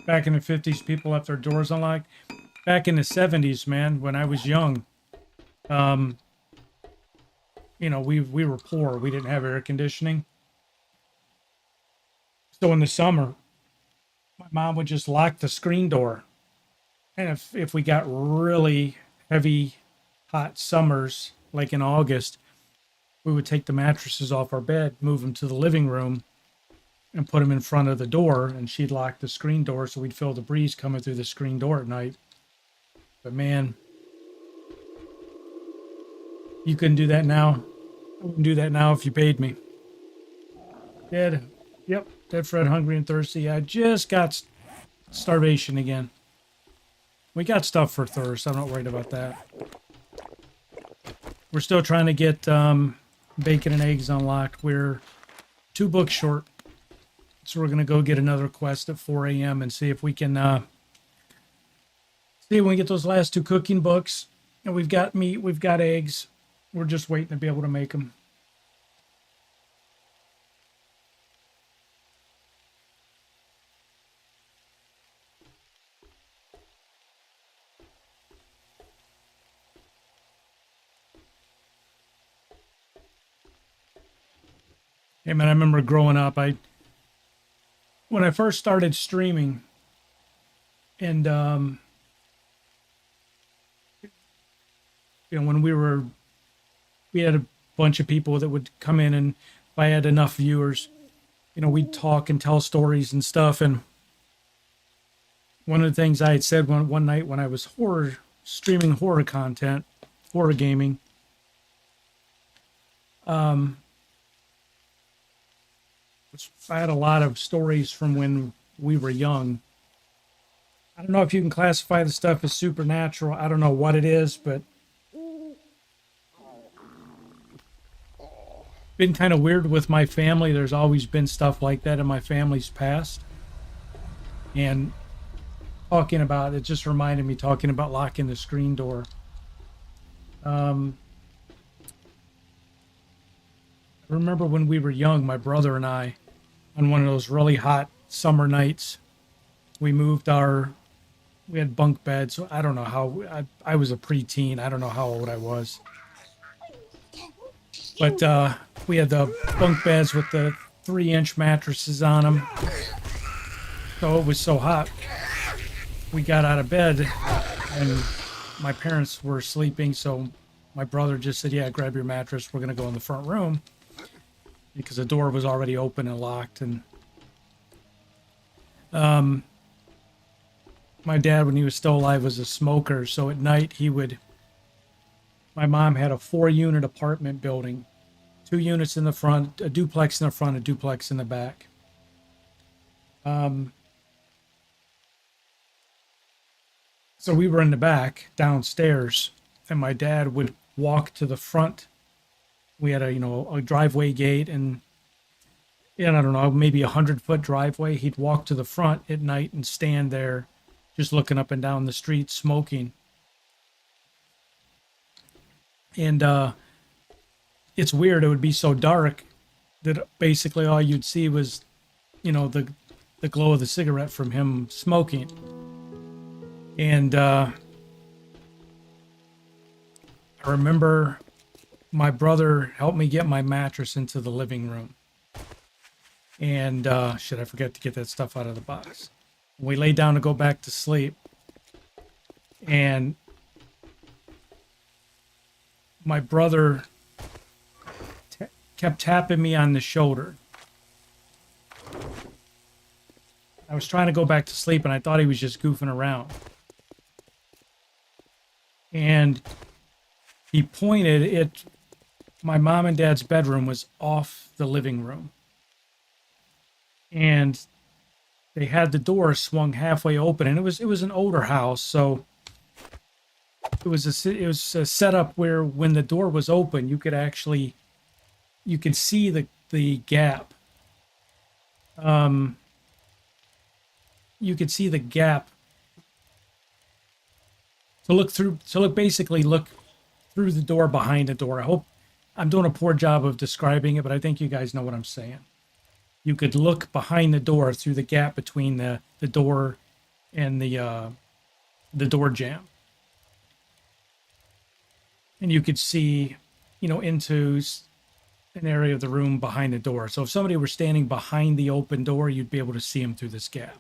Back in the 50s, people left their doors unlocked. Back in the 70s, man, when I was young, we were poor. We didn't have air conditioning. So in the summer, my mom would just lock the screen door. And if we got really heavy, hot summers, like in August, we would take the mattresses off our bed, move them to the living room, and put them in front of the door, and she'd lock the screen door so we'd feel the breeze coming through the screen door at night. But man, you couldn't do that now. I wouldn't do that now if you paid me. Dead. Yep. Dead Fred, hungry and thirsty. I just got starvation again. We got stuff for thirst. I'm not worried about that. We're still trying to get bacon and eggs unlocked. We're 2 books short. So we're gonna go get another quest at 4 a.m. and see if we can see if we can get those last 2 cooking books. And we've got meat, we've got eggs. We're just waiting to be able to make them. Hey man, I remember growing up, when I first started streaming, and when we had a bunch of people that would come in, and if I had enough viewers, we'd talk and tell stories and stuff. And one of the things I had said one night when I was streaming horror content, horror gaming, I had a lot of stories from when we were young. I don't know if you can classify the stuff as supernatural. I don't know what it is, but been kind of weird with my family. There's always been stuff like that in my family's past. And talking about it just reminded me talking about locking the screen door. I remember when we were young, my brother and I, on one of those really hot summer nights, we had bunk beds. So I don't know how, I was a preteen. I don't know how old I was. But we had the bunk beds with the 3-inch mattresses on them. So it was so hot. We got out of bed and my parents were sleeping. So my brother just said, yeah, grab your mattress. We're going to go in the front room. Because the door was already open and locked. And my dad, when he was still alive, was a smoker. So at night my mom had a 4-unit apartment building, 2 units in the front, a duplex in the front, a duplex in the back. So we were in the back downstairs, and my dad would walk to the front. We had a driveway gate, and I don't know, maybe 100-foot driveway. He'd walk to the front at night and stand there just looking up and down the street smoking. And it's weird. It would be so dark that basically all you'd see was, the glow of the cigarette from him smoking. And I remember my brother helped me get my mattress into the living room. And shit, I forgot to get that stuff out of the box. We laid down to go back to sleep. And my brother kept tapping me on the shoulder. I was trying to go back to sleep, and I thought he was just goofing around. And he pointed it. My mom and dad's bedroom was off the living room. And they had the door swung halfway open, and it was an older house, so it was a setup where when the door was open, you could see the gap. You could see the gap basically look through the door behind the door. I hope I'm doing a poor job of describing it, but I think you guys know what I'm saying. You could look behind the door through the gap between the door and the door jamb. And you could see, into an area of the room behind the door. So if somebody were standing behind the open door, you'd be able to see them through this gap.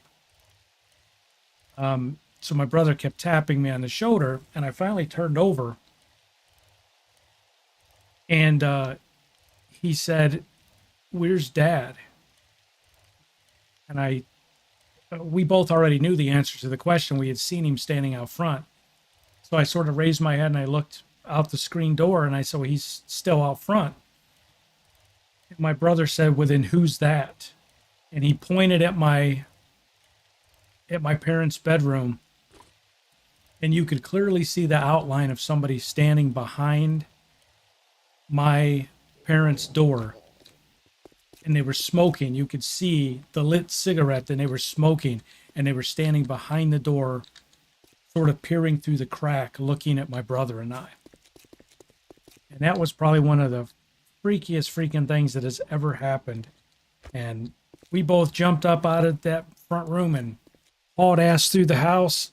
So my brother kept tapping me on the shoulder, and I finally turned over. And he said, "Where's Dad?" And we both already knew the answer to the question. We had seen him standing out front. So I sort of raised my head and I looked out the screen door, and I saw he's still out front. And my brother said, "Well, then who's that?" And he pointed at my parents' bedroom, and you could clearly see the outline of somebody standing behind my parents' door. and they were smoking. You could see the lit cigarette, and they were smoking, and they were standing behind the door, sort of peering through the crack, looking at my brother and I. And that was probably one of the freakiest freaking things that has ever happened. And we both jumped up out of that front room and hauled ass through the house.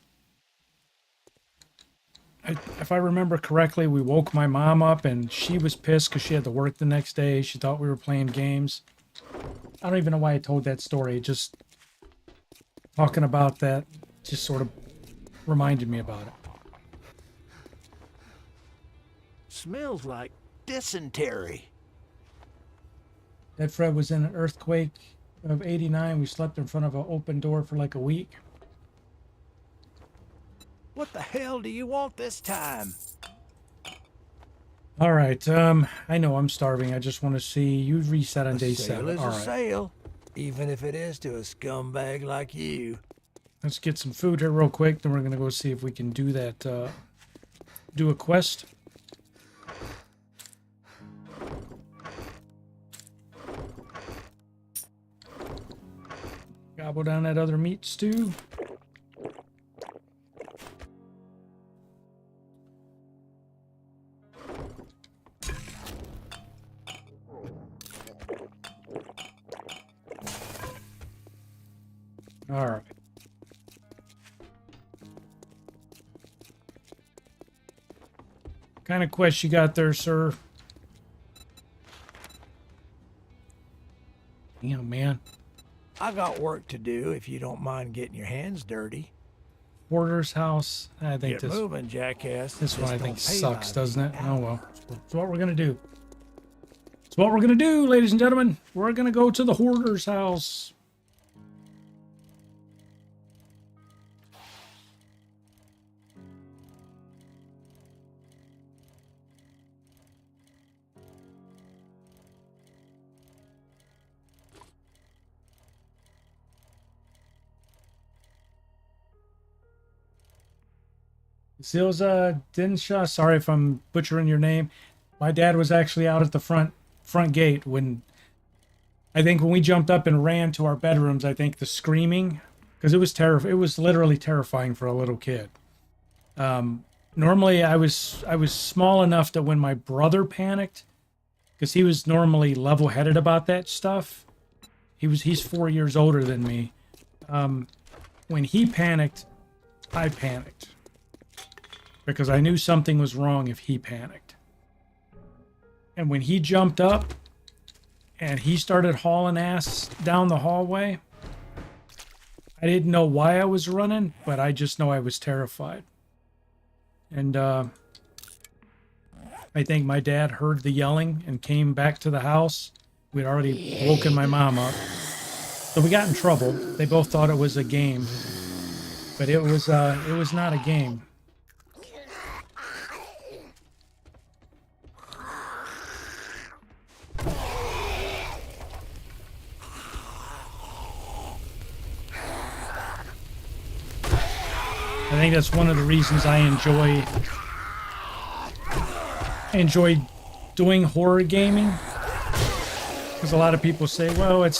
If I remember correctly, we woke my mom up, and she was pissed because she had to work the next day. She thought we were playing games. I don't even know why I told that story. Just talking about that just sort of reminded me about it. Smells like dysentery. That Fred was in an earthquake of 89. We slept in front of an open door for like a week. What the hell do you want this time? All right. I know I'm starving. I just want to see you reset on day 7. Sale is All a right. sale, even if it is to a scumbag like you. Let's get some food here real quick. Then we're going to go see if we can do that, do a quest. Gobble down that other meat stew. All right. What kind of quest you got there, sir? Damn, man. I got work to do if you don't mind getting your hands dirty. Hoarder's house. I think Get this moving, jackass. this one I Just think don't pay sucks, by doesn't the it? Oh well. hour. It's what we're gonna do. It's what we're gonna do, ladies and gentlemen. We're gonna go to the Hoarder's house. Zilza Dinshaw, sorry if I'm butchering your name. My dad was actually out at the front gate when we jumped up and ran to our bedrooms. I think the screaming, because it was literally terrifying for a little kid. Normally I was small enough that when my brother panicked, because he was normally level-headed about that stuff. He's 4 years older than me. When he panicked, I panicked. Because I knew something was wrong if he panicked. And when he jumped up and he started hauling ass down the hallway, I didn't know why I was running, but I just know I was terrified. And I think my dad heard the yelling and came back to the house. We'd already woken my mom up. So we got in trouble. They both thought it was a game, but it was not a game. I think that's one of the reasons I enjoy doing horror gaming, because a lot of people say, well, it's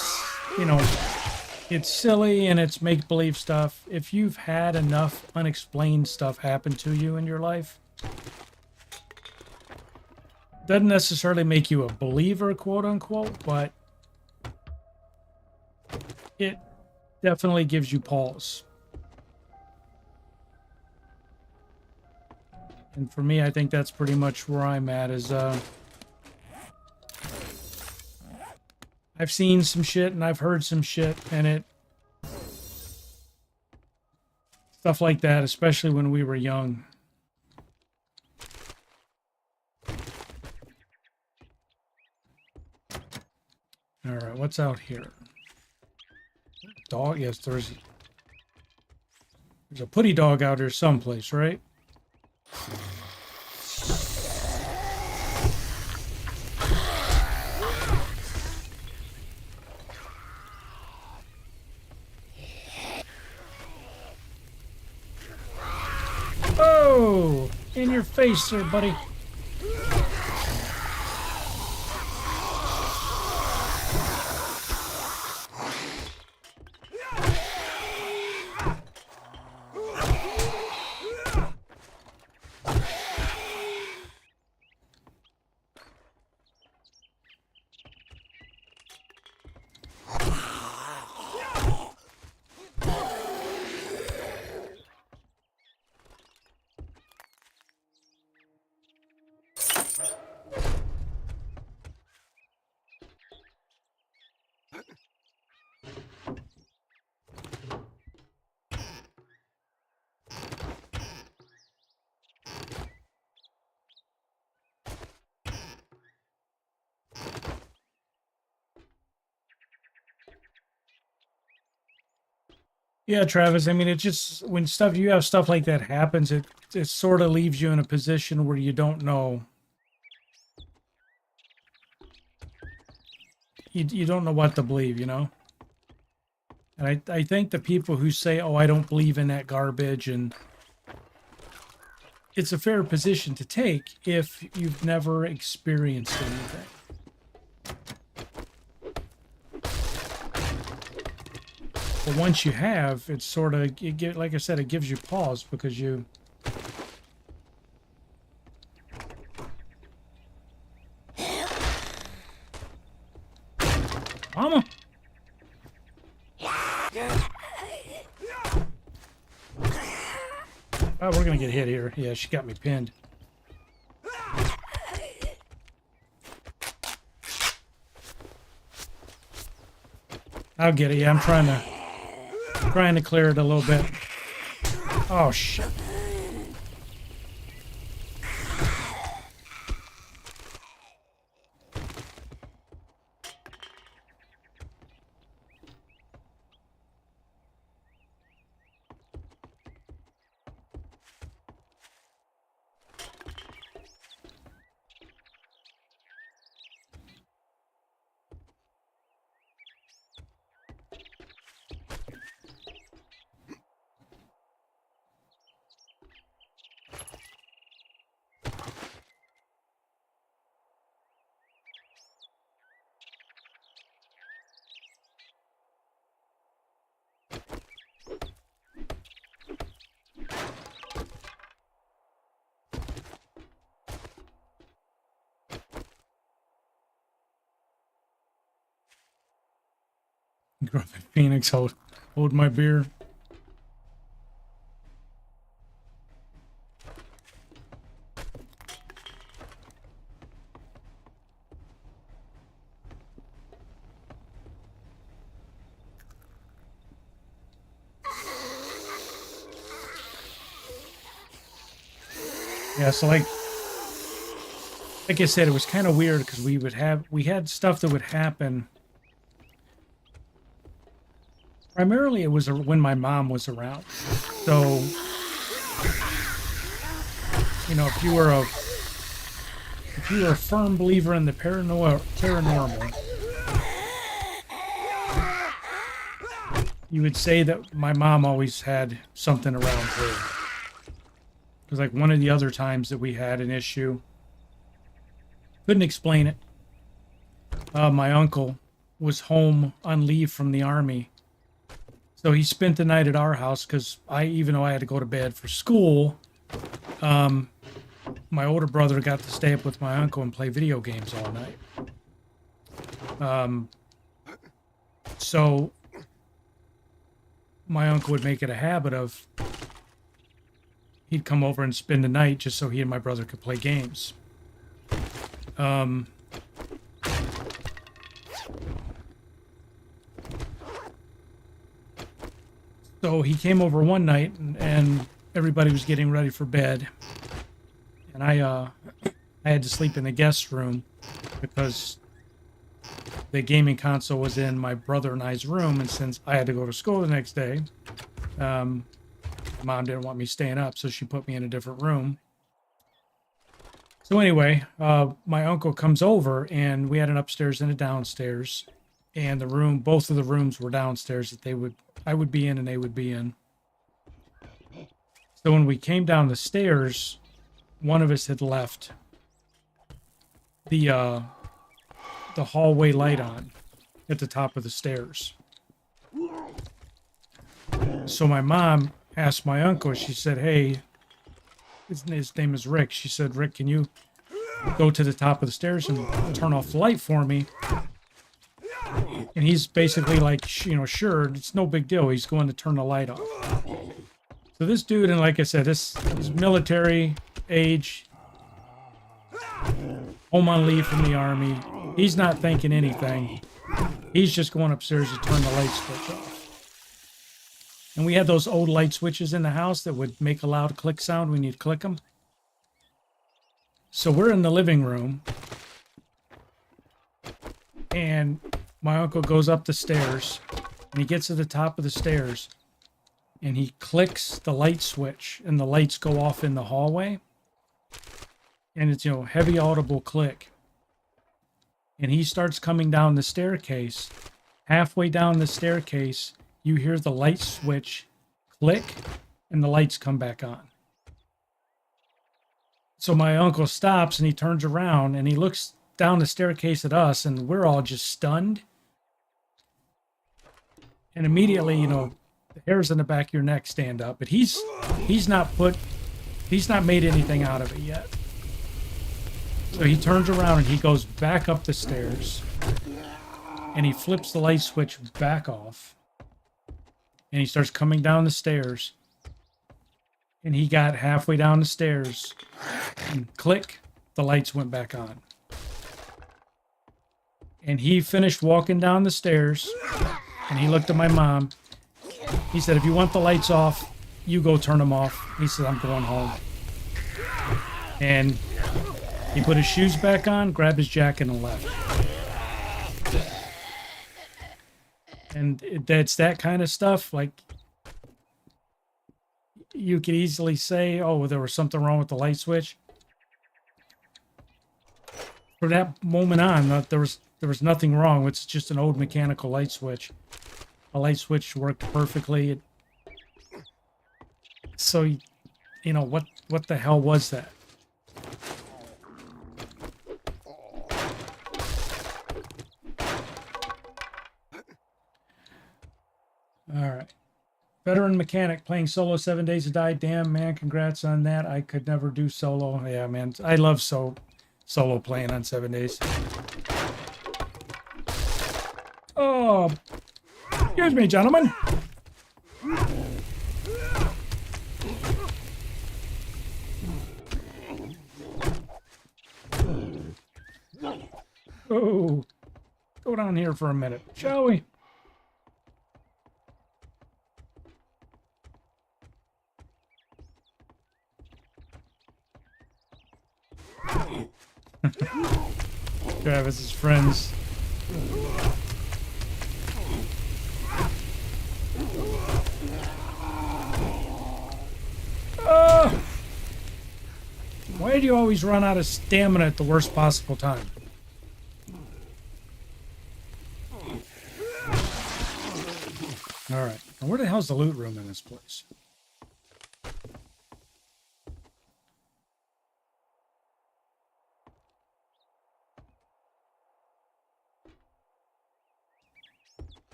silly and it's make-believe stuff. If you've had enough unexplained stuff happen to you in your life, doesn't necessarily make you a believer, quote unquote, but it definitely gives you pause. And for me, I think that's pretty much where I'm at, is I've seen some shit and I've heard some shit, and stuff like that, especially when we were young. All right, what's out here? Dog? Yes, there's a putty dog out here someplace, right? Oh, in your face there, buddy. Yeah, Travis. I mean, it just when you have stuff like that happens, it sort of leaves you in a position where you don't know. You don't know what to believe, you know? And I think the people who say, oh, I don't believe in that garbage, and it's a fair position to take if you've never experienced anything. But once you have, it's sort of, like I said, it gives you pause because you... Mama! Oh, we're gonna get hit here. Yeah, she got me pinned. I'll get it. Yeah, I'm trying to clear it a little bit. Oh shit. Grab the Phoenix, hold my beer. Yeah, so like I said, it was kind of weird because we had stuff that would happen. Primarily, it was when my mom was around. So, you know, if you were a firm believer in the paranormal, you would say that my mom always had something around her. Because like one of the other times that we had an issue, couldn't explain it. My uncle was home on leave from the army. So he spent the night at our house because even though I had to go to bed for school, my older brother got to stay up with my uncle and play video games all night. So my uncle would make it a habit of he'd come over and spend the night just so he and my brother could play games. So he came over one night and everybody was getting ready for bed. And I had to sleep in the guest room because the gaming console was in my brother and I's room. And since I had to go to school the next day, Mom didn't want me staying up, so she put me in a different room. So anyway, my uncle comes over and we had an upstairs and a downstairs. And both of the rooms were downstairs that I would be in and they would be in. So when we came down the stairs, one of us had left the hallway light on at the top of the stairs. So my mom asked my uncle, she said, hey, his name is Rick. She said, Rick, can you go to the top of the stairs and turn off the light for me? And he's basically like, you know, sure, it's no big deal. He's going to turn the light off. So this dude, and like I said, he's military age, home on leave from the army. He's not thinking anything. He's just going upstairs to turn the light switch off. And we had those old light switches in the house that would make a loud click sound when you'd click them. So we're in the living room. And my uncle goes up the stairs. And he gets to the top of the stairs. and he clicks the light switch, and the lights go off in the hallway. And it's, you know, heavy audible click. And he starts coming down the staircase. Halfway down the staircase, you hear the light switch click, and the lights come back on. So my uncle stops, and he turns around, and he looks down the staircase at us, and we're all just stunned. And immediately, you know, the hairs on the back of your neck stand up. But he's not made anything out of it yet. So he turns around and he goes back up the stairs, and he flips the light switch back off, and he starts coming down the stairs, and he got halfway down the stairs, and click, the lights went back on. And he finished walking down the stairs, and he looked at my mom. He said, "If you want the lights off, you go turn them off." He said, "I'm going home." And he put his shoes back on, grabbed his jacket, and left. And that's that kind of stuff. Like, you could easily say, "Oh, there was something wrong with the light switch." From that moment on, there was nothing wrong. It's just an old mechanical light switch. A light switch worked perfectly. So, you know, what the hell was that? All right. Veteran mechanic playing solo 7 Days to Die. Damn, man, congrats on that. I could never do solo. Yeah, man, I love solo playing on 7 Days. Oh, excuse me, gentlemen. Oh, go down here for a minute, shall we? Travis's friends. Why do you always run out of stamina at the worst possible time? All right. Now where the hell's the loot room in this place?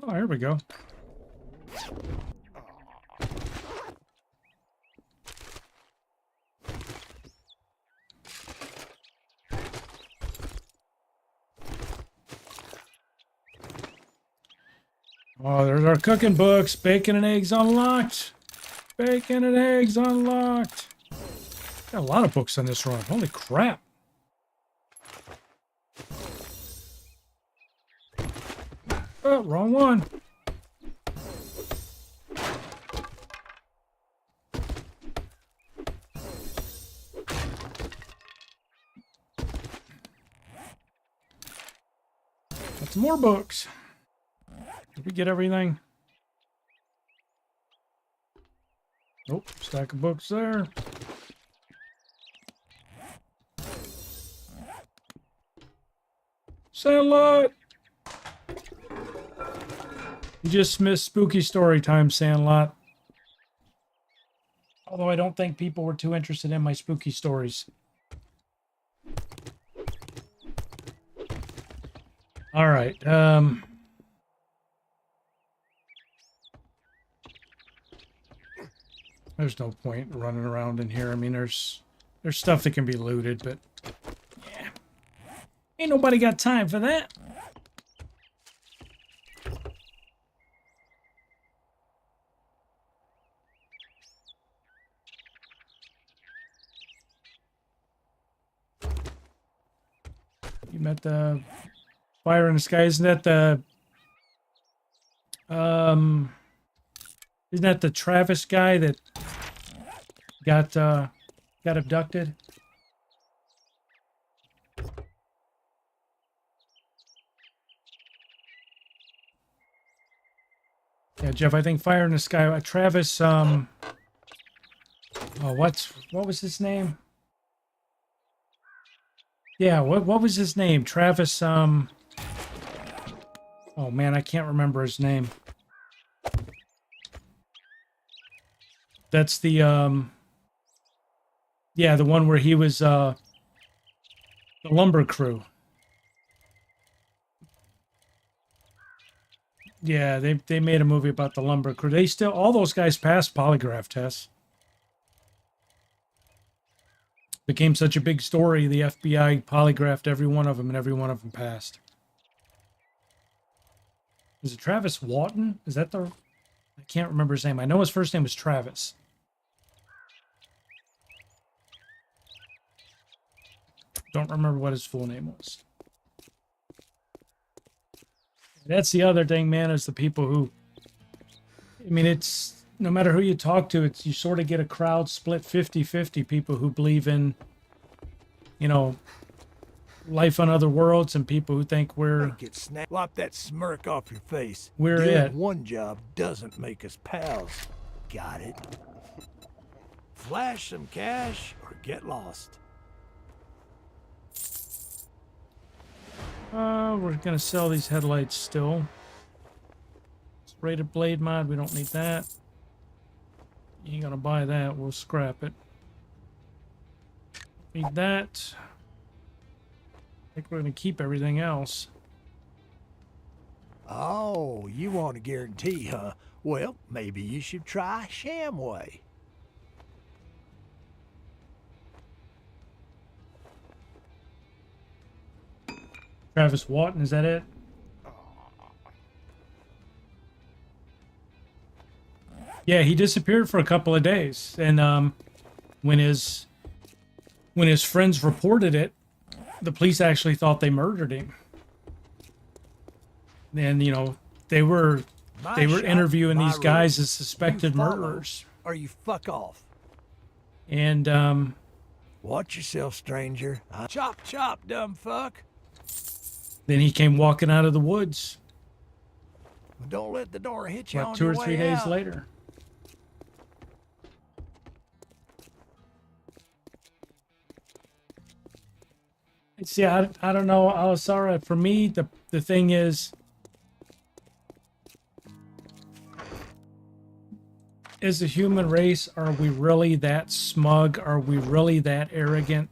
Oh, here we go. Oh, there's our cooking books. Bacon and eggs unlocked. Bacon and eggs unlocked. Got a lot of books on this run. Holy crap. Oh, wrong one. Got some more books. Did we get everything? Nope, stack of books there. Sandlot! You just missed spooky story time, Sandlot. Although I don't think people were too interested in my spooky stories. All right. There's no point running around in here. I mean, there's stuff that can be looted, but yeah, ain't nobody got time for that. You met the fire in the sky. Isn't that the Travis guy that got abducted? Yeah, Jeff, I think Fire in the Sky. Travis, oh, what was his name? Yeah, what was his name? Travis, oh man, I can't remember his name. That's the, yeah, the one where he was, the lumber crew. Yeah, they made a movie about the lumber crew. They still, all those guys passed polygraph tests. Became such a big story, the FBI polygraphed every one of them, and every one of them passed. Is it Travis Walton? Is that the... I can't remember his name. I know his first name was Travis. Don't remember what his full name was. That's the other thing, man, is the people who... I mean, it's... No matter who you talk to, it's you sort of get a crowd split 50-50, people who believe in, you know, life on other worlds, and people who think we're... Wipe that smirk off your face. We're Doing it. one job doesn't make us pals. Got it? Flash some cash or get lost. We're gonna sell these headlights still. It's rated blade mod. We don't need that. You ain't gonna buy that. We'll scrap it. Need that. I think we're gonna keep everything else. Oh, you want a guarantee, huh? Well, maybe you should try Shamway. Travis Walton, is that it? Yeah, he disappeared for a couple of days, and when his friends reported it, the police actually thought they murdered him. And you know, they were interviewing these guys as suspected murderers. Or you fuck off. And Watch yourself, stranger. Chop, chop, dumb fuck. then he came walking out of the woods. Don't let the door hit you What, on 2 your or 3 way days out. later. See, I don't know, Alasara. For me, the thing is, as a human race, are we really that smug? Are we really that arrogant?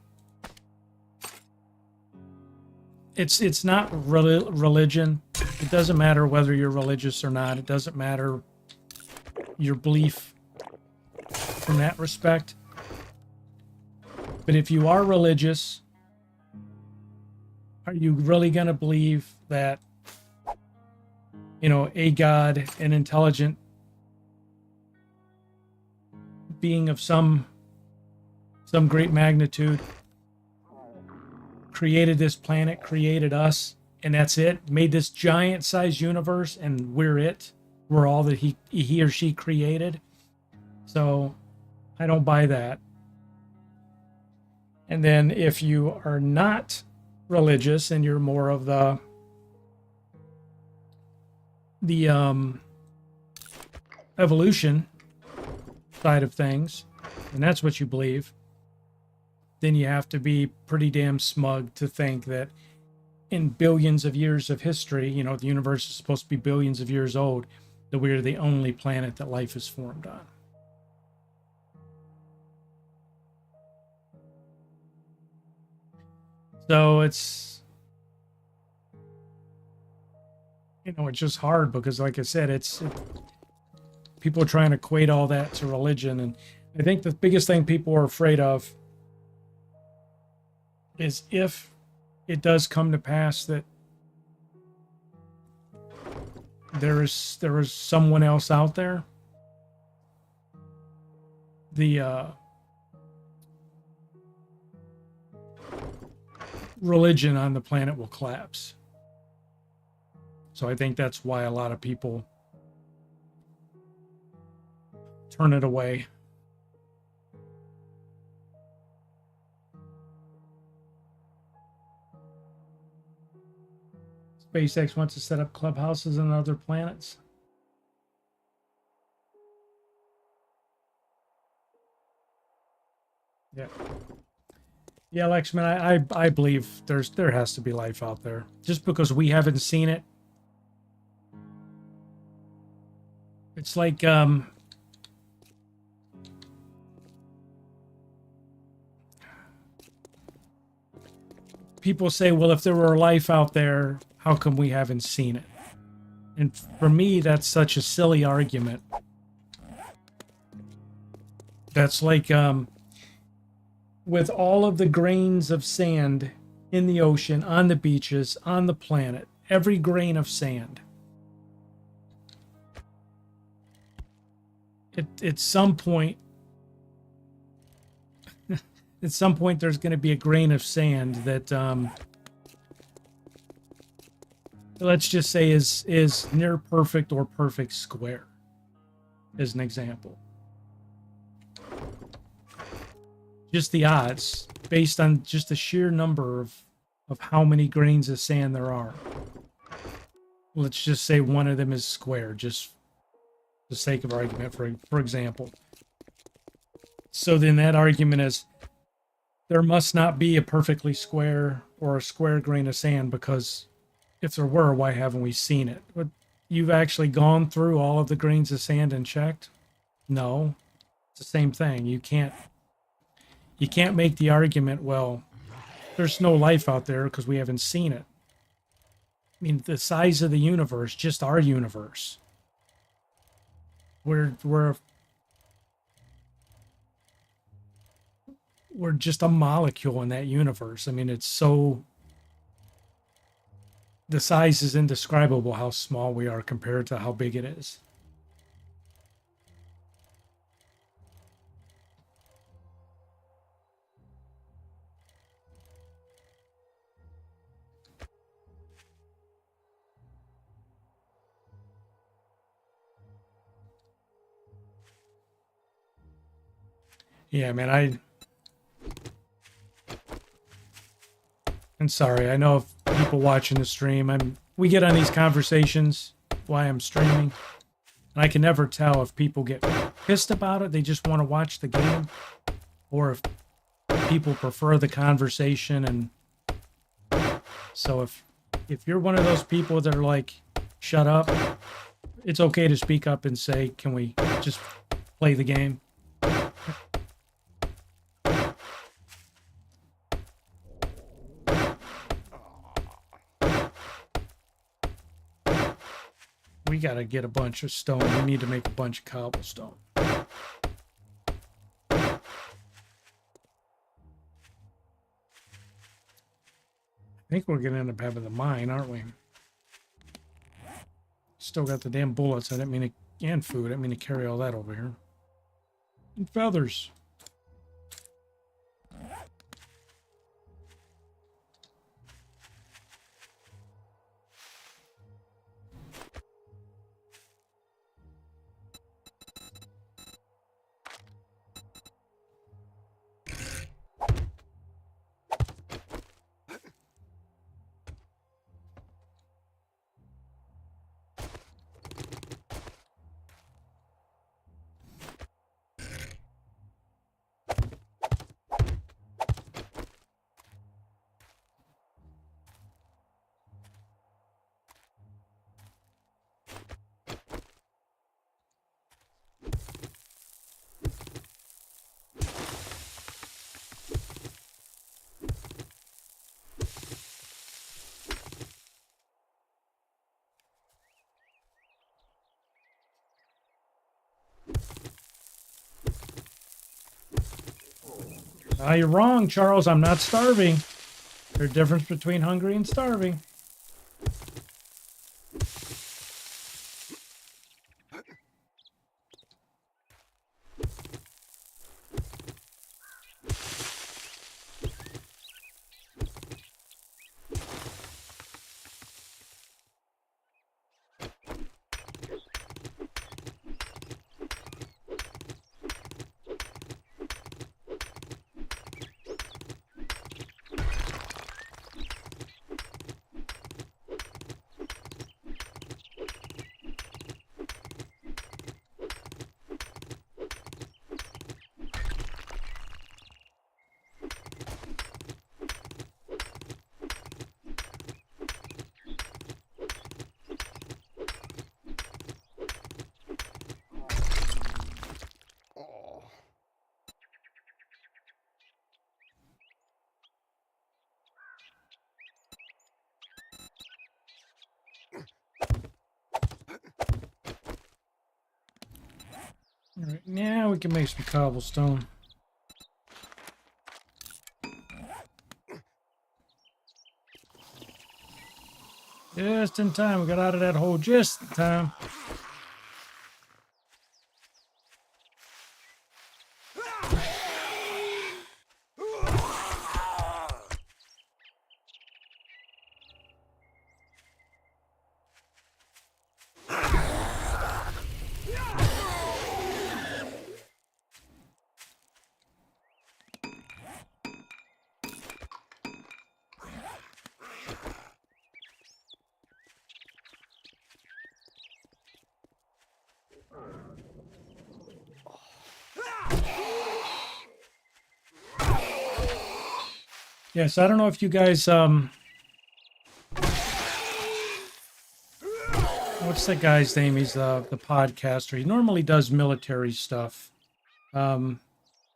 It's not religion. It doesn't matter whether you're religious or not. It doesn't matter your belief from that respect. But if you are religious, are you really going to believe that, you know, a God, an intelligent being of some great magnitude created this planet, created us, and that's it? Made this giant sized universe, and we're it? We're all that he or she created? So I don't buy that. And then if you are not religious and you're more of the evolution side of things, and that's what you believe, then you have to be pretty damn smug to think that in billions of years of history, you know, the universe is supposed to be billions of years old, that we're the only planet that life is formed on. So it's, you know, it's just hard because, like I said, people are trying to equate all that to religion. And I think the biggest thing people are afraid of is if it does come to pass that there is someone else out there, the religion on the planet will collapse. So I think that's why a lot of people turn it away. SpaceX wants to set up clubhouses on other planets. Yeah. Yeah, Lexman, I believe there has to be life out there. Just because we haven't seen it. It's like people say, well, if there were life out there, how come we haven't seen it? And for me, that's such a silly argument. That's like with all of the grains of sand in the ocean, on the beaches, on the planet, every grain of sand. At some point, there's going to be a grain of sand that, let's just say, is near perfect or perfect square, as an example. Just the odds, based on just the sheer number of how many grains of sand there are. Let's just say one of them is square, just for the sake of argument, for example. So then that argument is, there must not be a perfectly square or a square grain of sand, because if there were, why haven't we seen it? But you've actually gone through all of the grains of sand and checked? No. It's the same thing. You can't make the argument, well, there's no life out there because we haven't seen it. I mean, the size of the universe, just our universe. We're just a molecule in that universe. I mean, it's so... The size is indescribable how small we are compared to how big it is. Yeah, man, I'm sorry. I know if people watching the stream, we get on these conversations while I'm streaming, and I can never tell if people get pissed about it, they just want to watch the game, or if people prefer the conversation. And so if you're one of those people that are like, shut up, it's okay to speak up and say, can we just play the game? We gotta get a bunch of stone. We need to make a bunch of cobblestone. I think we're gonna end up having the mine, aren't we? Still got the damn bullets. I didn't mean to, and food. I didn't mean to carry all that over here. And feathers. You're wrong, Charles. I'm not starving. There's a difference between hungry and starving. All right, now we can make some cobblestone. Just in time. We got out of that hole just in time. Yes, I don't know if you guys what's that guy's name? He's the podcaster. He normally does military stuff.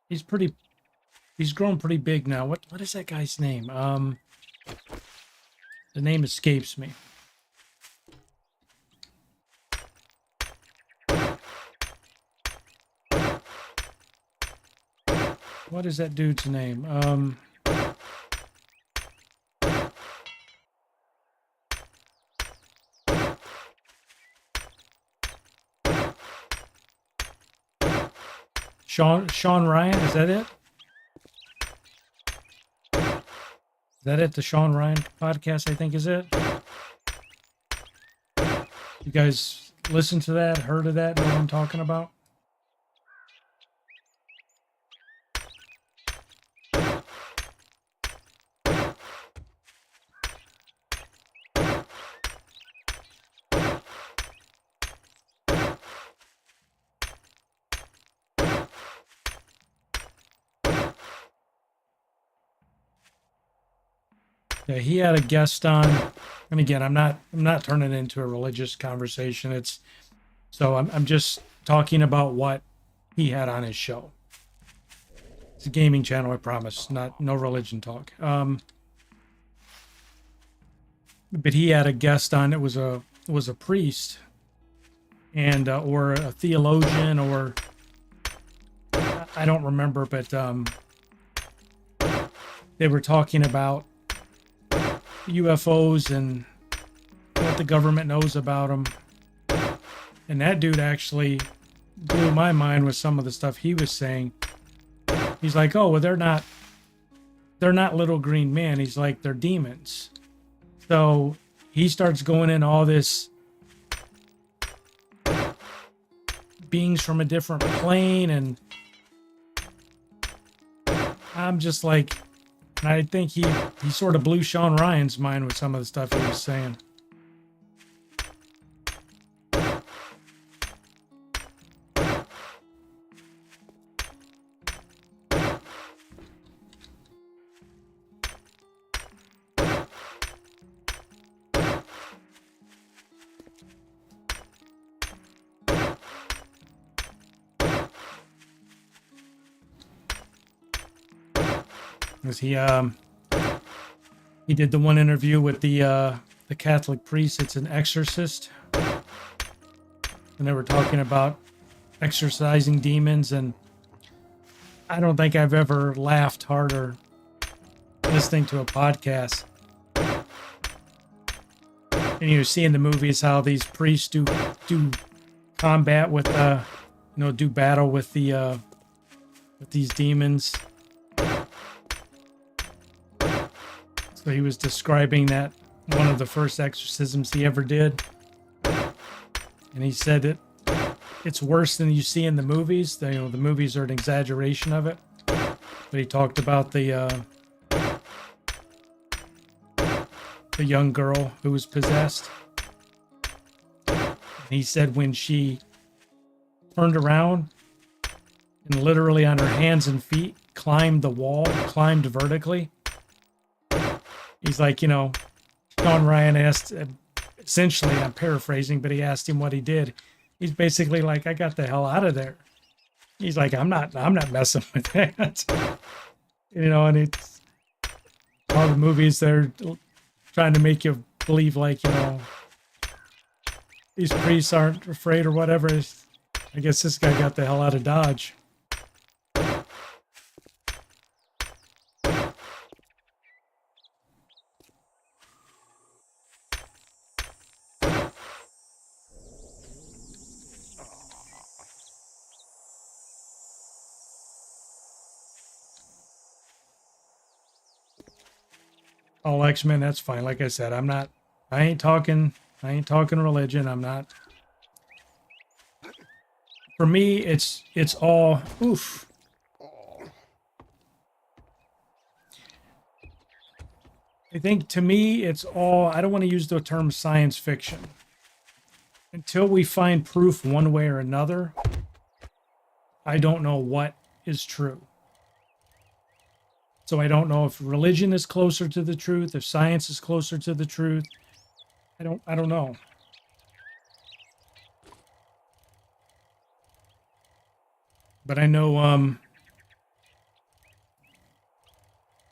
He's grown pretty big now. What is that guy's name? The name escapes me. What is that dude's name? Sean Ryan, is that it? Is that it? The Sean Ryan podcast, I think, is it? You guys listen to that? Heard of that? Know what I'm talking about? Yeah, he had a guest on, and again, I'm not turning it into a religious conversation. I'm just talking about what he had on his show. It's a gaming channel, I promise, no religion talk. But he had a guest on. It was a priest, and or a theologian, or I don't remember, but they were talking about UFOs and what the government knows about them. And that dude actually blew my mind with some of the stuff he was saying. He's like, oh, well, they're not little green men. He's like, they're demons. So he starts going in all this beings from a different plane, and I'm just like, and I think he sort of blew Sean Ryan's mind with some of the stuff he was saying. Because he did the one interview with the Catholic priest. It's an exorcist, and they were talking about exorcising demons. And I don't think I've ever laughed harder listening to a podcast. And you see in the movies how these priests do combat with do battle with these demons. So he was describing that one of the first exorcisms he ever did. And he said that it's worse than you see in the movies. The movies are an exaggeration of it. But he talked about the young girl who was possessed. And he said when she turned around and literally on her hands and feet climbed the wall, climbed vertically. He's like, Sean Ryan asked, essentially, I'm paraphrasing, but he asked him what he did. He's basically like, I got the hell out of there. He's like, I'm not messing with that. And it's all the movies, they're trying to make you believe like, these priests aren't afraid or whatever. I guess this guy got the hell out of Dodge. Oh, X-Men, that's fine. Like I said, I ain't talking religion. I'm not. For me, it's all, oof. I think to me, it's all, I don't want to use the term science fiction. Until we find proof one way or another, I don't know what is true. So I don't know if religion is closer to the truth, if science is closer to the truth. I don't know. But I know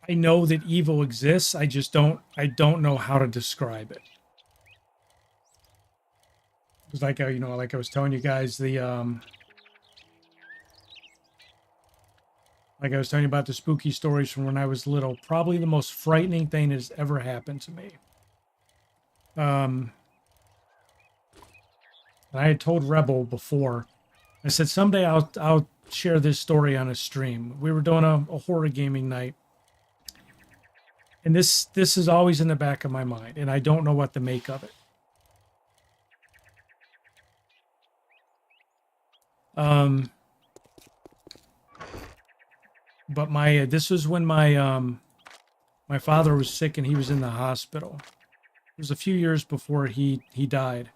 that evil exists. I don't know how to describe it. It's like like I was telling you guys like I was telling you about the spooky stories from when I was little. Probably the most frightening thing that has ever happened to me. I had told Rebel before. I said someday I'll share this story on a stream. We were doing a horror gaming night, and this is always in the back of my mind, and I don't know what to make of it. But this was when my father was sick and he was in the hospital. It was a few years before he died.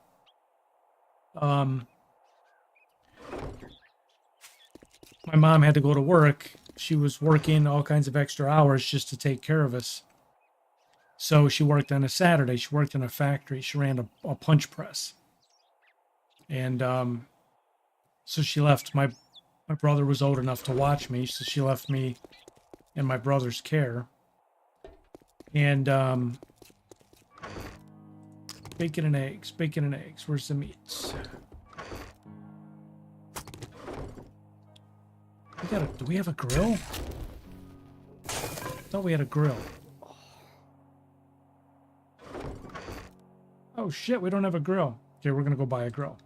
My mom had to go to work. She was working all kinds of extra hours just to take care of us. So she worked on a Saturday. She worked in a factory. She ran a punch press. And so she left. My brother was old enough to watch me, so she left me in my brother's care. And bacon and eggs. Where's the meats? Do we have a grill? I thought we had a grill. Oh shit, we don't have a grill. Okay, we're gonna go buy a grill.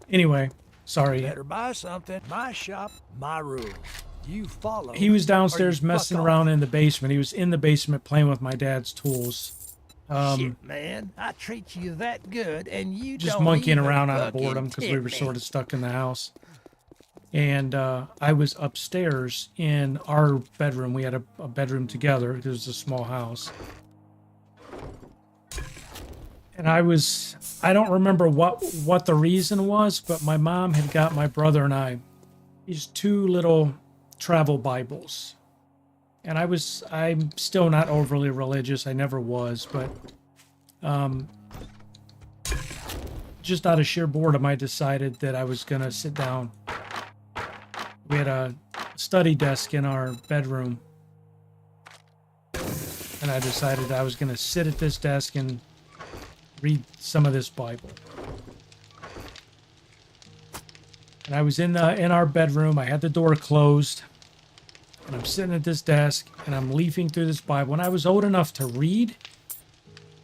Anyway, sorry. Better buy something. My shop, my rules. You follow. He was downstairs or you messing fuck around off. in the basement. He was in the basement playing with my dad's tools. Shit, man. I treat you that good, and you Just don't monkeying even around out of fucking boredom because we tip were me. sort of stuck in the house. And I was upstairs in our bedroom. We had a bedroom together. It was a small house. And I don't remember what the reason was, but my mom had got my brother and I these two little travel Bibles. And I'm still not overly religious. I never was, but just out of sheer boredom, I decided that I was going to sit down. We had a study desk in our bedroom. And I decided I was going to sit at this desk and read some of this Bible. And I was in our bedroom. I had the door closed. And I'm sitting at this desk and I'm leafing through this Bible. And I was old enough to read,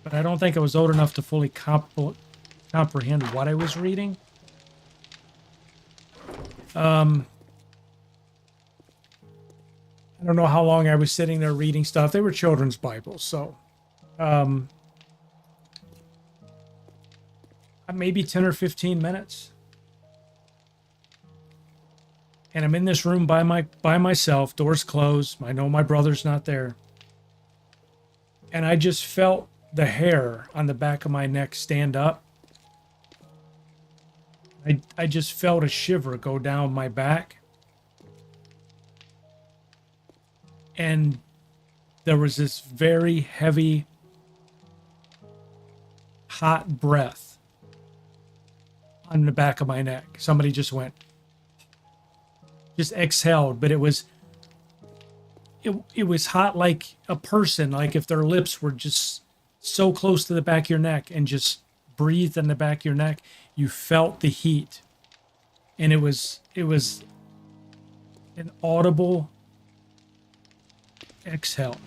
but I don't think I was old enough to fully comprehend what I was reading. I don't know how long I was sitting there reading stuff. They were children's Bibles, so maybe 10 or 15 minutes. And I'm in this room by myself, doors closed. I know my brother's not there. And I just felt the hair on the back of my neck stand up. I just felt a shiver go down my back. And there was this very heavy, hot breath on the back of my neck. Somebody just exhaled, but it was it was hot like a person, like if their lips were just so close to the back of your neck and just breathed in the back of your neck, you felt the heat. And it was an audible exhale.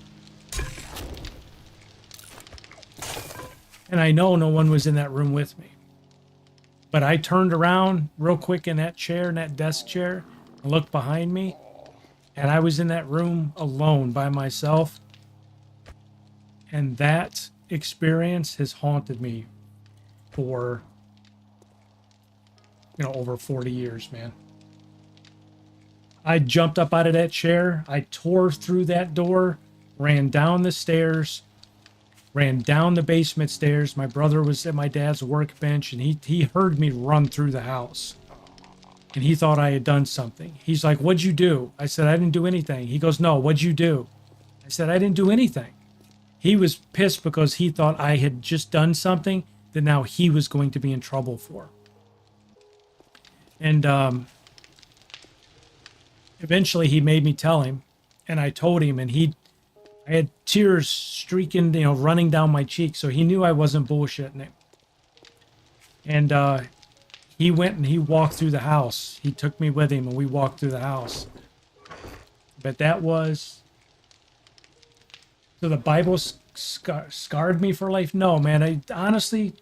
And I know no one was in that room with me. But I turned around real quick in that chair, in that desk chair, and looked behind me. And I was in that room alone by myself. And that experience has haunted me for, over 40 years, man. I jumped up out of that chair. I tore through that door, ran down the stairs, ran down the basement stairs. My brother was at my dad's workbench, and he heard me run through the house. And he thought I had done something. He's like, "What'd you do?" I said, "I didn't do anything." He goes, "No, what'd you do?" I said, "I didn't do anything." He was pissed because he thought I had just done something that now he was going to be in trouble for. And eventually he made me tell him, and I told him, and I had tears streaking, running down my cheek, so he knew I wasn't bullshitting him. And he went and he walked through the house. He took me with him, and we walked through the house. But that was... So the Bible scarred me for life? No, man. Honestly,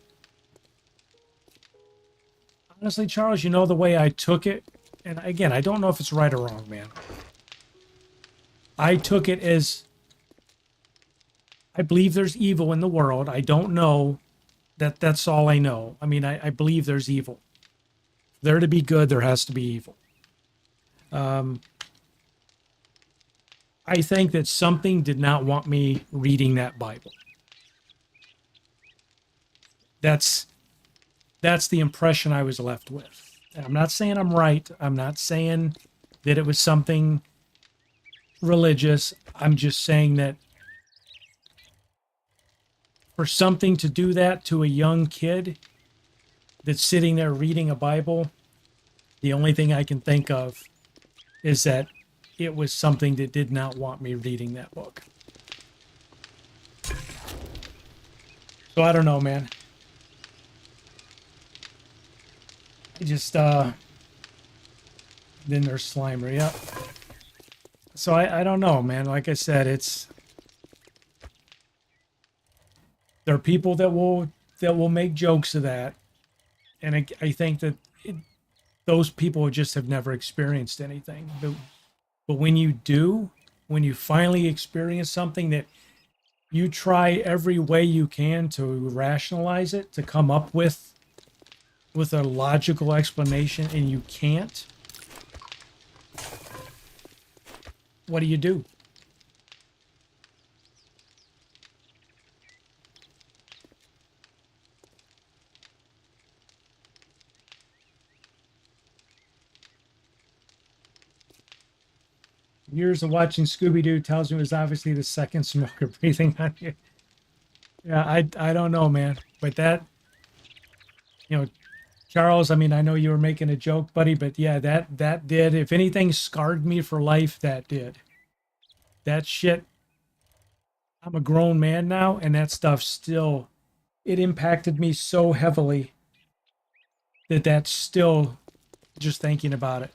Charles, the way I took it, and again, I don't know if it's right or wrong, man. I took it as, I believe there's evil in the world. I don't know. That's all I know. I mean, I believe there's evil. For there to be good, there has to be evil. I think that something did not want me reading that Bible. That's the impression I was left with. And I'm not saying I'm right. I'm not saying that it was something religious. I'm just saying that for something to do that to a young kid that's sitting there reading a Bible, the only thing I can think of is that it was something that did not want me reading that book. So I don't know, man. I just, then there's Slimer, yep. So I don't know, man. Like I said, there are people that will make jokes of that. And I think that those people just have never experienced anything. But when you do, when you finally experience something that you try every way you can to rationalize it, to come up with a logical explanation, and you can't, what do you do? Years of watching Scooby-Doo tells me it was obviously the second smoker breathing on you. Yeah, I don't know, man. But that, Charles, I mean, I know you were making a joke, buddy, but yeah, that did. If anything scarred me for life, that did. That shit, I'm a grown man now, and that stuff still, it impacted me so heavily that's still, just thinking about it,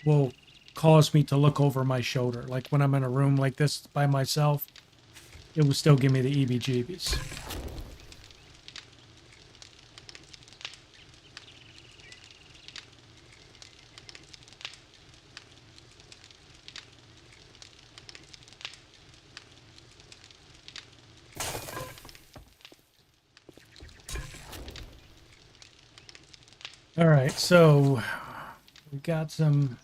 will cause me to look over my shoulder. Like when I'm in a room like this by myself, it will still give me the EBGBs. All right, so we got some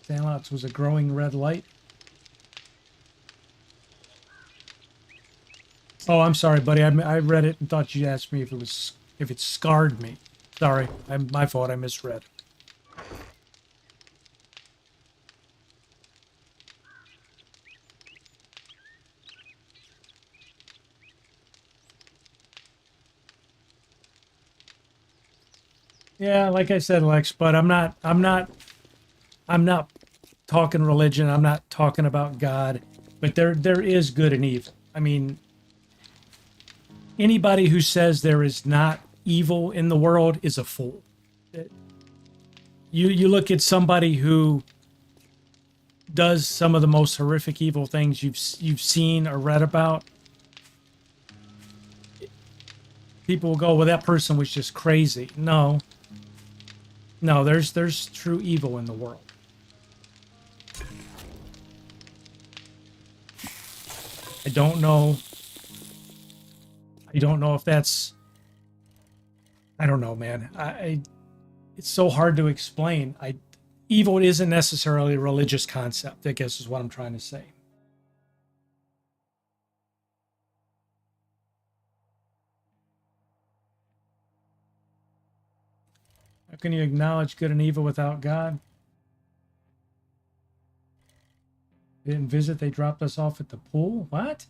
Sandlots was a growing red light. Oh, I'm sorry, buddy. I read it and thought you asked me if it scarred me. Sorry, my fault. I misread. Yeah, like I said, Lex, but I'm not talking religion. I'm not talking about God, but there is good and evil. I mean, anybody who says there is not evil in the world is a fool. You look at somebody who does some of the most horrific evil things you've seen or read about. People will go, well, that person was just crazy. No, there's true evil in the world. I don't know if that's, I don't know, man. It's so hard to explain. Evil isn't necessarily a religious concept, I guess is what I'm trying to say. How can you acknowledge good and evil without God? They didn't visit, they dropped us off at the pool? What?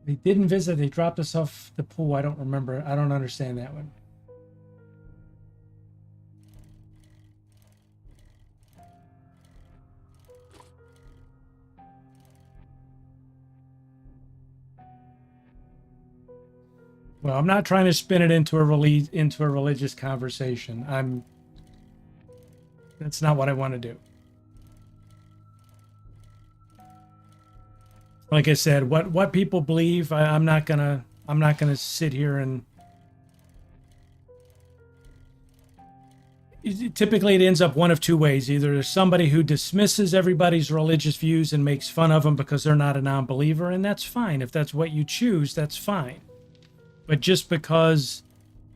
They didn't visit, they dropped us off the pool. I don't remember. I don't understand that one. Well, I'm not trying to spin it into a religious conversation. That's not what I want to do. Like I said, what people believe, I'm not gonna sit here and. Typically, it ends up one of two ways. Either there's somebody who dismisses everybody's religious views and makes fun of them because they're not a non-believer, and that's fine. If that's what you choose, that's fine. But just because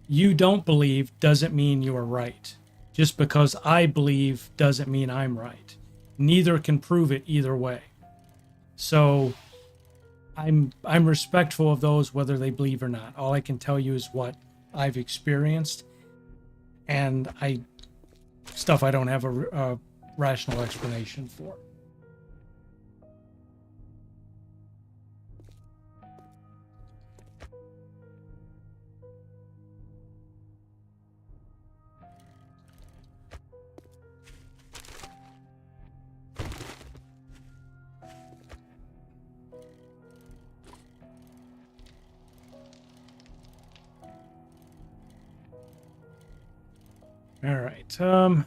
you don't believe doesn't mean you're right. Just because I believe doesn't mean I'm right. Neither can prove it either way. So I'm respectful of those whether they believe or not. All I can tell you is what I've experienced, and stuff I don't have a rational explanation for. All right. So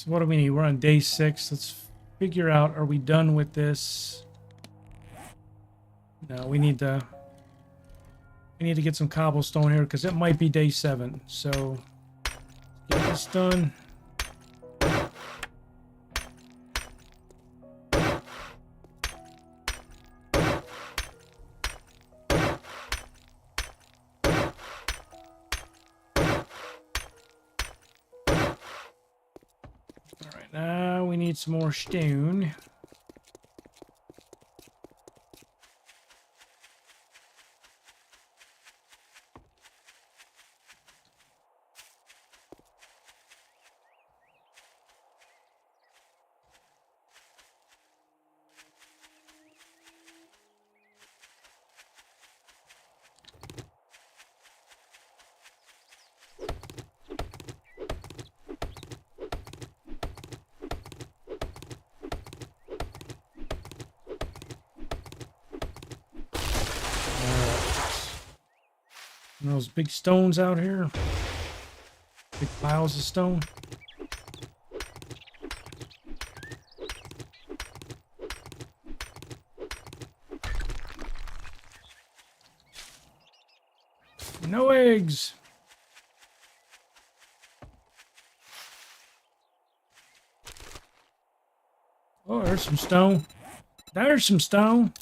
what do we need? We're on day 6. Let's figure out, are we done with this? No, we need to get some cobblestone here because it might be day 7. So get this done. Now we need some more stone. And those big stones out here. Big piles of stone. No eggs. Oh, there's some stone. There's some stone.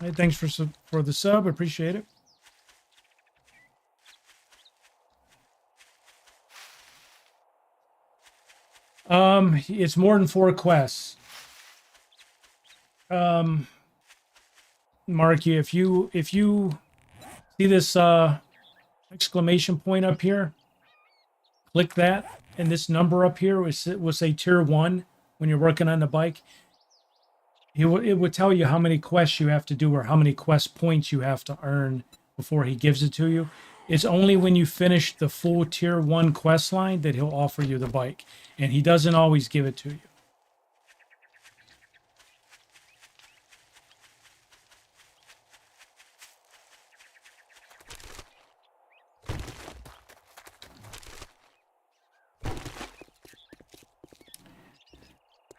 Hey, thanks for the sub. Appreciate it. It's more than 4 quests. Mark, if you see this exclamation point up here, click that, and this number up here will say tier 1 when you're working on the bike. It would tell you how many quests you have to do or how many quest points you have to earn before he gives it to you. It's only when you finish the full tier 1 quest line that he'll offer you the bike, and he doesn't always give it to you.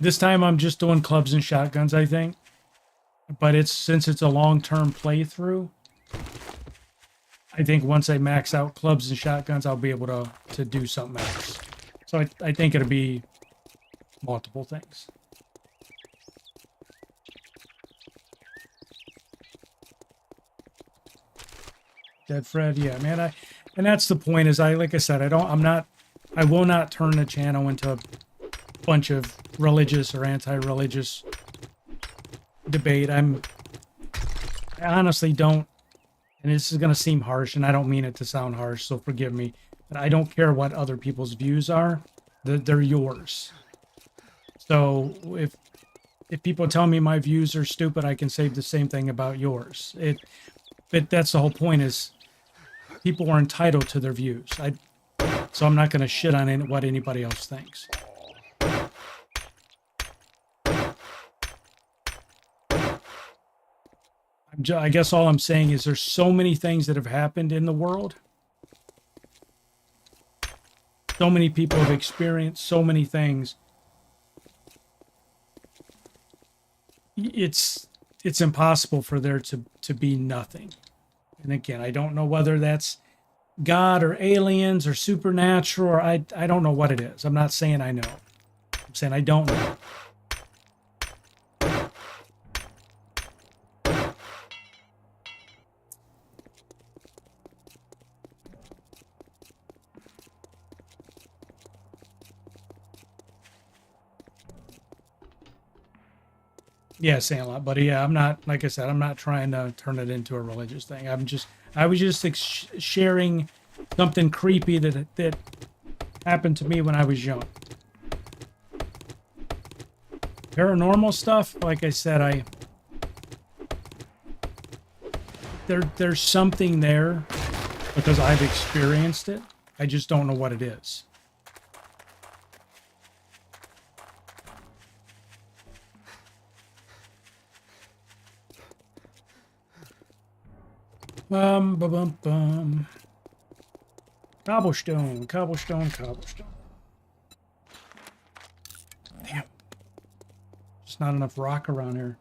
This time I'm just doing clubs and shotguns, I think. But since it's a long-term playthrough, I think once I max out clubs and shotguns, I'll be able to do something else. So I think it'll be multiple things. Dead Fred, yeah, man. And that's the point. Is like I said, I will not turn the channel into a bunch of religious or anti-religious debate. I honestly don't, and this is going to seem harsh, and I don't mean it to sound harsh, so forgive me, but I don't care what other people's views are. They're yours. So if people tell me my views are stupid, I can say the same thing about yours. But that's the whole point, is people are entitled to their views. So I'm not going to shit on what anybody else thinks. I guess all I'm saying is there's so many things that have happened in the world. So many people have experienced so many things. It's impossible for there to be nothing. And again, I don't know whether that's God or aliens or supernatural, or I don't know what it is. I'm not saying I know. I'm saying I don't know. Yeah, Sandlot, buddy. Yeah, I'm not, like I said, I'm not trying to turn it into a religious thing. I was just sharing something creepy that happened to me when I was young. Paranormal stuff, like I said, there's something there because I've experienced it. I just don't know what it is. Cobblestone. Damn. Just not enough rock around here.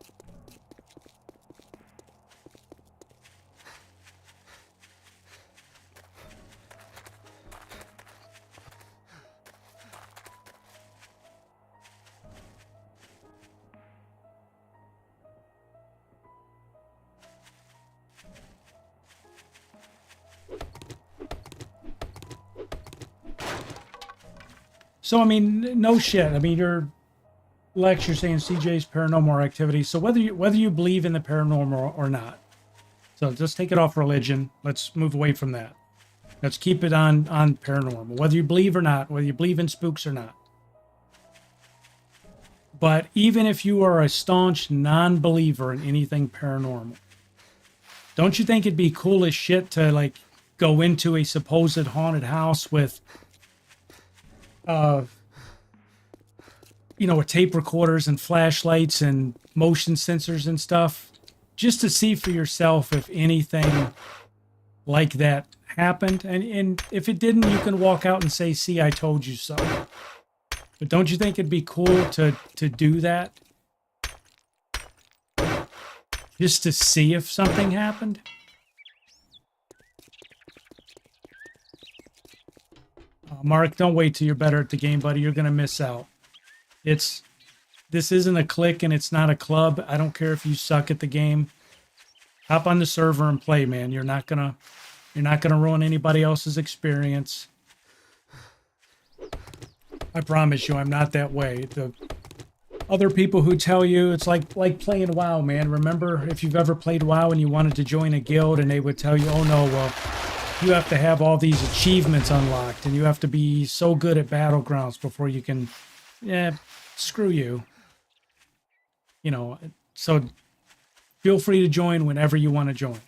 So, I mean, no shit. I mean, you're Lex, you're saying CJ's paranormal activity. So whether you believe in the paranormal or not, so just take it off religion. Let's move away from that. Let's keep it on paranormal. Whether you believe or not, whether you believe in spooks or not. But even if you are a staunch non-believer in anything paranormal, don't you think it'd be cool as shit to like go into a supposed haunted house with with tape recorders and flashlights and motion sensors and stuff, just to see for yourself if anything like that happened. And if it didn't, you can walk out and say, see, I told you so. But don't you think it'd be cool to do that? Just to see if something happened? Mark, don't wait till you're better at the game, buddy. You're going to miss out. This isn't a clique and it's not a club. I don't care if you suck at the game. Hop on the server and play, man. You're not gonna ruin anybody else's experience. I promise you, I'm not that way. The other people who tell you it's like playing WoW, man. Remember, if you've ever played WoW and you wanted to join a guild and they would tell you, oh no, well, you have to have all these achievements unlocked and you have to be so good at Battlegrounds before you can, yeah, screw you. You know, so feel free to join whenever you want to join.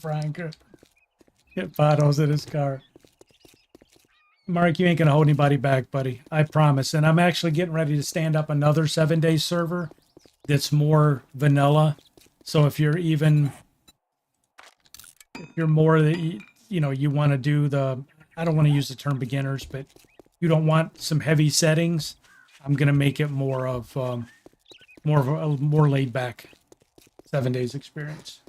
Brian could get bottles in his car. Mark, you ain't gonna hold anybody back, buddy. I promise. And I'm actually getting ready to stand up another 7-day server that's more vanilla. So if you're more the, you know, you want to do the, I don't want to use the term beginners, but you don't want some heavy settings, I'm gonna make it more of a more laid back 7 days experience.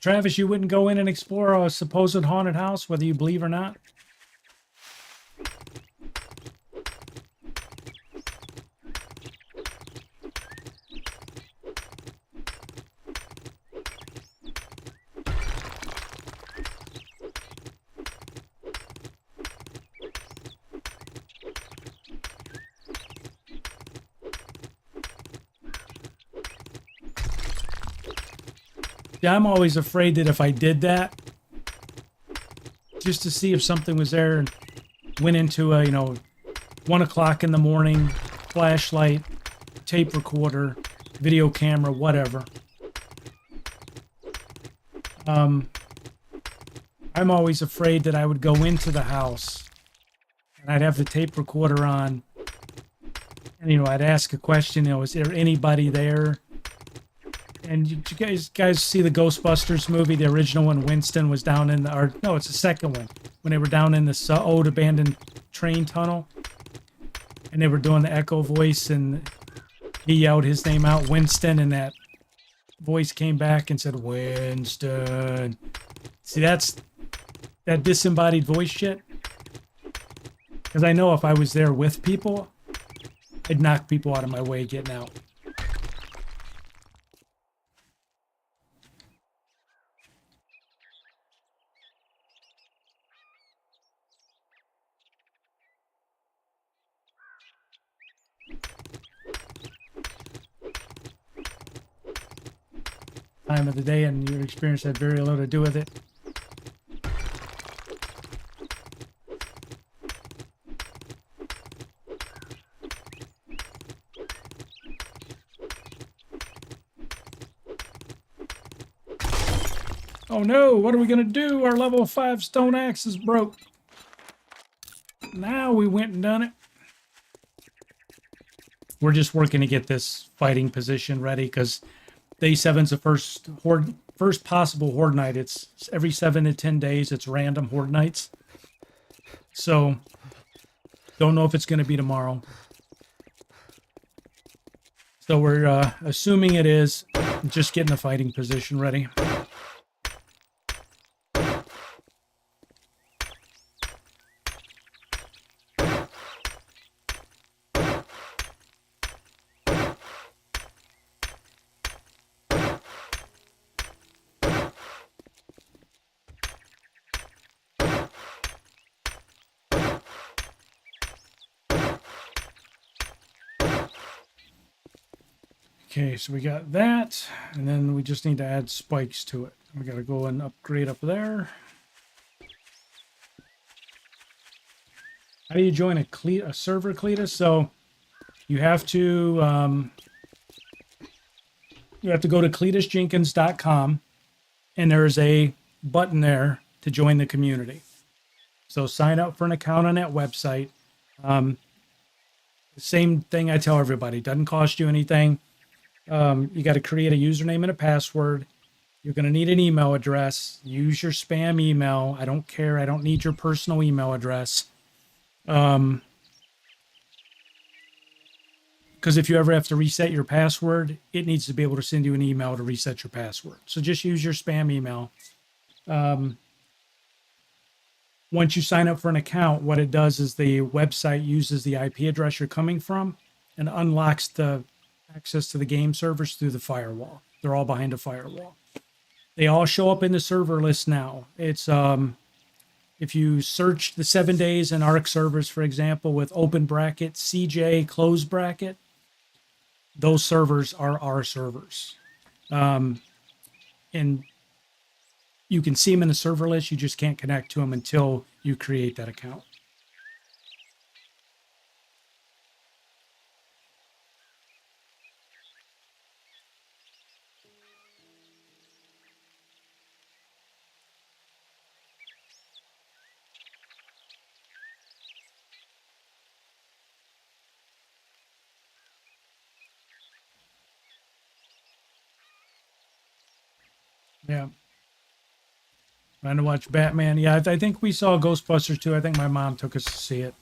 Travis, you wouldn't go in and explore a supposed haunted house, whether you believe or not? Yeah, I'm always afraid that if I did that, just to see if something was there, and went into a, 1 o'clock in the morning, flashlight, tape recorder, video camera, whatever. I'm always afraid that I would go into the house and I'd have the tape recorder on and, I'd ask a question, is there anybody there? And you guys see the Ghostbusters movie, the original one? Winston was down in the, or no, it's the second one, when they were down in the old abandoned train tunnel, and they were doing the echo voice, and he yelled his name out, Winston, and that voice came back and said, Winston. See, that's that disembodied voice shit. Because I know if I was there with people, I'd knock people out of my way getting out. Time of the day and your experience had very little to do with it. Oh no, what are we gonna do? Our level 5 stone axe is broke. Now we went and done it. We're just working to get this fighting position ready because Day 7's the first possible Horde night. It's every 7 to 10 days. It's random Horde nights. So, don't know if it's going to be tomorrow. So we're assuming it is. Just getting the fighting position ready. Okay, so we got that, and then we just need to add spikes to it. We got to go and upgrade up there. How do you join a server, Cletus? So you have to go to cletusjenkins.com, and there's a button there to join the community. So sign up for an account on that website. Same thing I tell everybody. Doesn't cost you anything. You got to create a username and a password. You're going to need an email address. Use your spam email. I don't care. I don't need your personal email address. Because if you ever have to reset your password, it needs to be able to send you an email to reset your password. So just use your spam email. Once you sign up for an account, what it does is the website uses the IP address you're coming from and unlocks the access to the game servers through the firewall. They're all behind a firewall. They all show up in the server list now. It's if you search the 7 days in ARC servers, for example, with open bracket, CJ, close bracket, those servers are our servers. And you can see them in the server list. You just can't connect to them until you create that account. Yeah. Trying to watch Batman. Yeah, I think we saw Ghostbusters too. I think my mom took us to see it.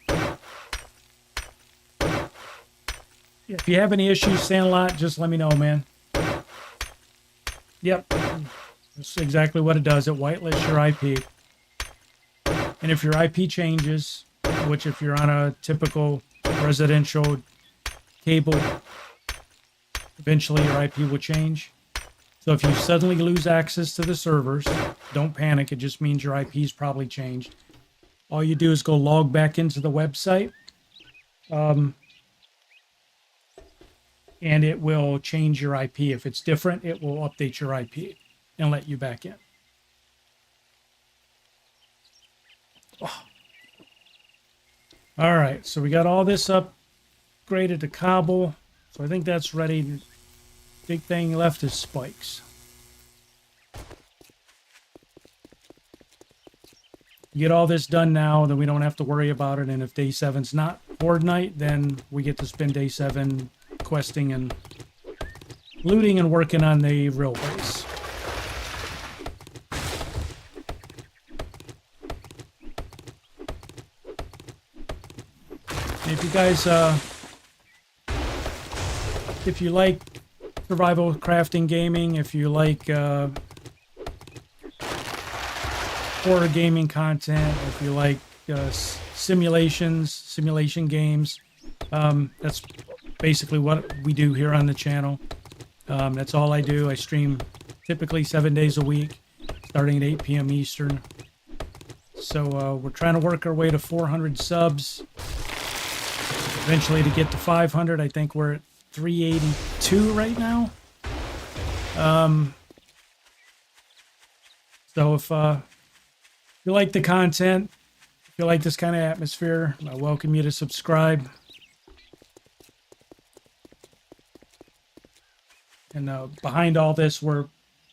If you have any issues saying a lot, just let me know, man. Yep. That's exactly what it does. It whitelists your IP. And if your IP changes, which if you're on a typical residential cable, eventually your IP will change. So if you suddenly lose access to the servers, don't panic. It just means your IP's probably changed. All you do is go log back into the website. And it will change your IP. If it's different, it will update your IP and let you back in. Oh. All right, so we got all this upgraded to cobble. So I think that's ready. Big thing left is spikes. Get all this done now, then we don't have to worry about it. And if day 7's not Horde night, then we get to spend day 7 questing and looting and working on the real base. If you guys, if you like survival crafting gaming, if you like horror gaming content, if you like simulation games, that's basically what we do here on the channel. That's all I do. I stream typically 7 days a week, starting at 8 p.m. Eastern. So we're trying to work our way to 400 subs. Eventually to get to 500. I think we're at 382 right now. So if you like the content, if you like this kind of atmosphere, I welcome you to subscribe. And behind all this, we're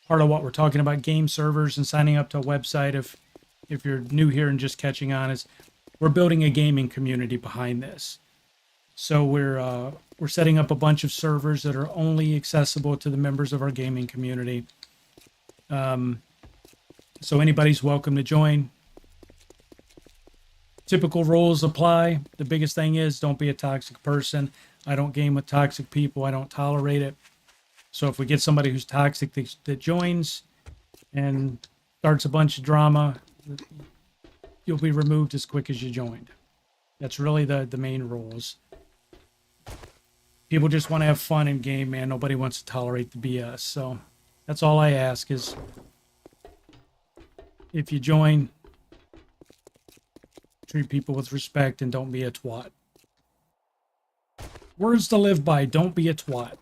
part of what we're talking about, game servers and signing up to a website. If you're new here and just catching on, is we're building a gaming community behind this. So we're setting up a bunch of servers that are only accessible to the members of our gaming community. So anybody's welcome to join. Typical rules apply. The biggest thing is don't be a toxic person. I don't game with toxic people. I don't tolerate it. So if we get somebody who's toxic that joins and starts a bunch of drama, you'll be removed as quick as you joined. That's really the main rules. People just want to have fun in game, man. Nobody wants to tolerate the BS. So that's all I ask is if you join, treat people with respect and don't be a twat. Words to live by, don't be a twat.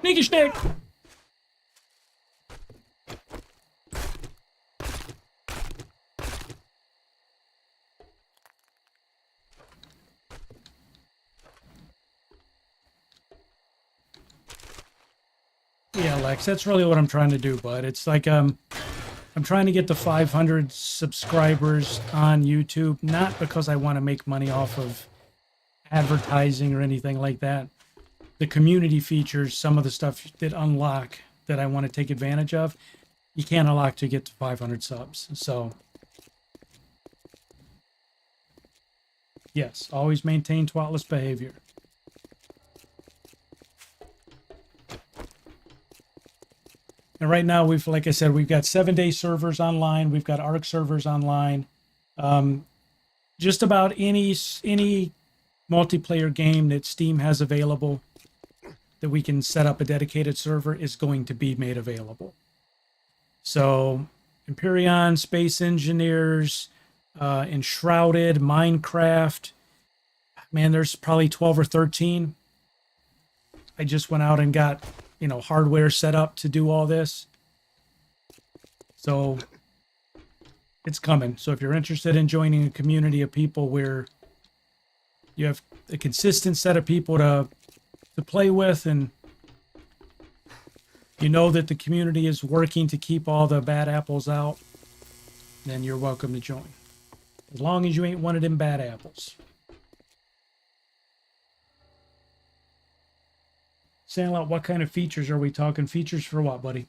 Sneaky schnick! Yeah, Lex. That's really what I'm trying to do, bud. It's like I'm trying to get to 500 subscribers on YouTube, not because I want to make money off of advertising or anything like that. The community features, some of the stuff that unlock that I want to take advantage of, you can't unlock to get to 500 subs. So, yes, always maintain twatless behavior. And right now, like I said, we've got 7-day servers online. We've got ARC servers online. Just about any multiplayer game that Steam has available that we can set up a dedicated server is going to be made available. So, Empyrean, Space Engineers, Enshrouded, Minecraft. Man, there's probably 12 or 13. I just went out and got, hardware set up to do all this. So it's coming. So if you're interested in joining a community of people where you have a consistent set of people to play with, and you know that the community is working to keep all the bad apples out, then you're welcome to join. As long as you ain't one of them bad apples. Sandlot, what kind of features are we talking? Features for what, buddy?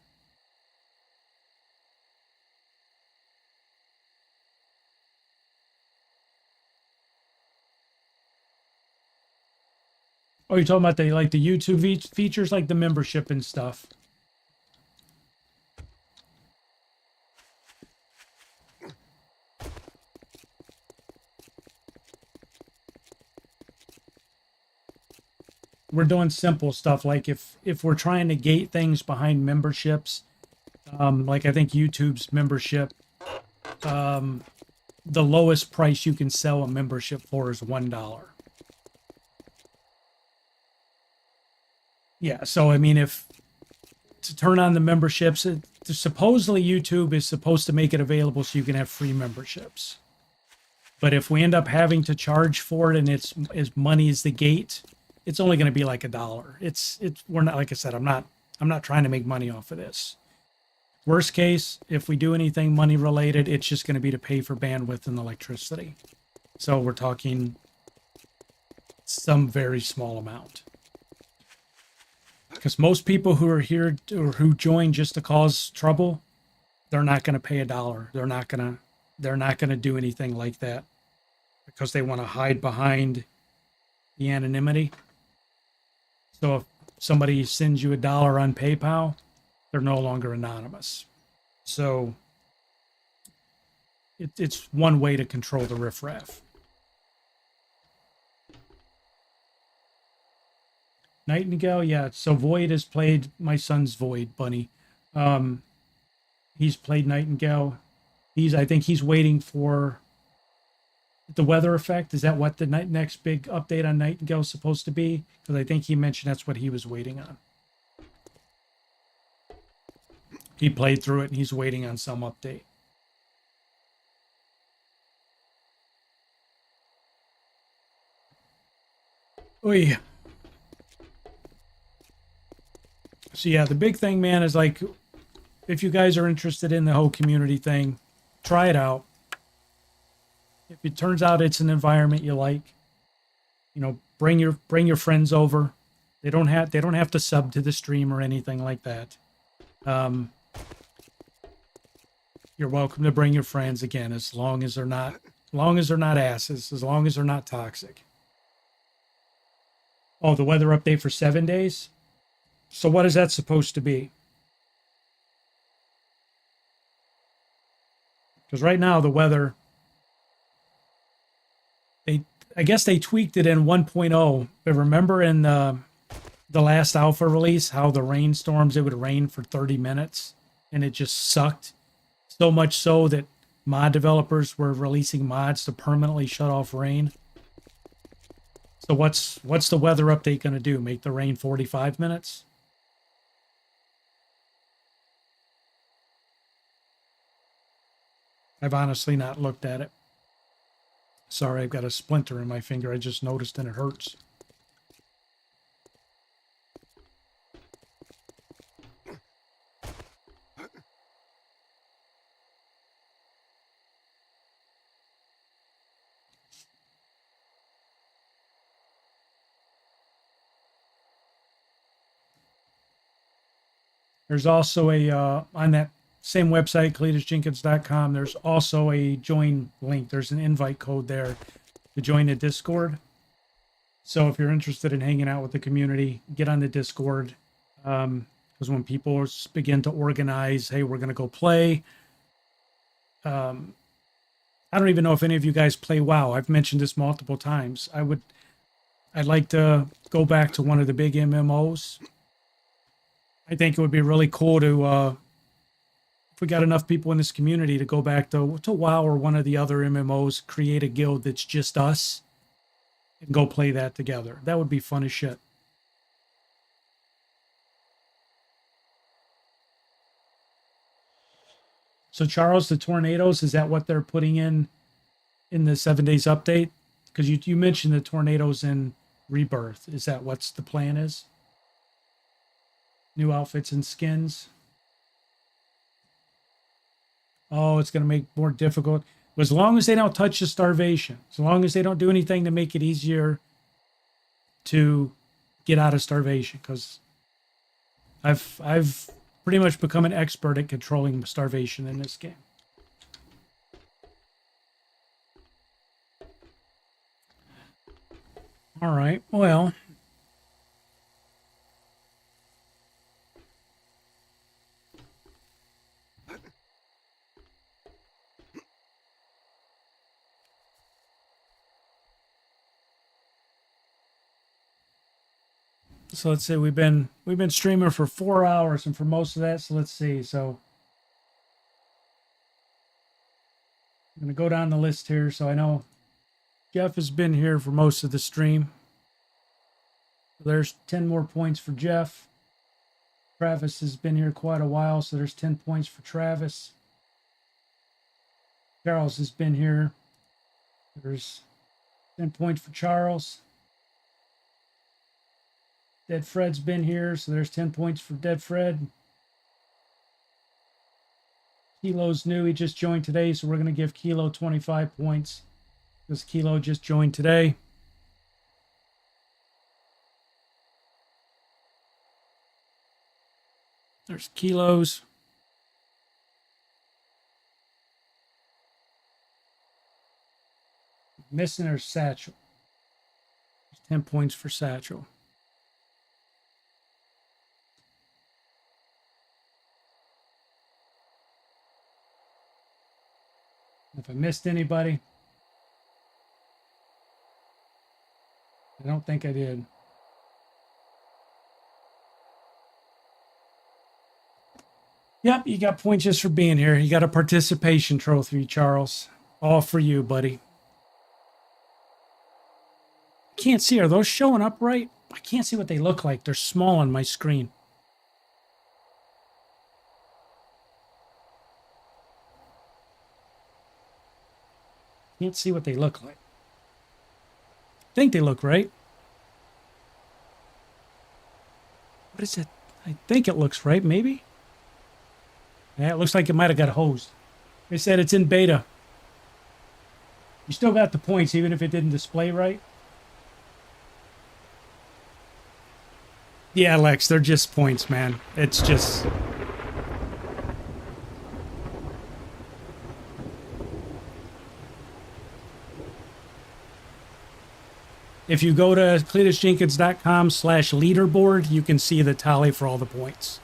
Oh, you're talking about the YouTube features, like the membership and stuff. We're doing simple stuff, like if we're trying to gate things behind memberships, like I think YouTube's membership, the lowest price you can sell a membership for is $1. Yeah, so I mean, to turn on the memberships, supposedly YouTube is supposed to make it available so you can have free memberships. But if we end up having to charge for it and it's as money is the gate, it's only going to be like $1. We're not, like I said, I'm not trying to make money off of this. Worst case, if we do anything money related, it's just going to be to pay for bandwidth and electricity. So we're talking some very small amount. Because most people who are here or who join just to cause trouble, they're not going to pay $1. They're not going to do anything like that because they want to hide behind the anonymity. So if somebody sends you $1 on PayPal, they're no longer anonymous. So it's one way to control the riffraff. Nightingale, yeah. So Void has played my son's Void, Bunny. He's played Nightingale. I think he's waiting for the weather effect. Is that what the next big update on Nightingale is supposed to be? Because I think he mentioned that's what he was waiting on. He played through it and he's waiting on some update. Oh yeah. So yeah, the big thing, man, is like, if you guys are interested in the whole community thing, try it out. If it turns out it's an environment you like, bring your friends over. They don't have to sub to the stream or anything like that. You're welcome to bring your friends again, as long as they're not asses, as long as they're not toxic. Oh, the weather update for 7 days? So what is that supposed to be? Because right now the weather, I guess they tweaked it in 1.0. But remember in the last alpha release, how the rainstorms, it would rain for 30 minutes and it just sucked. So much so that mod developers were releasing mods to permanently shut off rain. So what's the weather update going to do? Make the rain 45 minutes? I've honestly not looked at it. Sorry, I've got a splinter in my finger. I just noticed and it hurts. There's also a, on that same website, cletusjenkins.com, there's also a join link. There's an invite code there to join the Discord. So if you're interested in hanging out with the community, get on the Discord. Because when people begin to organize, hey, we're going to go play. I don't even know if any of you guys play WoW. I've mentioned this multiple times. I'd like to go back to one of the big MMOs. I think it would be really cool to, if we got enough people in this community to go back to WoW or one of the other MMOs, create a guild that's just us and go play that together. That would be fun as shit. So Charles, the tornadoes, is that what they're putting in the 7 days update? Because you mentioned the tornadoes in Rebirth. Is that what's the plan is? New outfits and skins. Oh, it's going to make it more difficult. As long as they don't touch the starvation, as long as they don't do anything to make it easier to get out of starvation, because I've pretty much become an expert at controlling starvation in this game. All right, well. So let's say we've been streaming for 4 hours, and for most of that, so let's see. So I'm gonna go down the list here. So I know Jeff has been here for most of the stream. There's 10 more points for Jeff. Travis has been here quite a while, so there's 10 points for Travis. Charles has been here. There's 10 points for Charles. Dead Fred's been here, so there's 10 points for Dead Fred. Kilo's new. He just joined today, so we're going to give Kilo 25 points because Kilo just joined today. There's Kilos. Missing our Satchel. There's 10 points for Satchel. If I missed anybody, I don't think I did. Yep, you got points just for being here. You got a participation trophy, Charles. All for you, buddy. Can't see. Are those showing up right? I can't see what they look like. They're small on my screen. Can't see what they look like. I think they look right. What is it? I think it looks right, maybe. Yeah, it looks like it might have got hosed. They said it's in beta. You still got the points, even if it didn't display right. Yeah, Lex, they're just points, man. It's just... If you go to cletusjenkins.com/leaderboard, you can see the tally for all the points.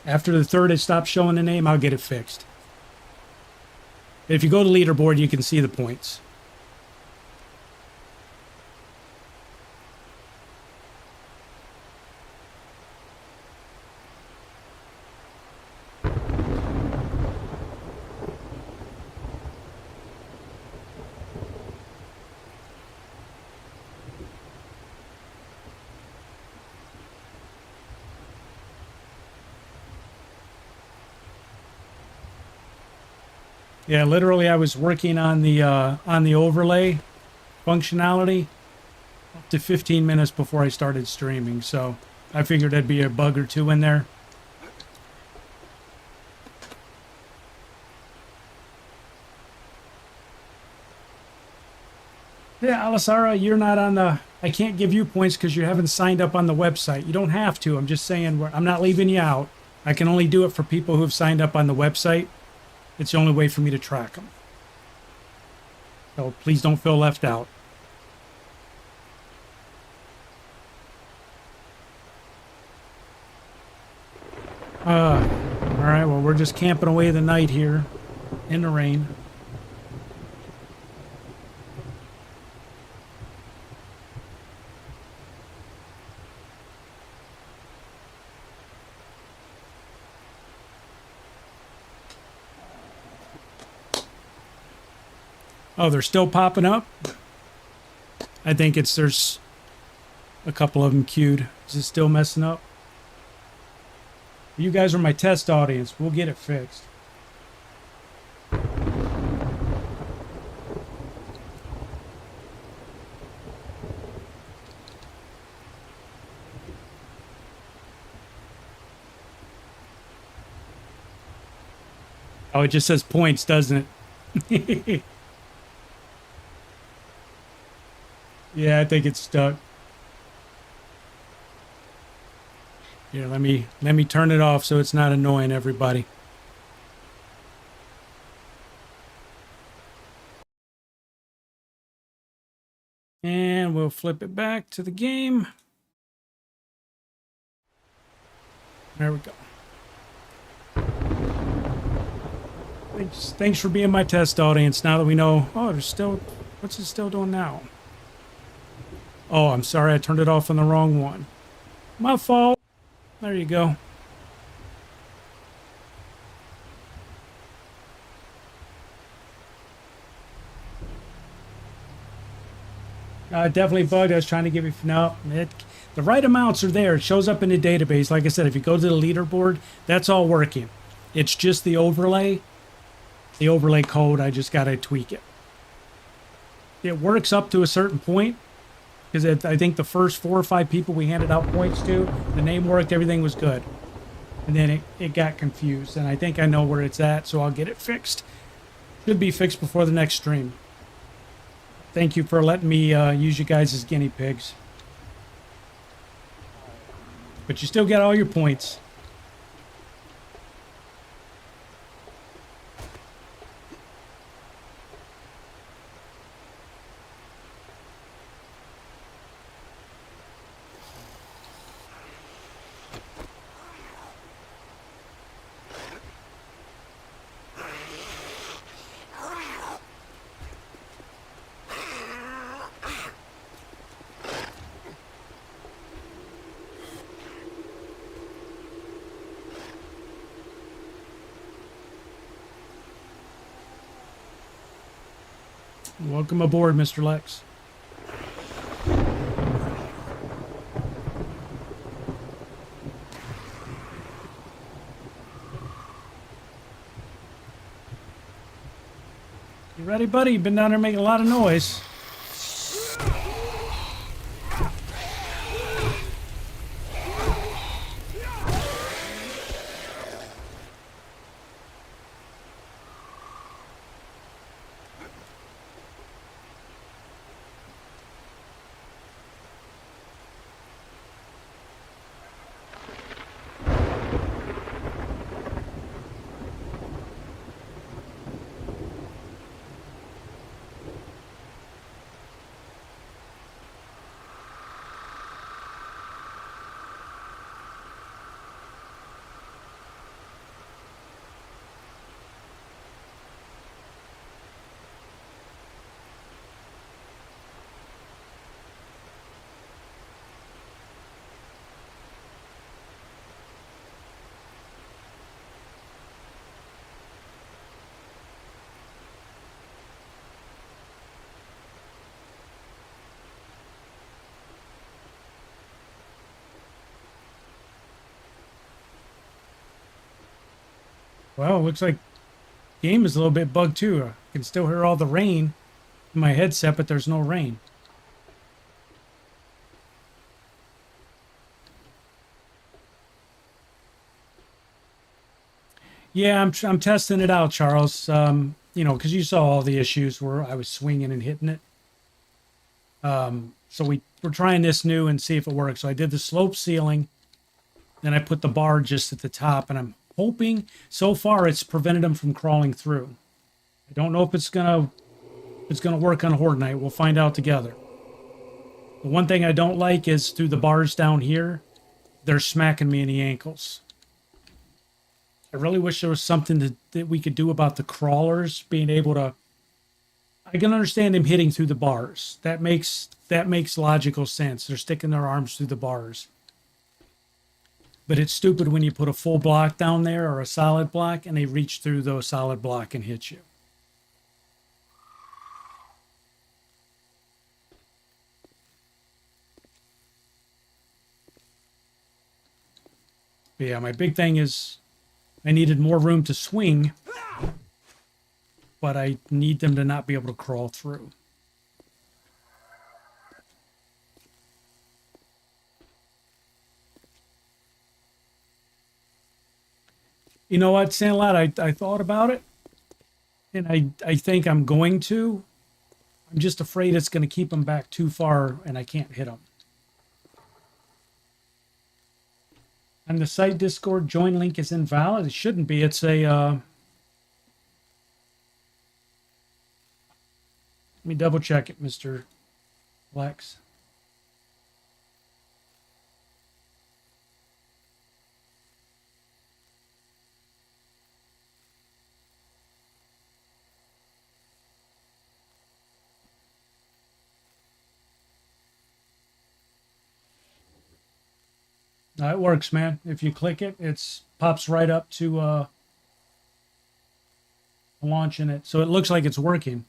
After the third it stops showing the name, I'll get it fixed. If you go to leaderboard, you can see the points. Yeah, literally, I was working on the overlay functionality up to 15 minutes before I started streaming, so I figured there'd be a bug or two in there. Yeah, Alisara, you're not on the I can't give you points because you haven't signed up on the website. You don't have to. I'm just saying I'm not leaving you out. I can only do it for people who have signed up on the website. It's the only way for me to track them. So please don't feel left out. All right, well, we're just camping away the night here in the rain. Oh, they're still popping up? I think there's a couple of them queued. Is it still messing up? You guys are my test audience. We'll get it fixed. Oh, it just says points, doesn't it? Yeah, I think it's stuck. Here, let me turn it off so it's not annoying everybody. And we'll flip it back to the game. There we go. Thanks for being my test audience. Now that we know, oh, there's still, what's it still doing now? Oh, I'm sorry, I turned it off on the wrong one. My fault. There you go. Definitely bugged. I was trying to give you... No, the right amounts are there. It shows up in the database. Like I said, if you go to the leaderboard, that's all working. It's just the overlay. The overlay code, I just got to tweak it. It works up to a certain point. Because I think the first 4 or 5 people we handed out points to, the name worked, everything was good. And then it got confused. And I think I know where it's at, so I'll get it fixed. Should be fixed before the next stream. Thank you for letting me use you guys as guinea pigs. But you still get all your points. Welcome aboard, Mr. Lex. You ready, buddy? You've been down there making a lot of noise. Well, it looks like the game is a little bit bugged too. I can still hear all the rain in my headset, but there's no rain. Yeah, I'm testing it out, Charles. You know, because you saw all the issues where I was swinging and hitting it. So we're trying this new and see if it works. So I did the slope ceiling, then I put the bar just at the top, and I'm hoping so far it's prevented them from crawling through. I don't know if it's gonna work on Horde Night. We'll find out together. The one thing I don't like is through the bars down here, they're smacking me in the ankles. I really wish there was something that we could do about the crawlers being able to. I can understand them hitting through the bars. That makes logical sense. They're sticking their arms through the bars. But it's stupid when you put a full block down there or a solid block and they reach through the solid block and hit you. But yeah, my big thing is I needed more room to swing, but I need them to not be able to crawl through. You know what, Sandlot, I thought about it, and I think I'm going to. I'm just afraid it's going to keep them back too far, and I can't hit them. On the site Discord, join link is invalid. It shouldn't be. It's a... let me double check it, Mr. Lex. No, it works, man. If you click it, it pops right up to launching it. So it looks like it's working.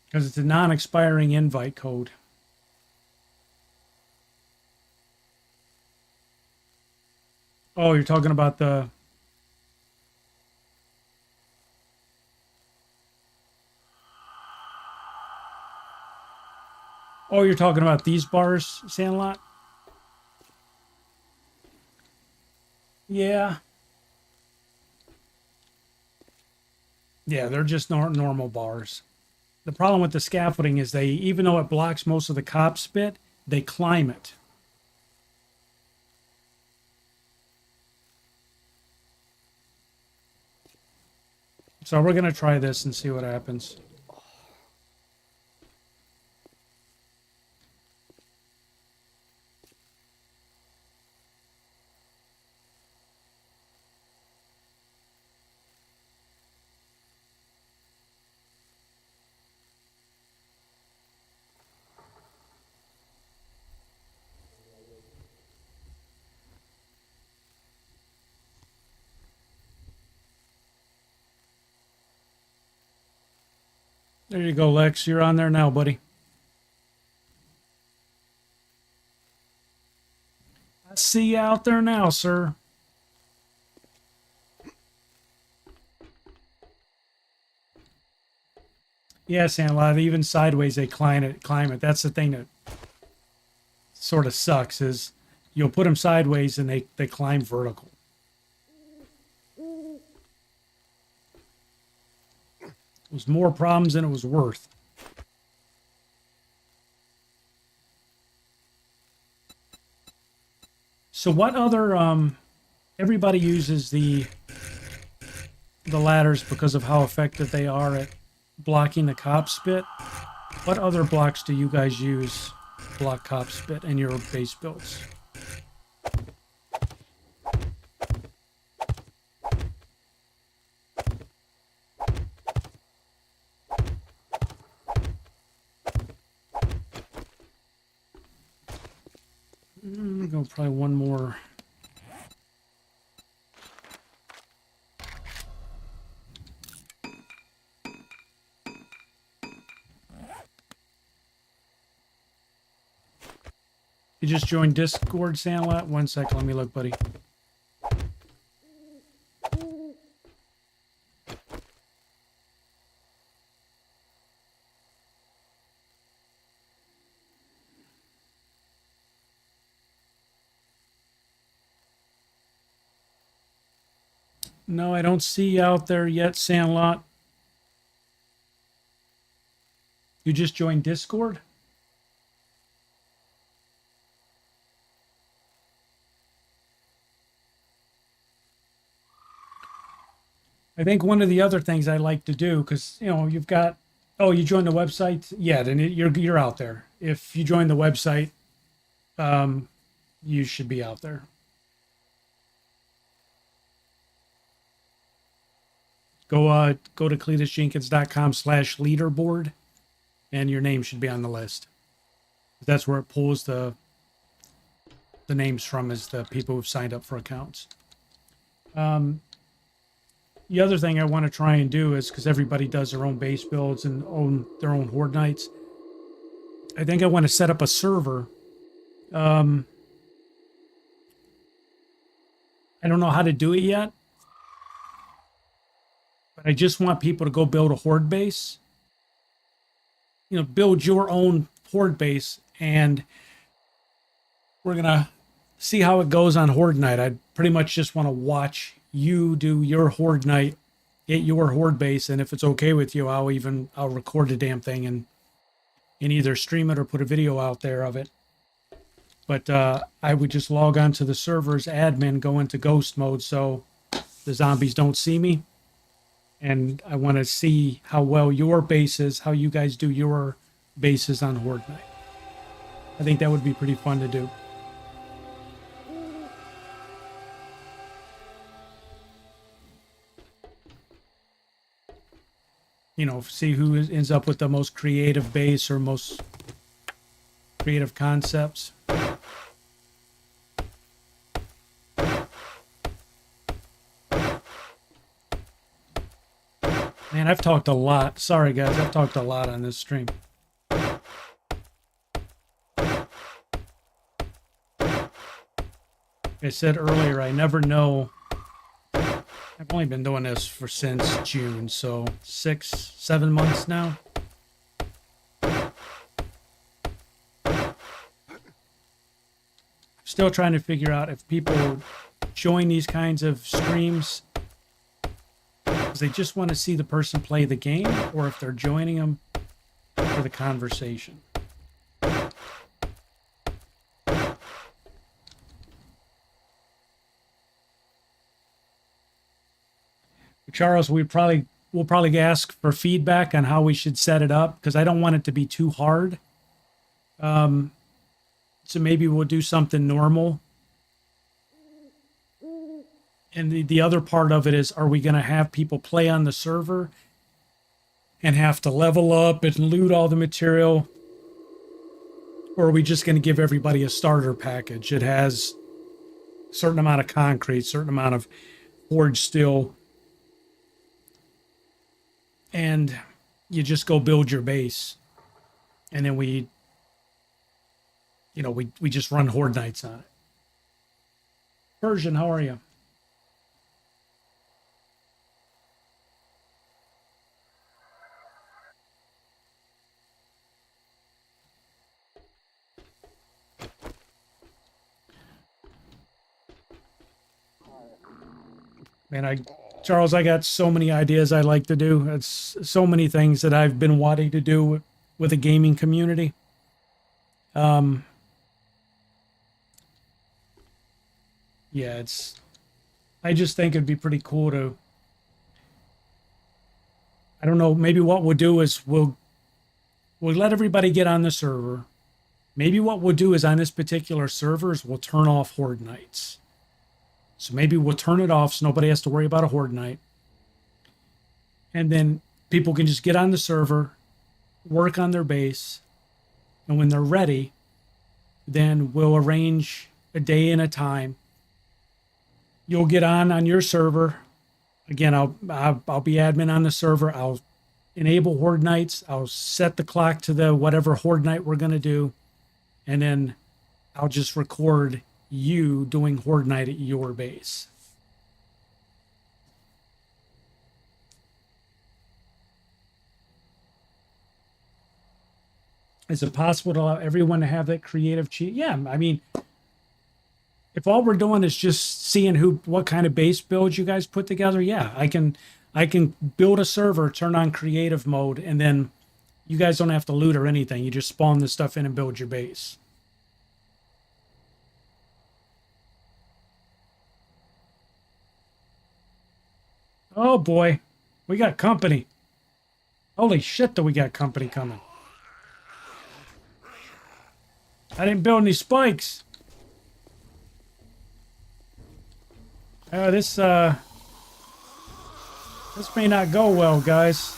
Because it's a non-expiring invite code. Oh, you're talking about the... Oh, you're talking about these bars, Sandlot? Yeah. Yeah, they're just normal bars. The problem with the scaffolding is they, even though it blocks most of the cop spit, they climb it. So we're going to try this and see what happens. There you go, Lex. You're on there now, buddy. I see you out there now, sir. Yeah, Sandlot, even sideways they climb it. That's the thing that sort of sucks is you'll put them sideways and they climb vertical. It was more problems than it was worth. So what other everybody uses the ladders because of how effective they are at blocking the cop spit. What other blocks do you guys use to block cop spit in your base builds? Go probably one more. You just joined Discord, Sandlot? 1 second, let me look, buddy. No, I don't see you out there yet, Sandlot. You just joined Discord? I think one of the other things I like to do, because you know you've got, oh, you joined the website, yeah, then you're out there. If you join the website, you should be out there. Go to cletusjenkins.com/leaderboard, and your name should be on the list. That's where it pulls the names from, is the people who've signed up for accounts. The other thing I want to try and do is, because everybody does their own base builds and own their own Horde Nights, I think I want to set up a server. I don't know how to do it yet, but I just want people to go build a Horde base. You know, build your own Horde base, and we're going to see how it goes on Horde Night. I pretty much just want to watch you do your Horde Night at your Horde base, and if it's okay with you, I'll record the damn thing and either stream it or put a video out there of it. But I would just log on to the server's admin, go into ghost mode so the zombies don't see me. And I want to see how well your base is, how you guys do your bases on Horde Night. I think that would be pretty fun to do. You know, see who ends up with the most creative base or most creative concepts. Man, I've talked a lot. Sorry, guys. I've talked a lot on this stream. Like I said earlier, I never know. I've only been doing this since June, so 6-7 months now. Still trying to figure out if people join these kinds of streams because they just want to see the person play the game, or if they're joining them for the conversation. Charles, we'll probably ask for feedback on how we should set it up, because I don't want it to be too hard. So maybe we'll do something normal. And the other part of it is, are we going to have people play on the server and have to level up and loot all the material? Or are we just going to give everybody a starter package? It has a certain amount of concrete, certain amount of forged steel, and you just go build your base. And then we just run Horde Nights on it. Persian, how are you? Man, Charles, I got so many ideas I like to do. It's so many things that I've been wanting to do with the gaming community. Yeah, I just think it'd be pretty cool to, I don't know, maybe what we'll do is we'll let everybody get on the server. Maybe what we'll do is, on this particular server, is we'll turn off Horde Nights. So maybe we'll turn it off so nobody has to worry about a Horde Night. And then people can just get on the server, work on their base, and when they're ready, then we'll arrange a day and a time. You'll get on your server. Again, I'll be admin on the server. I'll enable Horde Nights. I'll set the clock to the whatever Horde Night we're going to do. And then I'll just record you doing Horde Night at your base. Is it possible to allow everyone to have that creative cheat? Yeah, I mean, if all we're doing is just seeing what kind of base builds you guys put together, yeah, I can build a server, turn on creative mode, and then you guys don't have to loot or anything. You just spawn this stuff in and build your base. Oh boy, we got company. Holy shit, do we got company coming? I didn't build any spikes. This may not go well, guys.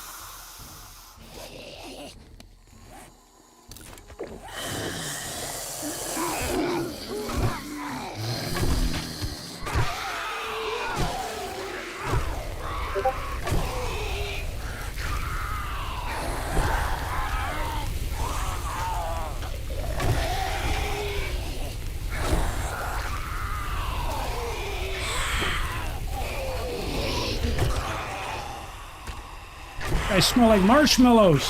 I smell like marshmallows.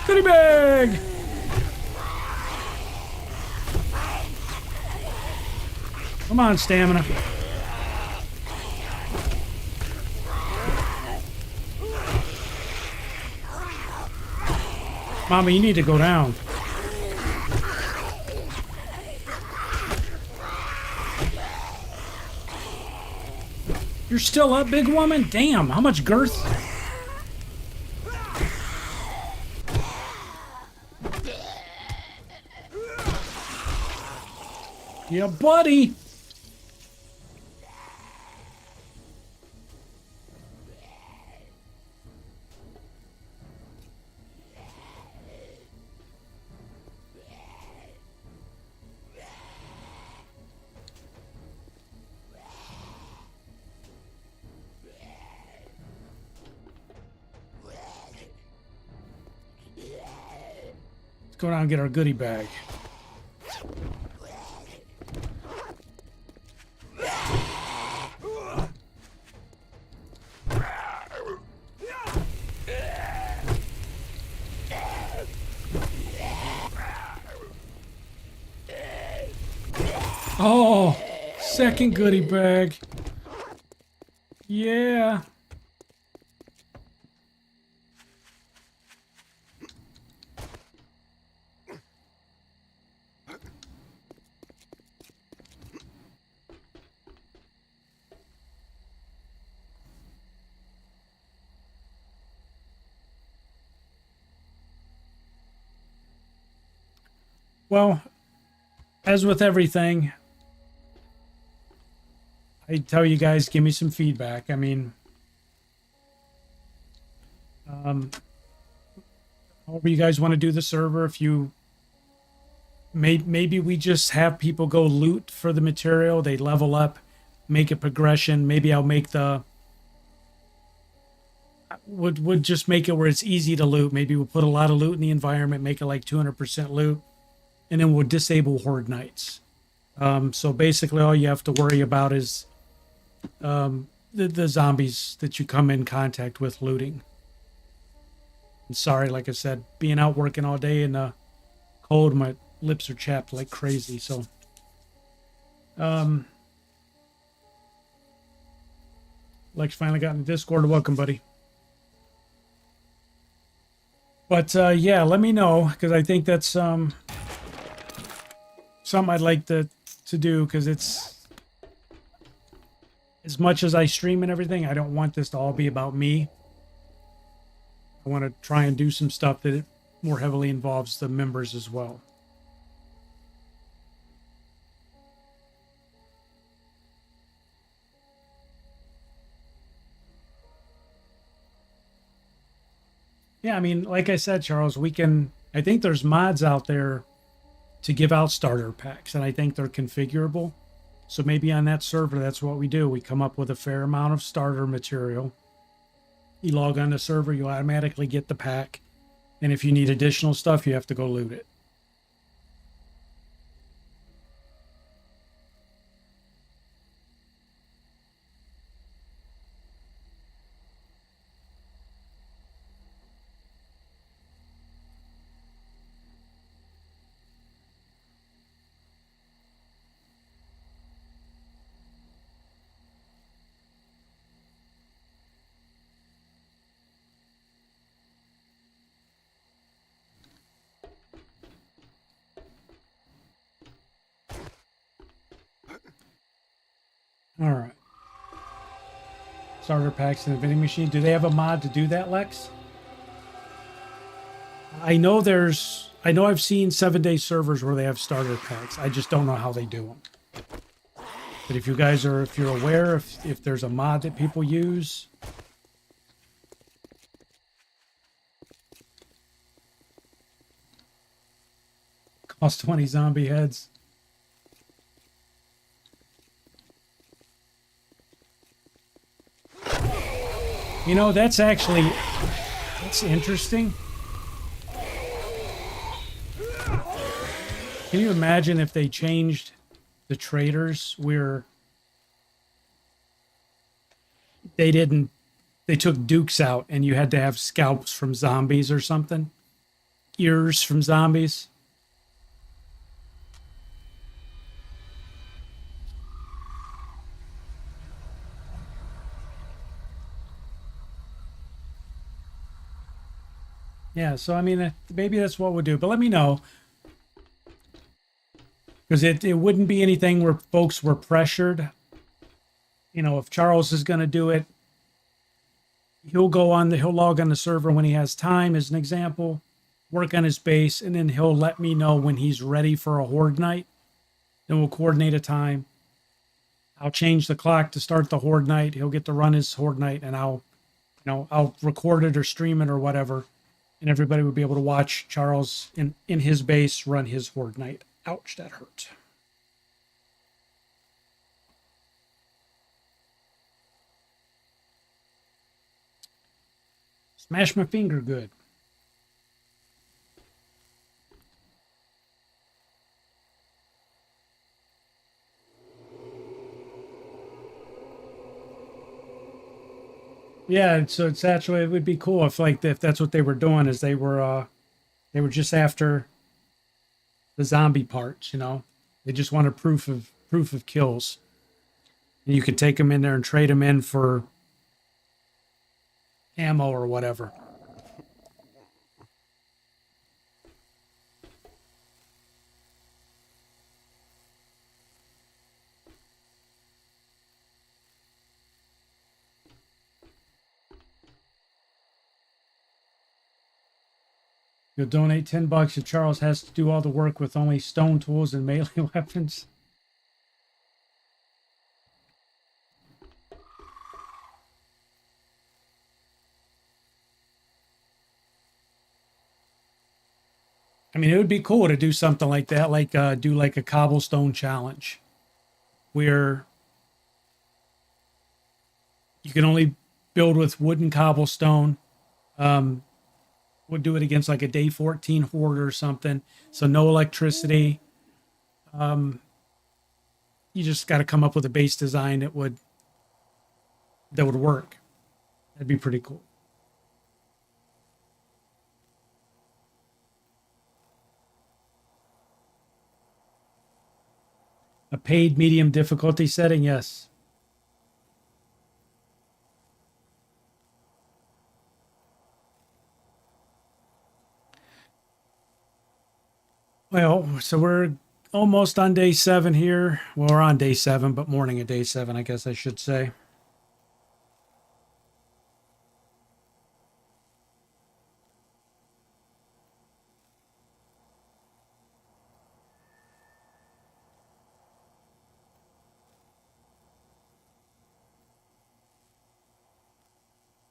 Goodie bag! Come on, stamina. Mama, you need to go down. You're still up, big woman? Damn, how much girth? Yeah, buddy. Let's go down and get our goodie bag. Oh, second goodie bag. Yeah. Well, as with everything, I tell you guys, give me some feedback. I mean, however you guys want to do the server, if you maybe we just have people go loot for the material, they level up, make a progression. Maybe I'll make the would just make it where it's easy to loot. Maybe we'll put a lot of loot in the environment, make it like 200% loot, and then we'll disable Horde Knights. So basically all you have to worry about is the zombies that you come in contact with looting. I'm sorry, like I said, being out working all day in the cold, my lips are chapped like crazy. So, Lex finally got in the Discord. Welcome, buddy. But yeah, let me know, because I think that's something I'd like to do, because it's, as much as I stream and everything, I don't want this to all be about me. I want to try and do some stuff that more heavily involves the members as well. Yeah, I mean, like I said, Charles, I think there's mods out there to give out starter packs, and I think they're configurable. So maybe on that server, that's what we do. We come up with a fair amount of starter material. You log on the server, you automatically get the pack. And if you need additional stuff, you have to go loot it. All right. Starter packs in the vending machine. Do they have a mod to do that, Lex? I know I've seen 7-day servers where they have starter packs. I just don't know how they do them. But if you're aware if there's a mod that people use. Cost 20 zombie heads. You know, that's interesting. Can you imagine if they changed the traders where they took dukes out and you had to have scalps from zombies or something? Ears from zombies? Yeah, so I mean, maybe that's what we'll do. But let me know. Because it wouldn't be anything where folks were pressured. You know, if Charles is going to do it, he'll log on the server when he has time, as an example, work on his base, and then he'll let me know when he's ready for a Horde night. Then we'll coordinate a time. I'll change the clock to start the Horde night. He'll get to run his Horde night, and I'll record it or stream it or whatever. And everybody would be able to watch Charles in his base run his Horde night. Ouch, that hurt. Smash my finger good. Yeah, so it's actually, it would be cool if that's what they were doing, is they were just after the zombie parts, you know. They just wanted proof of kills. And you could take them in there and trade them in for ammo or whatever. You'll donate $10 if Charles has to do all the work with only stone tools and melee weapons. I mean, it would be cool to do something like that, like do like a cobblestone challenge where you can only build with wooden cobblestone. We'll do it against like a day 14 Horde or something. So no electricity. You just got to come up with a base design that would work. That'd be pretty cool. A paid medium difficulty setting, yes. Well, so we're almost on day 7 here. Well, we're on day 7, but morning of day 7, I guess I should say.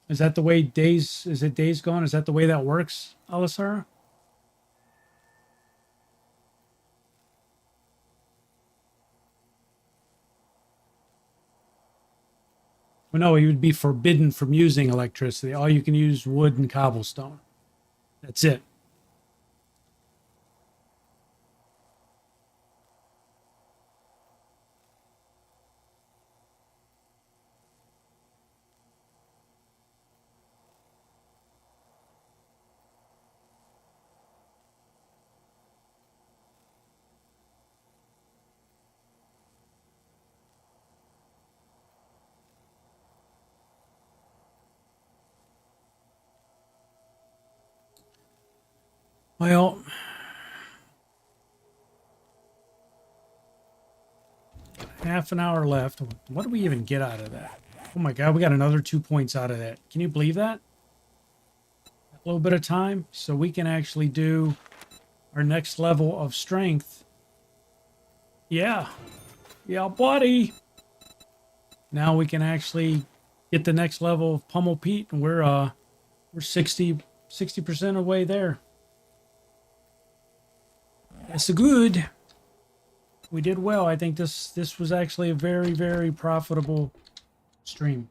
Is that the way is it days gone? Is that the way that works, Alisara? Well, no, you would be forbidden from using electricity. All you can use wood and cobblestone. That's it. Well, Half an hour left. What do we even get out of that? Oh my god, we got another 2 points out of that. Can you believe that? A little bit of time so we can actually do our next level of strength. Yeah. Yeah, buddy. Now we can actually get the next level of Pummel Pete, and we're 60% away there. That's good. We did well. I think this was actually a very, very profitable stream.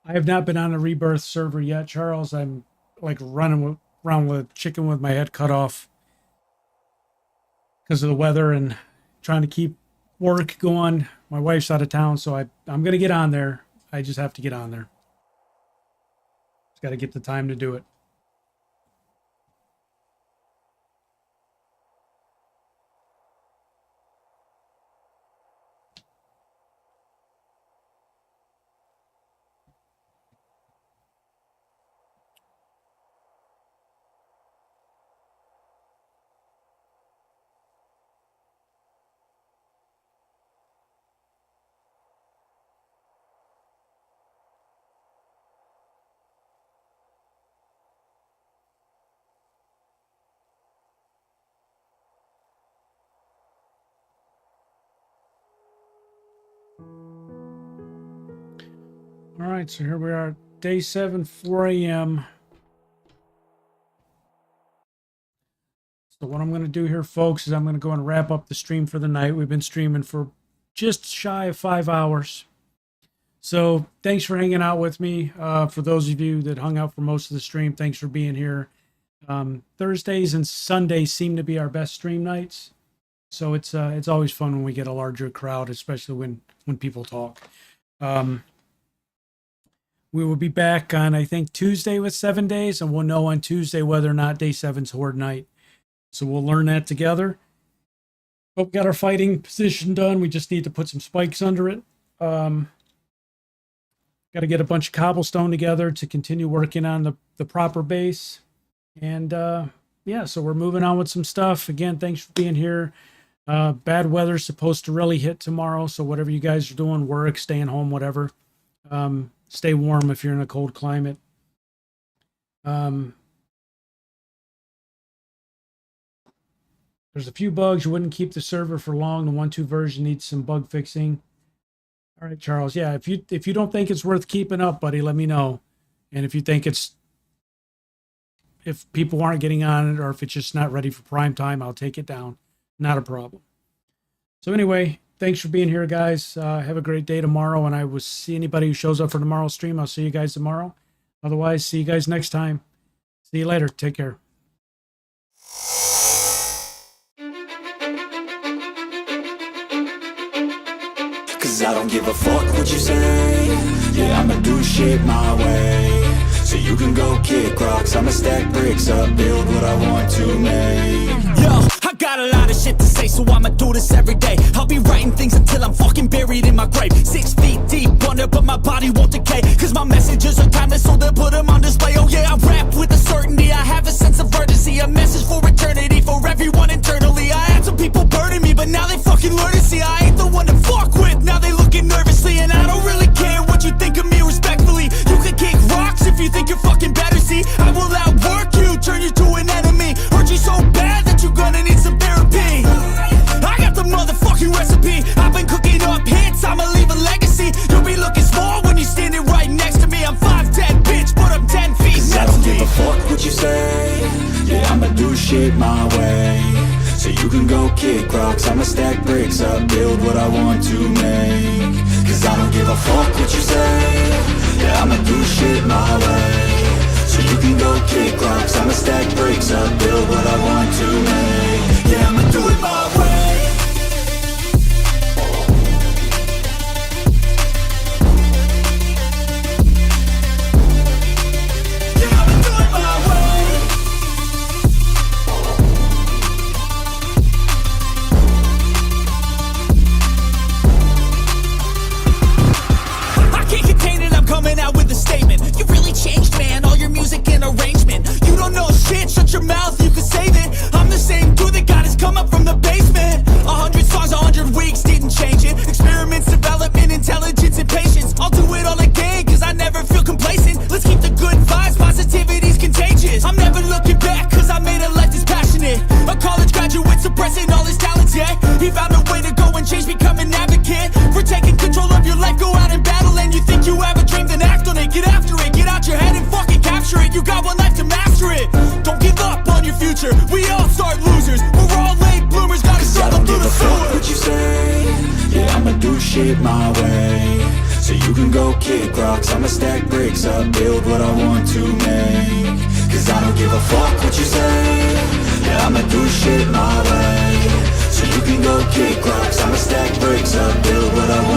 I have not been on a Rebirth server yet, Charles. I'm like running around with chicken with my head cut off because of the weather and trying to keep work going. My wife's out of town, so I'm going to get on there. I just have to get on there. Just got to get the time to do it. All right, so here we are, day 7, 4 a.m. So what I'm going to do here, folks, is I'm going to go and wrap up the stream for the night. We've been streaming for just shy of 5 hours. So thanks for hanging out with me. For those of you that hung out for most of the stream, thanks for being here. Thursdays and Sundays seem to be our best stream nights. So it's always fun when we get a larger crowd, especially when people talk. We will be back on, I think, Tuesday with 7 days, and we'll know on Tuesday whether or not day 7's Horde night. So we'll learn that together. But we got our fighting position done. We just need to put some spikes under it. Got to get a bunch of cobblestone together to continue working on the proper base. And yeah, so we're moving on with some stuff. Again, thanks for being here. Bad weather's supposed to really hit tomorrow, so whatever you guys are doing, work, staying home, whatever. Stay warm if you're in a cold climate. There's a few bugs. You wouldn't keep the server for long. The 1.2 version needs some bug fixing. All right, Charles. Yeah, if you don't think it's worth keeping up, buddy, let me know. And if you think if people aren't getting on it or if it's just not ready for prime time, I'll take it down. Not a problem. So anyway, thanks for being here, guys. Have a great day tomorrow, and I will see anybody who shows up for tomorrow's stream. I'll see you guys tomorrow. Otherwise, see you guys next time. See you later. Take care. Cause I don't give a fuck what you say. Yeah, I'ma do shit my way. So you can go kick rocks, I'ma stack bricks up, build what I want to make. Yo, I got a lot of shit to say, so I'ma do this every day. I'll be writing things until I'm fucking buried in my grave. 6 feet deep under, but my body won't decay. Cause my messages are timeless, so they'll put them on display. Oh yeah, I rap with a certainty, I have a sense of urgency. A message for eternity, for everyone internally. I had some people burning me, but now they fucking learn to see I ain't the one to fuck with, now they looking nervously. And I don't really care what you think of me respectfully. You can kick rocks if you think you're fucking better, see. I will outwork you, turn you to an enemy. Hurt you so bad that you're gonna need some therapy. I got the motherfucking recipe. I've been cooking up hits, I'ma leave a legacy. You'll be looking small when you're standing right next to me. I'm 5'10", bitch, but I'm 10 feet. Cause I don't give a fuck what you say. Yeah, I'ma do shit my way. So you can go kick rocks, I'ma stack bricks up, build what I want to make. Cause I don't give a fuck what you say. Yeah, I'ma do shit my way. So you can go kick rocks, I'ma stack bricks up, build what I want to make. Yeah, I'ma do it my way. hashtag losers. We're all late bloomers, gotta I struggle don't through give the a fuck sewer. what you say. Yeah, I'ma do shit my way. So you can go kick rocks, I'ma stack bricks up, build what I want to make. Cause I don't give a fuck what you say. Yeah, I'ma do shit my way. So you can go kick rocks, I'ma stack bricks up, build what I want